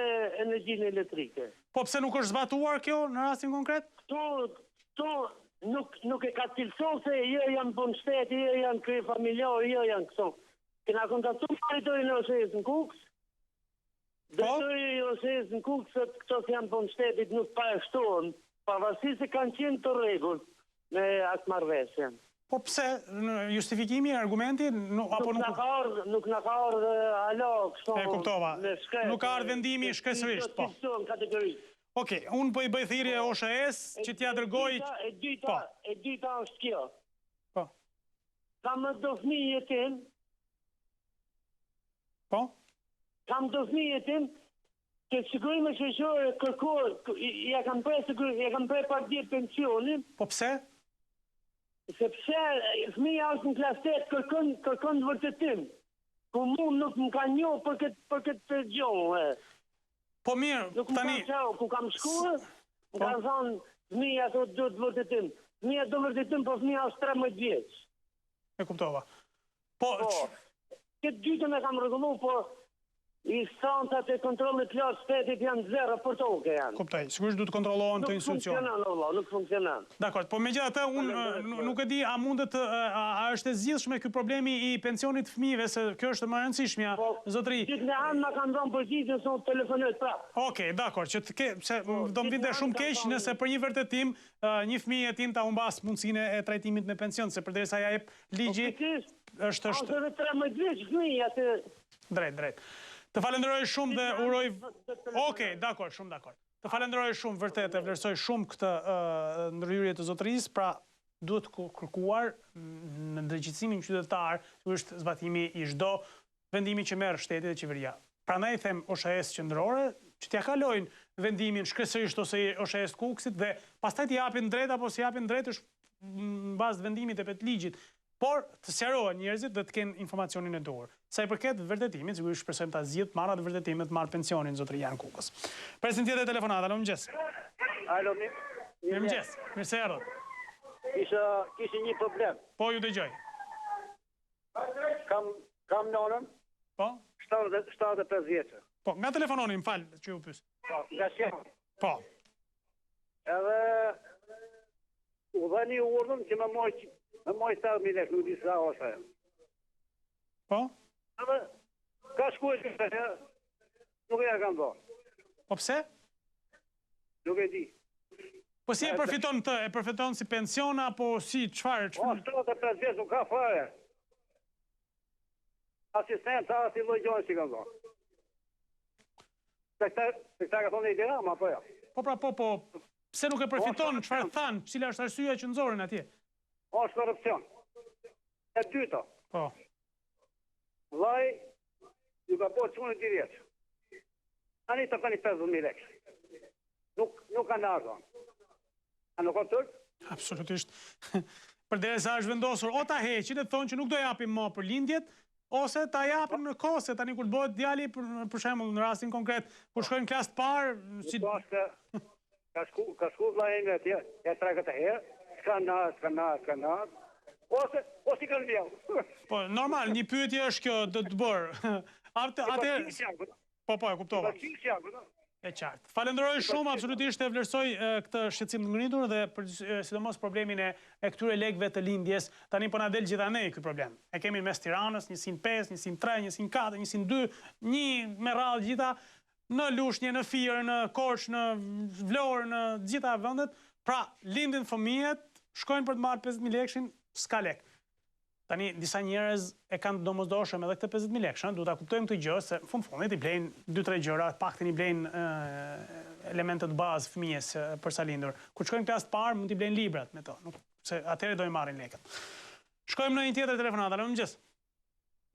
energjinë elektrike.
Po pse nuk është zbatuar kjo në rastin konkret?
Këtu nuk e ka cilëson se jo janë punë shteti, jo janë krye familjar, jo janë këso. Kena kontatu drejtori në OSS në Kukës. Drejtori në OSS në Kukës se këto që janë punë shtetit nuk parashtohen, pavarësisht se kanë qenë të rregull me atë marrëveshjen.
Po pse justifikimi, argumenti
nuk na ka ardhur alo kështu.
E kuptova. Nuk ka ardhur vendimi shkresërisht, po. Okej, unë po i bëj thirrje OSHS që t'ja dërgoj.
E dyta është kjo.
Po.
Kam do fëmijë tim.
Po?
Kam do fëmijë tim që sigurime shoqërore kërkoj, ja kam pre parti pensionin.
Po pse?
Sepse fëmija është në klasë 8 kërkon vërtetim. Po mu nuk më ka njohë për këtë gjohë.
Po mirë, tani...
Ku kam shkuë, më kanë thonë, fëmija thotë duhet vërtetim. Fëmija do vërtetim, po fëmija është 13 vjeç.
E kuptova. Po...
Këtë dytën e kam rregullu, po instancat e kontrollit lartë shtetit janë zero për toke janë.
Kuptoj, sigurisht duhet kontrollohen të institucionet.
Nuk funksionon.
Dakor, po megjithatë unë nuk e di a mundet a është e zgjidhshme ky problemi i pensionit të fëmijëve, se kjo është më e rëndësishmja, zotëri.
Gjithë në anë ma kanë dhënë përgjigjen se unë telefonoj prapë.
Okej, dakor, që se do më vinte shumë keq nëse për një vërtetim një fëmijë e tim ta humbas mundësinë e trajtimit me pension, se përderisa ja jep ligji është drejt. Të falenderoj shumë dhe uroj... Okej, dakor, shumë dakor. Të falenderoj shumë, vërtet, e vlerësoj shumë këtë ndërhyrje të zotërisë, pra duhet kërkuar në drejtësimin qytetar, është zbatimi i çdo vendimi që merr shteti dhe qeveria. Prandaj them OSHS qendrore që t'ia kalojnë vendimin shkresërisht ose OSHS Kukësit dhe pastaj t'i japin drejt apo si japin drejt është në bazë vendimit e petligjit. Por të sqarohen njerëzit dhe të kenë informacionin e duhur. Sa i përket vërtetimit, sigurisht shpresojmë ta zgjidh marrë të vërtetimet të marr pensionin zotëri Jan Kukës. Presim tjetër telefonat, alo mëngjes.
Alo,
mëngjes. Mirë se erdhët.
Kisha një problem.
Po, ju dëgjoj.
Kam nonën.
Po?
75 vjeçë.
Po, nga telefononi, më fal, që ju pyes.
Po, nga Shqipëria.
Po.
Edhe u dhani urdhën që më moj 7.000 lekë, nuk di sa ose.
Po?
Edhe, ka shkuaj që nuk e ja kam do.
Po pse?
Nuk e di.
Po si e përfiton të? E përfiton si pensiona, apo si qfarë?
Po, 75 vjeç nuk ka fare. Asistent, si lloj gjone që kam do. Se këta ka thonë e idea, ma po ja.
Po pra, po, pse nuk e përfiton, qfarë thanë, cila është arsyeja që nxorën atje?
Është korrupsion. E dyta.
Po.
Vllai ju ka bërë çunë 2 vjeç. Ani të kanë 50.000 lekë. Nuk kanë ardhur. A nuk ka tërë?
Absolutisht. Përderisa është vendosur, o ta heqin e thonë që nuk do japim më për lindjet, ose ta japin në kohë, se tani kur të bëhet djali, për shembull në rastin konkret, kur shkojnë klasë të parë, si
ka shku vllai ime atje, ja 3-4 herë. S'ka na. Ose i kanë vjell.
Po, normal, një pyetje është kjo të bërë. Po, e kuptova. E qartë. Falenderoj shumë, absolutisht e vlerësoj këtë shqetësim të ngritur dhe sidomos problemin e këtyre lekëve të lindjes. Tani po na del gjithanej ky problem. E kemi mes Tiranës, 105, 103, 104, 102, një me radhë gjitha në Lushnjë, në Firë, në Korçë, në Vlorë, në gjitha vendet. Pra, lindin fëmijët, shkojnë për të marrë 50.000 lekshin, s'ka lek. Tani, disa njerëz e kanë të domosdoshëm edhe këtë 50.000 lekshin, duhet ta kuptojmë këtë gjë, se fundit i blejnë 2-3 gjëra, paktin i blejnë elementet bazë fëmijës për sa lindur. Kur shkojnë klasë të parë, mund t'i blejnë librat me to, se atëherë do i marrin lekët. Shkojmë në një tjetër telefonat, alo mëngjes.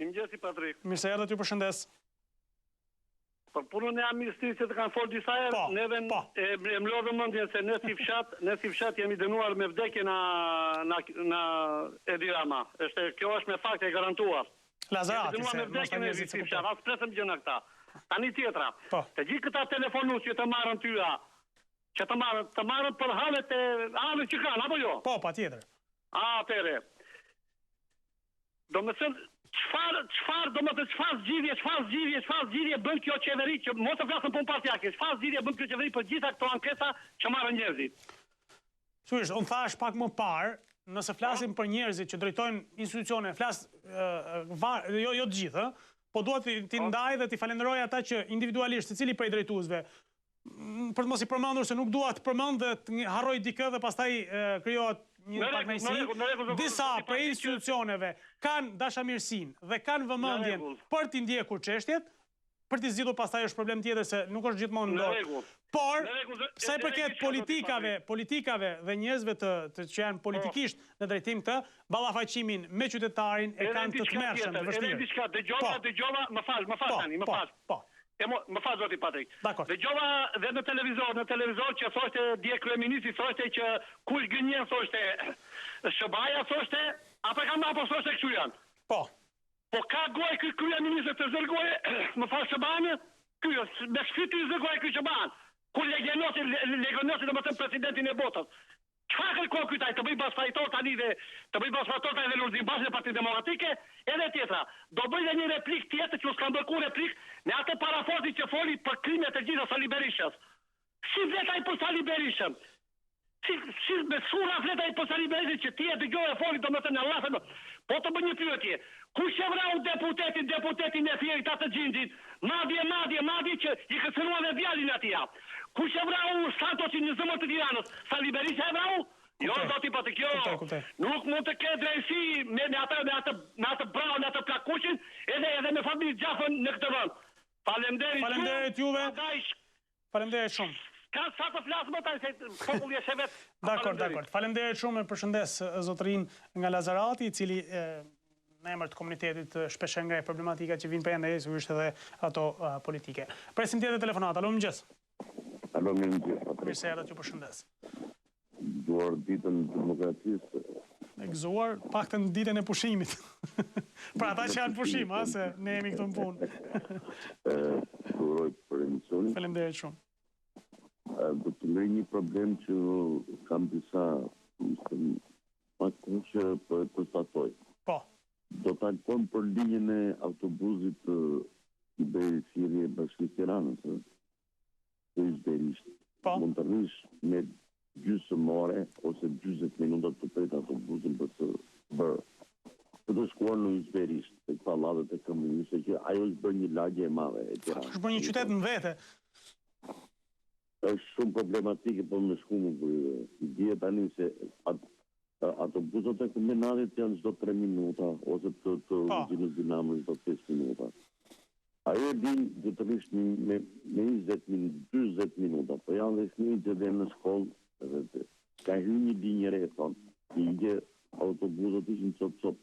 Mëngjesi Patrik.
Mirë se erdhët, ju përshëndes.
Për punën e amnistisë që të kanë folë disa herë, neve e mlodhë mendjen se ne si fshat jemi dënuar me vdekje në Edi Rama. Kjo është me fakt e garantuar.
Lazarati,
se me vdekje në si fshat, asë presëm gjëna këta. Tani tjetra, të gjithë këta telefonu që të marrën tyra, që të marrën për halët që kanë, apo jo?
Po, pa tjetër.
Atere. Do me thënë, çfarë zgjidhje bën kjo qeveri, që mos të flasën punë partijake, çfarë zgjidhje bën kjo qeveri për gjitha këto ankesa që marrën njerëzit?
Sigurisht, unë thash pak më parë, nëse flasim për njerëzit që drejtojnë institucione, jo të gjithë, po duhet t'i ndaj dhe t'i falenderoj ata që individualisht, secili prej drejtuesve, për të mos i përmendur se nuk dua të përmend dhe të harroj dikë dhe pastaj krijohet një pakënaqësi. Disa prej institucioneve kanë dashamirësinë dhe kanë vëmendjen për t'i ndjekur çështjet, për t'i zgjidhur pastaj është problem tjetër se nuk është gjithmonë në dorë. Por, sa i përket politikave dhe njerëzve që janë politikisht në drejtim të, ballafaqimin me qytetarin e kanë të tmerrshëm, të vështirë.
Dëgjova, më fal tani, më fal. Më fal zoti Patrik. Dëgjova dhe në televizor që thoshte dje kryeministri thoshte që kush gënjen thoshte SBA-ja thoshte, apo kanë apo thoshte kështu janë.
Po.
Po ka gojë ky kryeministri të zërgojë, më fal SBA-n, ky me shkryty zërgojë ky SBA-n. Kur legjonosi domethënë presidentin e botës. Çfarë kërkon ky taj të bëj bashkëfajtor tani dhe të bëj bashkëfajtor tani dhe Lulzim Bashkë e Partisë Demokratike, edhe tjetra. Do bëj dhe një replikë tjetër që s'kam bërë kur replikë në atë paraforti që foli për krimet e gjitha Sali Berishës. Si vlet ai për Sali Berishën? Si me sura vlet ai për Sali Berishën që ti e dëgjove foli domethënë Allah. Po të bëj një pyetje. Kush e vrau deputetin e Fierit atë Xhinxhin? Madje që i kërcënuan dhe djalin atij. Kush e vrau Santosin në zemër të Tiranës? Sali Berisha e vrau? Jo, zoti po të kjo. Nuk mund të ketë drejtësi me atë brau, me atë plakuqin, edhe me familjen Gjafën në këtë vend.
Faleminderit juve. Faleminderit shumë.
Ka sa të flas më tani se populli është vet.
Dakor. Faleminderit shumë, përshëndes zotërin nga Lazarati, i cili në emër të komunitetit shpesh ngrej problematikat që vinë për ende, sigurisht edhe ato politike. Presim tjetër telefonat. Alo, mëngjes.
Alo, mëngjes.
Mirë se erdhët, ju përshëndes.
Gëzuar ditën e demokracisë.
E gëzuar paktën ditën e pushimit. Pra ata që janë pushim, se ne jemi këtu në punë.
Uroj për emisionin.
Faleminderit shumë.
Do të ngrej një problem që kam disa pak që për e konstatoj.
Po.
Do të alpon për linjën e autobusit i Beri-Siri e Bashkisë Tiranës, të izberisht. Mund të rrish me gjysmë ore ose 40 minuta të pret autobusin për të bërë. Për të shkuar në izberisht, të pallatet e komuniste, që ajo është bërë një lagje e madhe e Tiranës.
është bërë një qytet në vete.
është shumë problematike për me shku më bërë. I dje tani se autobusat e kombinatit janë çdo 3 minuta, ose të uzinës dinamës çdo 5 minuta. Ajo din dhe të rrish me 20 minuta, po janë dhe fëmijë që dhe në shkollë, ka hyrë një linjë re, thonë, i ige autobusat ishin cop-cop.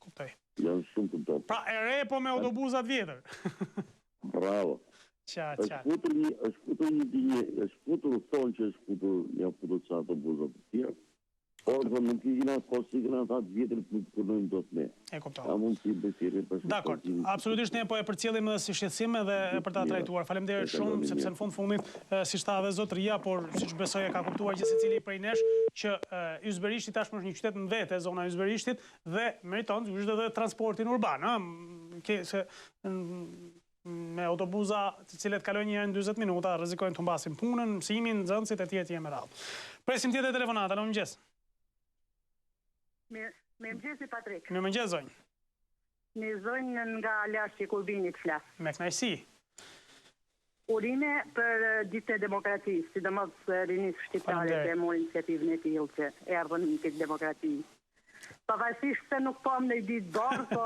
Kuptoj.
Janë shumë të top.
Pra e re po me autobusat vjetër.
Bravo.
Qartë.
Është futur një linjë, është futur thonë që është futur një futur sa autobusat të tjerë. Por nuk i gjina, po si gjina ata të vjetër të punojnë do të ne.
E kuptoj.
Ka mund si besiri për shumë.
Dakor, absolutisht ne po e përcjellim edhe si shqetësim edhe për ta trajtuar. Faleminderit shumë, sepse në fundit, siç tha edhe zotëria, por siç besoj e ka kuptuar që secili prej nesh që Ysberishti tashmë është një qytet në vete, zona e Ysberishtit, dhe meriton sigurisht edhe transportin urban, me autobuza të cilët kalojnë një herë në 40 minuta, rrezikojnë të humbasin punën, mësimin, nxënësit e tjerë me radhë. Presim tjetër telefonat. Alo, mëngjes.
Mëngjes Patrik.
Mëngjes zonjë.
Në zonjë nga Lashi Kurbinit flas.
Me kënaqësi.
Urime për ditën e demokracisë, sidomos rinisë shqiptare që morin iniciativën e tillë që erdhën në këtë demokraci. Pavarësisht se nuk po në i ditë dorë, po...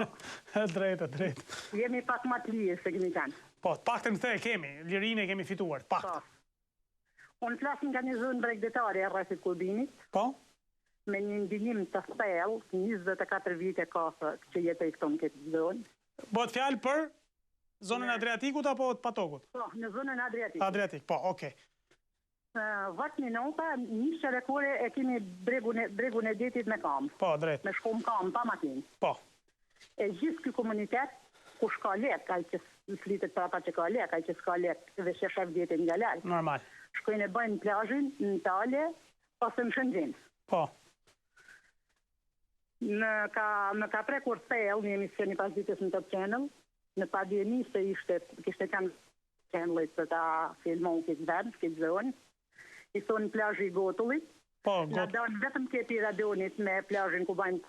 Drejt.
Jemi pak më të lirë se kemi kanë.
Po, paktën këtë e kemi, lirinë e kemi fituar, paktën.
Unë flas nga një zonë bregdetare e rrethit Kurbinit.
Po?
Me një ndinim të thellë, 24 vite ka që jetoj këto në këtë zonë.
Bëhet fjalë për zonën Adriatikut apo të Patokut?
Po, në zonën Adriatikut.
Adriatik, po, okay.
Vatë minuta, një shërekore e kemi bregun e detit me kam.
Po, drejt.
Me shkum kam, pa makinë.
Po.
E gjithë këj komunitet, ku shka lek, kaj që flitet për ata që ka lek, kaj që s'ka lek dhe sheshef detit nga lartë.
Normal.
Shkojnë e bëjnë plazhin në talje, ose në Shëngjin.
Po.
Në ka prekur thellë një emisioni pas ditës në Top Channel, në padjeni se kishte kanë channel të ta filmon këtë vend, këtë zonë, i thonë plazhi i Gotullit, Na donë vetëm kepi radionit me plazhin ku bajnë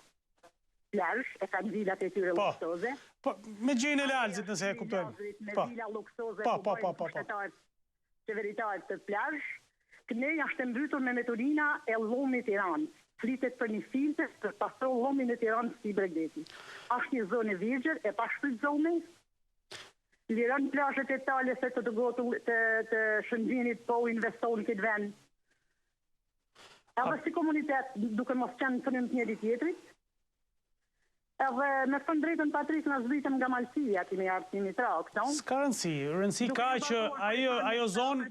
plazh, e kanë vilat e tyre luksoze.
Po, me gjejnë e lalzit nëse e kuptojmë.
Me vila luksoze ku bajnë pushtetarët qeveritarët të plazh. Kënej është mbytur me metodina e llomit Tiranë. Flitet për një filtre për pastro llomin e Tiranës si Bregdeti. Është një zonë virgjër e pa shfrytzuar. Liron plazhet e tale se të Shëngjinit po investon këtë vend. Edhe si komunitet duke mos qenë të njëri tjetrit. Edhe me thënë drejtën Patrik në zbritëm nga malësia kimi artimi trak, no?
S'ka rëndësi ka që ajo zonë...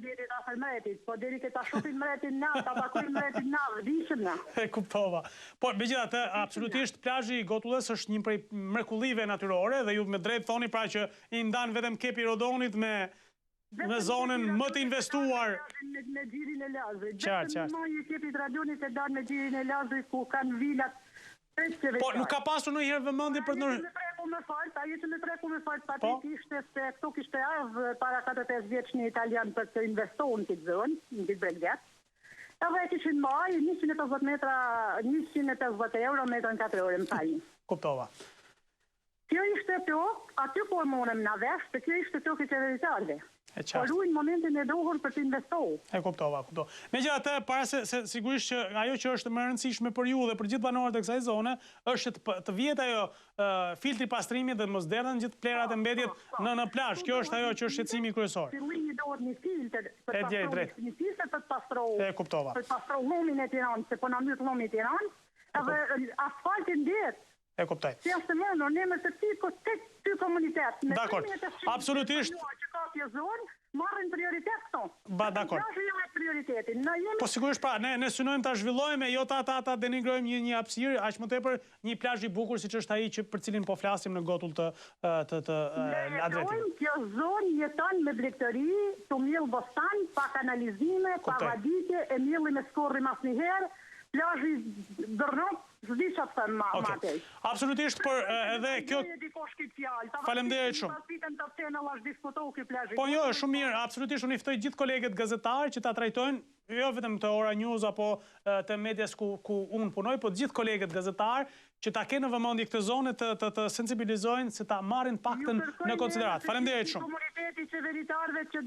Po deri këta shupin mretin na, ta bakujnë mretin na, vishëm na.
E kuptova. Po, megjithatë, absolutisht plazhi i Gotullës është një prej mrekullive natyrore dhe ju me drejt thoni pra që i ndan vetëm kepi Rodonit me zonën më të investuar.
Me gjirin e Lazrit.
Qartë.
Vetëm një kepit radionit e dan me gjirin e Lazrit ku kanë vilat.
Po, nuk ka pasur në herë vëmendje për në...
Ajo që me preku me falt, Patrik ishte se këto kishte ardhë para 4-5 vjeç një Italian për të investohë në këtë zonë, në këtë Bregdet. Edhe e kishin maj 150 euro metrën 4 ore më falni.
Kuptova.
Kjo ishte tokë, aty po morëm në vesh, të kjo ishte tokë i qeveritarëve. Por ruajnë momentin e duhur për të investohë.
E kuptova. Megjithatë, para se sigurisht që ajo që është më e rëndësishme për ju dhe për gjithë banorët e kësaj zone, është të vjetë ajo filtri pastrimit dhe mos derdhen gjithë plerat e mbetjet në plazh. Kjo është ajo që është shqetësimi kryesor.
Fillimi dohet një filtr për të pastrohë.
E kuptova.
Për të pastrohë llomin e Tiranës, se po na mbyt llomi i Tiranës, edhe asfaltin ndihet.
E kuptoj.
Si është mëndur, ne me të ty komunitet.
Dakor, absolutisht.
Që ka kjo zonë, marrin prioritet këto.
Dakor. Po sigurisht pra, ne synojmë ta zhvillojmë, jo ta denigrojmë një hapësirë, aq më tepër një plazh i bukur siç është ai që për cilin po flasim në Gotull të Adretit.
Kjo zonë jeton me blegtëri, të miell bostan, pa kanalizime, pa vaditje, e mielli me skorrim asnjëherë. Plazhi dërnot, zdi që të thënë matej.
Absolutisht, për edhe kjo... Faleminderit shumë. Po jo, shumë mirë, absolutisht unë i ftoj gjithë kolegët gazetarë që ta trajtojnë, jo vetëm të Ora News apo të medias ku unë punoj, po gjithë kolegët gazetarë që ta kenë në vëmendje këtë zonë të sensibilizojnë se ta marrin paktën në konsiderat. Faleminderit shumë.
Komuniteti qeveritarëve që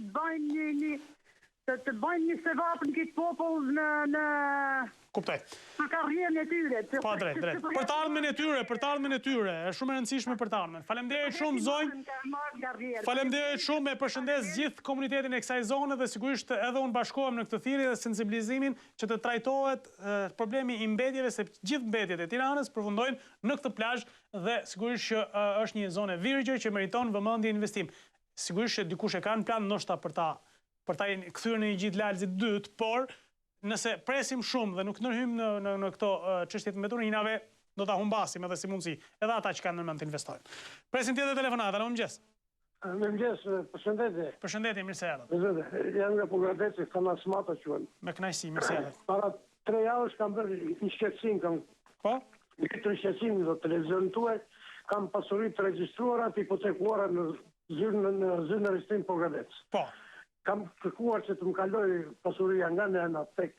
të bëjnë një sevap në këtë popull në...
Kuptoj.
Për karrierën e tyre.
Po, drejt. Për të ardhmen e tyre, është shumë e rëndësishme për të ardhmen. Faleminderit shumë, Zonjë. Faleminderit shumë, e përshëndes gjithë komunitetin e kësaj zone dhe sigurisht edhe unë bashkohem në këtë thirrje dhe sensibilizimin që të trajtohet problemi i mbetjeve, se gjithë mbetjet e Tiranës përfundojnë në këtë plazh dhe sigurisht që është një zonë virgjër që meriton vëmendje investim. Sigurisht që dikush e ka në plan ndoshta për ta kthyer në një gjithë lalzit dytë, por nëse presim shumë dhe nuk ndërhyjm në këto çështje të mbeturinave, do ta humbasim edhe si mundësi, edhe ata që kanë në mend të investojnë. Presim tjetër telefonat, alo mëngjes.
Mëngjes, përshëndetje.
Përshëndetje, mirë se erdhët.
Jam nga Pogradeci, kam Asmata quhen.
Me kënaqësi, mirë se erdhët.
Para 3 javësh kam bërë një shqetësim,
Po?
Një shqetësim në televizionin tuaj, kam pasuri të regjistruara të hipotekuara në zyrën e registrimit Pogradec.
Po.
Kam kërkuar që të më kaloj pasuria nga në tek,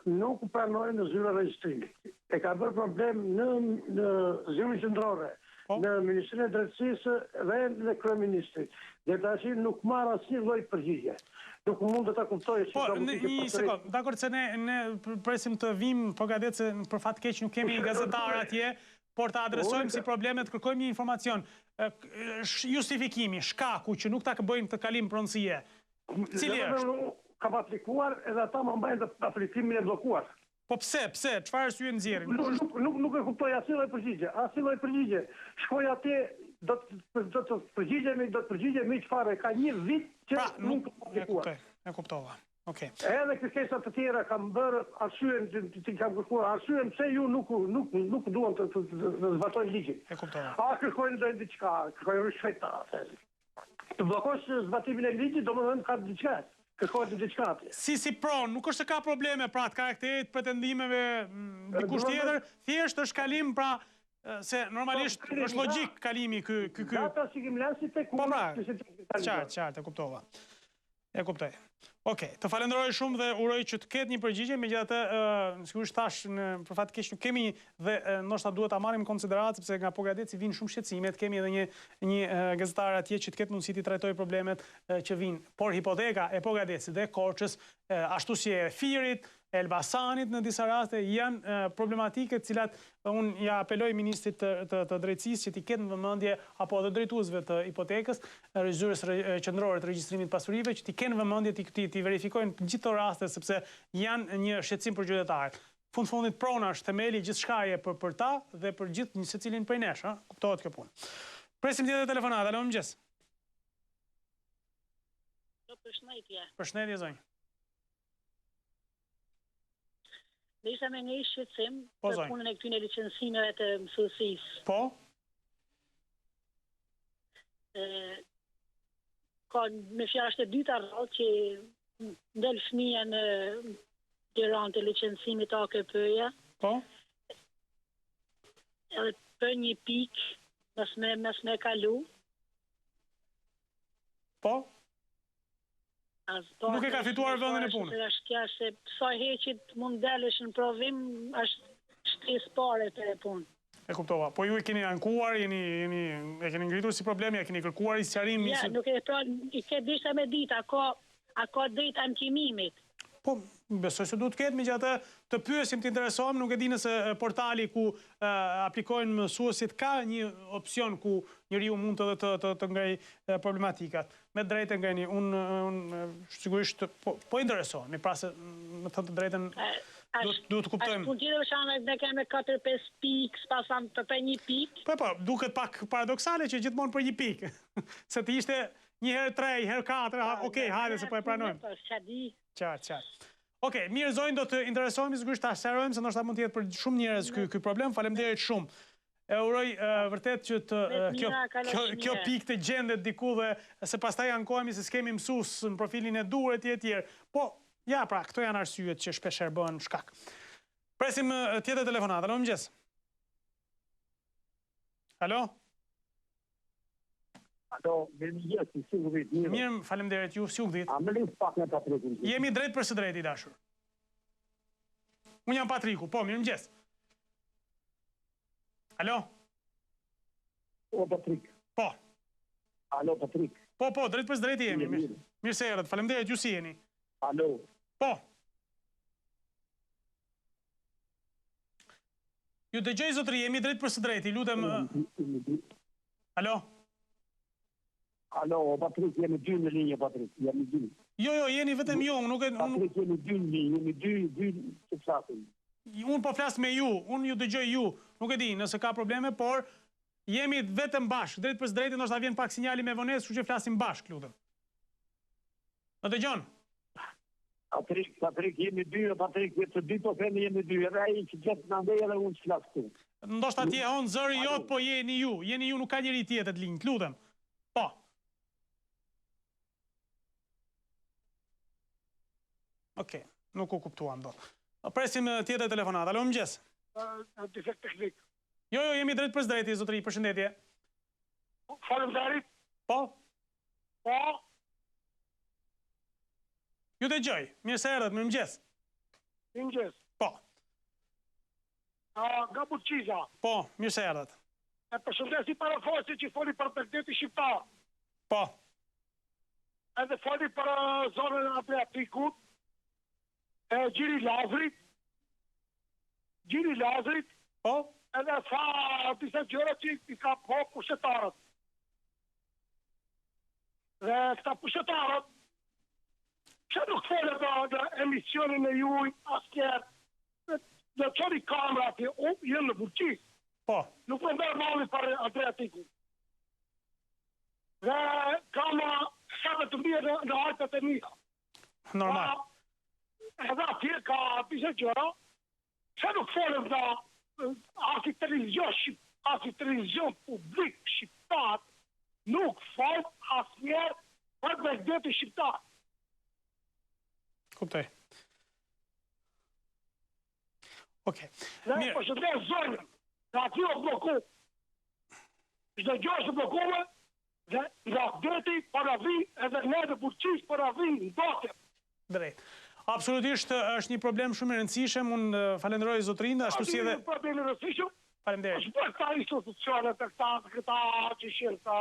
nuk u pranoj në zyrën e regjistrimit. E ka bërë problem në zyrën qendrore, në Ministrinë e Drejtësisë dhe në Kryeministrit. Dhe tash nuk marr asnjë lloj përgjigje. Nuk mund të ta kuptoj se
ka një sekond, dakor se ne presim të vim Pogradec, për fat keq nuk kemi gazetar atje, por të adresojmë si problemet, kërkojmë një informacion. Justifikimi, shkaku që nuk ta bëjnë të kalim pronësie. Cili është?
Kam aplikuar edhe ata më mbajnë aplikimin e bllokuar.
Po pse? Çfarë arsye nxjerrin?
Nuk e kuptoj asnjë lloj përgjigje. Shkoj atje, do të përgjigjemi çfarë, ka një vit që nuk aplikuar.
E kuptova. Okej.
Edhe kërkesa të tjera kam bërë arsyen që kam kërkuar, arsyen pse ju nuk duan të zbatojnë ligjin.
E kuptova.
Kërkojnë diçka, kërkojnë rishfejta. Të bllokosh zbatimin e ligjit, domethënë ka diçka. Kërkohet diçka atje.
Si pron, nuk është se ka probleme pra të karakterit pretendimeve dikush tjetër, thjesht është kalim pra se normalisht është logjik kalimi ky.
Data që kemi lënë si tek
qartë, e kuptova. E kuptoj. Okej, të falenderoj shumë dhe uroj që të ketë një përgjigje, megjithatë, sigurisht thash për fat keq nuk kemi dhe ndoshta duhet ta marrim në konsideratë sepse nga Pogadeci vinë shumë shqetësime, kemi edhe një gazetar atje që të ketë mundësi të trajtojë problemet që vinë. Por hipoteka e Pogadecit dhe Korçës, ashtu si e Firit, Elbasanit në disa raste janë problematike të cilat unë ja apeloj ministrit të drejtësisë që t'i ketë në vëmendje apo edhe drejtuesve të hipotekës, zyrës qendrore të regjistrimit pasurive që t'i kenë në vëmendje t'i verifikojnë gjithë këto raste sepse janë një shqetësim për qytetarët. Fundit prona është themeli gjithçkaje për ta dhe për gjithë një secilin prej nesh, kuptohet kjo punë. Presim tjetër telefonat, alo, mëngjes. Përshëndetje zonjë.
Dhe isha me një shqetësim për punën e këtyne licencimeve të mësuesisë.
Po?
Ka me fjalë është e dyta rrallë që ndel fëmija në Tiranë të licencimit AKP-ja.
Po?
Edhe për një pikë, mes me kalu.
Po? Nuk e ka fituar vendin e punës.
Është kja se sa heqit mund delesh në provim, është shtesë pare për e punë.
E kuptova. Po ju e keni ankuar, e keni ngritur si problemi, e keni kërkuar i sqarim?
Ja, nuk e pra, i ke dishta me ditë, a ka drejt ankimimit.
Po, besoj se duhet ketë, megjithatë të pyesim, të interesohem, nuk e di nëse portali ku aplikojnë mësuesit ka një opsion ku njeriu mund të ngrej problematikat. Me drejtë ngajni, unë sigurisht po interesohem, pra se më thënë të drejtën duhet të kuptojmë.
Ashtë mund tjede vëshanë ne keme 4-5 pikë, s'pasam për një pikë.
Po, duket pak paradoksale që gjithmonë për një pikë. Se të ishte një herë 3, një herë 4, okej, hajde se po e pranojmë. Qartë. Okej, mirë zonjë, do të interesohemi sigurisht ta sqarojmë se ndoshta mund të jetë për shumë njerëz ky problem. Faleminderit shumë. E uroj vërtet që kjo pikë të gjendet diku dhe se pastaj ankohemi se s'kemi mësues në profilin e dur etj. Po, ja pra, këto janë arsyet që shpeshherë bëhen shkak. Presim tjetër telefonat. Alo, mëngjes. Alo?
Alo, mirë, si u vit.
Mirë, faleminderit ju, si u vit.
A më lini pak në Patrikun?
Jemi drejt për së drejti, dashur. Unë jam Patriku, po, mirë mëngjes. Alo?
O, Patrik.
Po.
Alo, Patrik.
Po, drejt për së drejti jemi. Mirë se erët, faleminderit, ju si jeni.
Alo?
Po. Ju dëgjoj zotëri, jemi drejt për së drejti, lutem... Alo?
Alo, Patrik, jemi dy në linje, Patrik, jemi dy.
Jo, jeni vetëm ju, nuk e...
Patrik, jemi dy në linje, jemi dy të flasim.
Unë po flas me ju, unë ju dëgjoj ju, nuk e di nëse ka probleme, por jemi vetëm bashkë, drejt për së drejti, ndoshta vjen pak sinjali me vonesë, kështu që flasim bashkë, lutem. Në dëgjon?
Patrik, jemi dy, Patrik, të dy po themi jemi dy, edhe ai që gjetë në ndej edhe unë që flas këtu.
Ndoshta atje on zëri jot, po jeni ju, nuk ka njëri tjetër të linjë, lutem. Po. Okej, nuk u kuptuam do. Presim tjetër telefonat. Alo, mëngjes.
Defekt teknik.
Jo, jemi drejt për së drejti, zotëri, përshëndetje.
Faleminderit.
Po?
Po?
Ju dëgjoj, mirë se erdhët, mirë mëngjes.
Mëngjes.
Po.
Nga Buqiza.
Po, mirë se erdhët.
E përshëndesi parafosi që foli për Bregdeti shqiptar.
Po.
Edhe foli për zonën e Adriatikut, Gjiri Lazrit,
po?
Edhe fa disa gjëra që i ka po pushtetarët. Dhe këta pushtetarët, që nuk fole dhe emisionin e juj, askerë, dhe qëri kamera të jenë në Burqis.
Po.
Nuk në mërë mali për Adriatikut. Dhe kamera shëve të mire në hajtët e mija.
Normal.
Edhe atje ka pise gjëra, që nuk folëm da asi televizion publik shqiptar, nuk folëm asnjerë për Bregdeti shqiptar.
Kuptoj. Okej.
Dhe përshëndes zonën, dhe ati o bloku, çdo gjë është blokume, dhe Bregdeti paravi edhe ne dhe Burqis paravi në dote.
drejt. Absolutisht është një problem shumë i rëndësishëm, unë falenderoj zotrin, ashtu si edhe...
Problem i rëndësishëm?
Faleminderit.
është për këta institucionet e këta që shirë këta...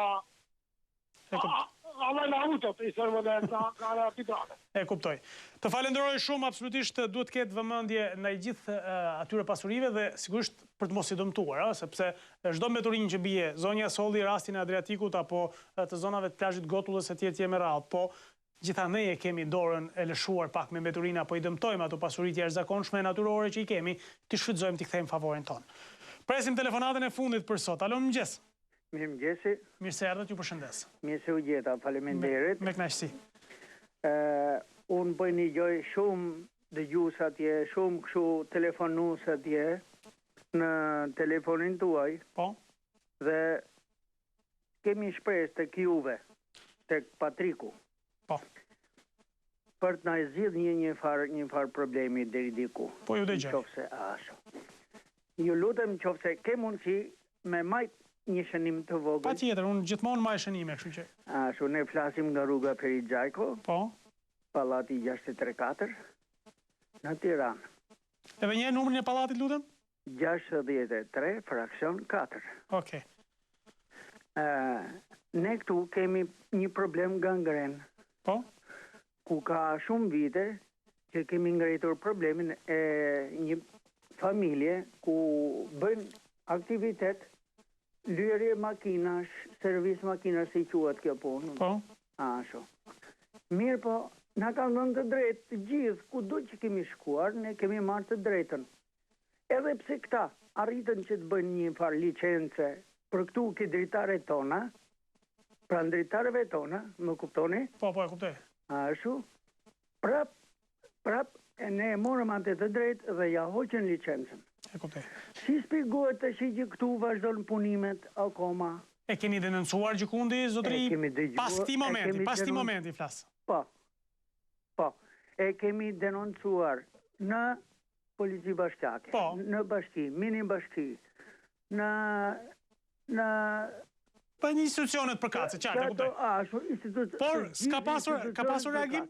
Allah në utët i sërmële nga arbitrale.
E kuptoj. Të falenderoj shumë, absolutisht duhet të ketë vëmendje në gjithë atyre pasurive dhe sigurisht për të mos i dëmtuar, sepse çdo mbeturin që bie, zonja Solli, rastin e Adriatikut apo të zonave të plazhit Gotullës e tjerë me radhë, po gjithandej e kemi dorën e lëshuar pak me mbeturin apo i dëmtojmë ato pasuri të jashtëzakonshme natyrore që i kemi, ti shfrytëzojmë, ti kthejmë favorin ton. Presim telefonatën e fundit për sot. Alo, mëngjes.
Mirëmëngjesi.
Mirë se erdhët, ju përshëndes.
Mirë se u gjeta, faleminderit.
Me kënaqësi.
Unë bëj një gjoj shumë dëgjues atje, shumë kështu telefonues atje në telefonin tuaj.
Po.
Dhe kemi shpresë tek juve, tek Patriku.
Po.
Për të na zgjidh një far problemi deri diku.
Po ju dëgjoj.
Nëse ashtu. Ju lutem nëse ke mundësi me majt një shënim të vogël.
Patjetër, unë gjithmonë maj shënime, kështu që.
Ashtu, ne flasim nga rruga Peri Gjajko.
Po.
Pallati 634 në Tiranë.
Edhe një numrin e pallatit, lutem?
63 fraksion 4.
Okej.
Ne këtu kemi një problem gangren.
Po.
Ku ka shumë vite që kemi ngritur problemin e një familje ku bën aktivitet lyerje makinash, servis makinash si quhet kjo punë.
Po.
Ashtu. Mirë po, na kanë dhënë të drejtë të gjithë, kudo që kemi shkuar, ne kemi marrë të drejtën. Edhe pse këta arritën që të bëjnë një farë licence për këtu ke dritaret tona, pra dritareve tona, më kuptoni?
Po, e kuptoj.
Ashtu. Prap, ne e morëm atë të drejtë dhe ja hoqën licencën.
E kuptoj.
Si shpjegohet të shi që këtu vazhdojnë punimet akoma?
E keni denoncuar gjikundi, zotri? Pas ti momenti, flas.
Po. E kemi denoncuar në polici bashkjake, në bashki, mini bashki, në...
Pa një institucionet për kace, qartë, e kuptoj. Por, ka pasur reagim?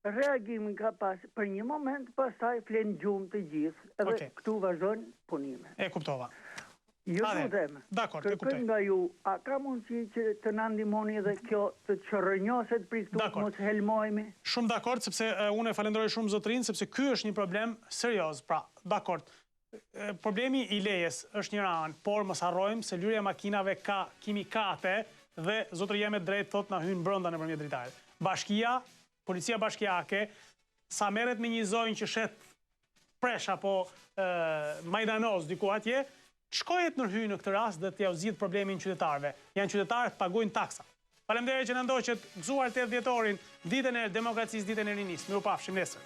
Reagimin ka pas për një moment, pastaj flen gjumë të gjithë, edhe këtu vazhdojnë punime.
E kuptova.
Ju lutem, kërkoj nga ju, a ka mundësi që të na ndihmoni edhe kjo të çrrënjoset për këtu, mos helmojmë?
Shumë dakord, sepse unë e falenderoj shumë zotrin, sepse ky është një problem serioz. Pra, dakord. Problemi i lejes është një anë, por mos harrojmë se lyrja e makinave ka kimikate dhe zotri jeme drejt thot na hyn brenda nëpërmjet dritarit. Bashkia, policia bashkiake, sa merret me një zonjë që shet presh apo majdanoz diku atje, shkojet nërhyjë në këtë rast dhe t'ja u zgjidh problemin qytetarëve. Janë qytetarët që pagojnë taksa. Faleminderit që na ndoqët gëzuar 8 dhjetorin, ditën e demokracisë, ditën e rinisë. Mirupafshim nesër.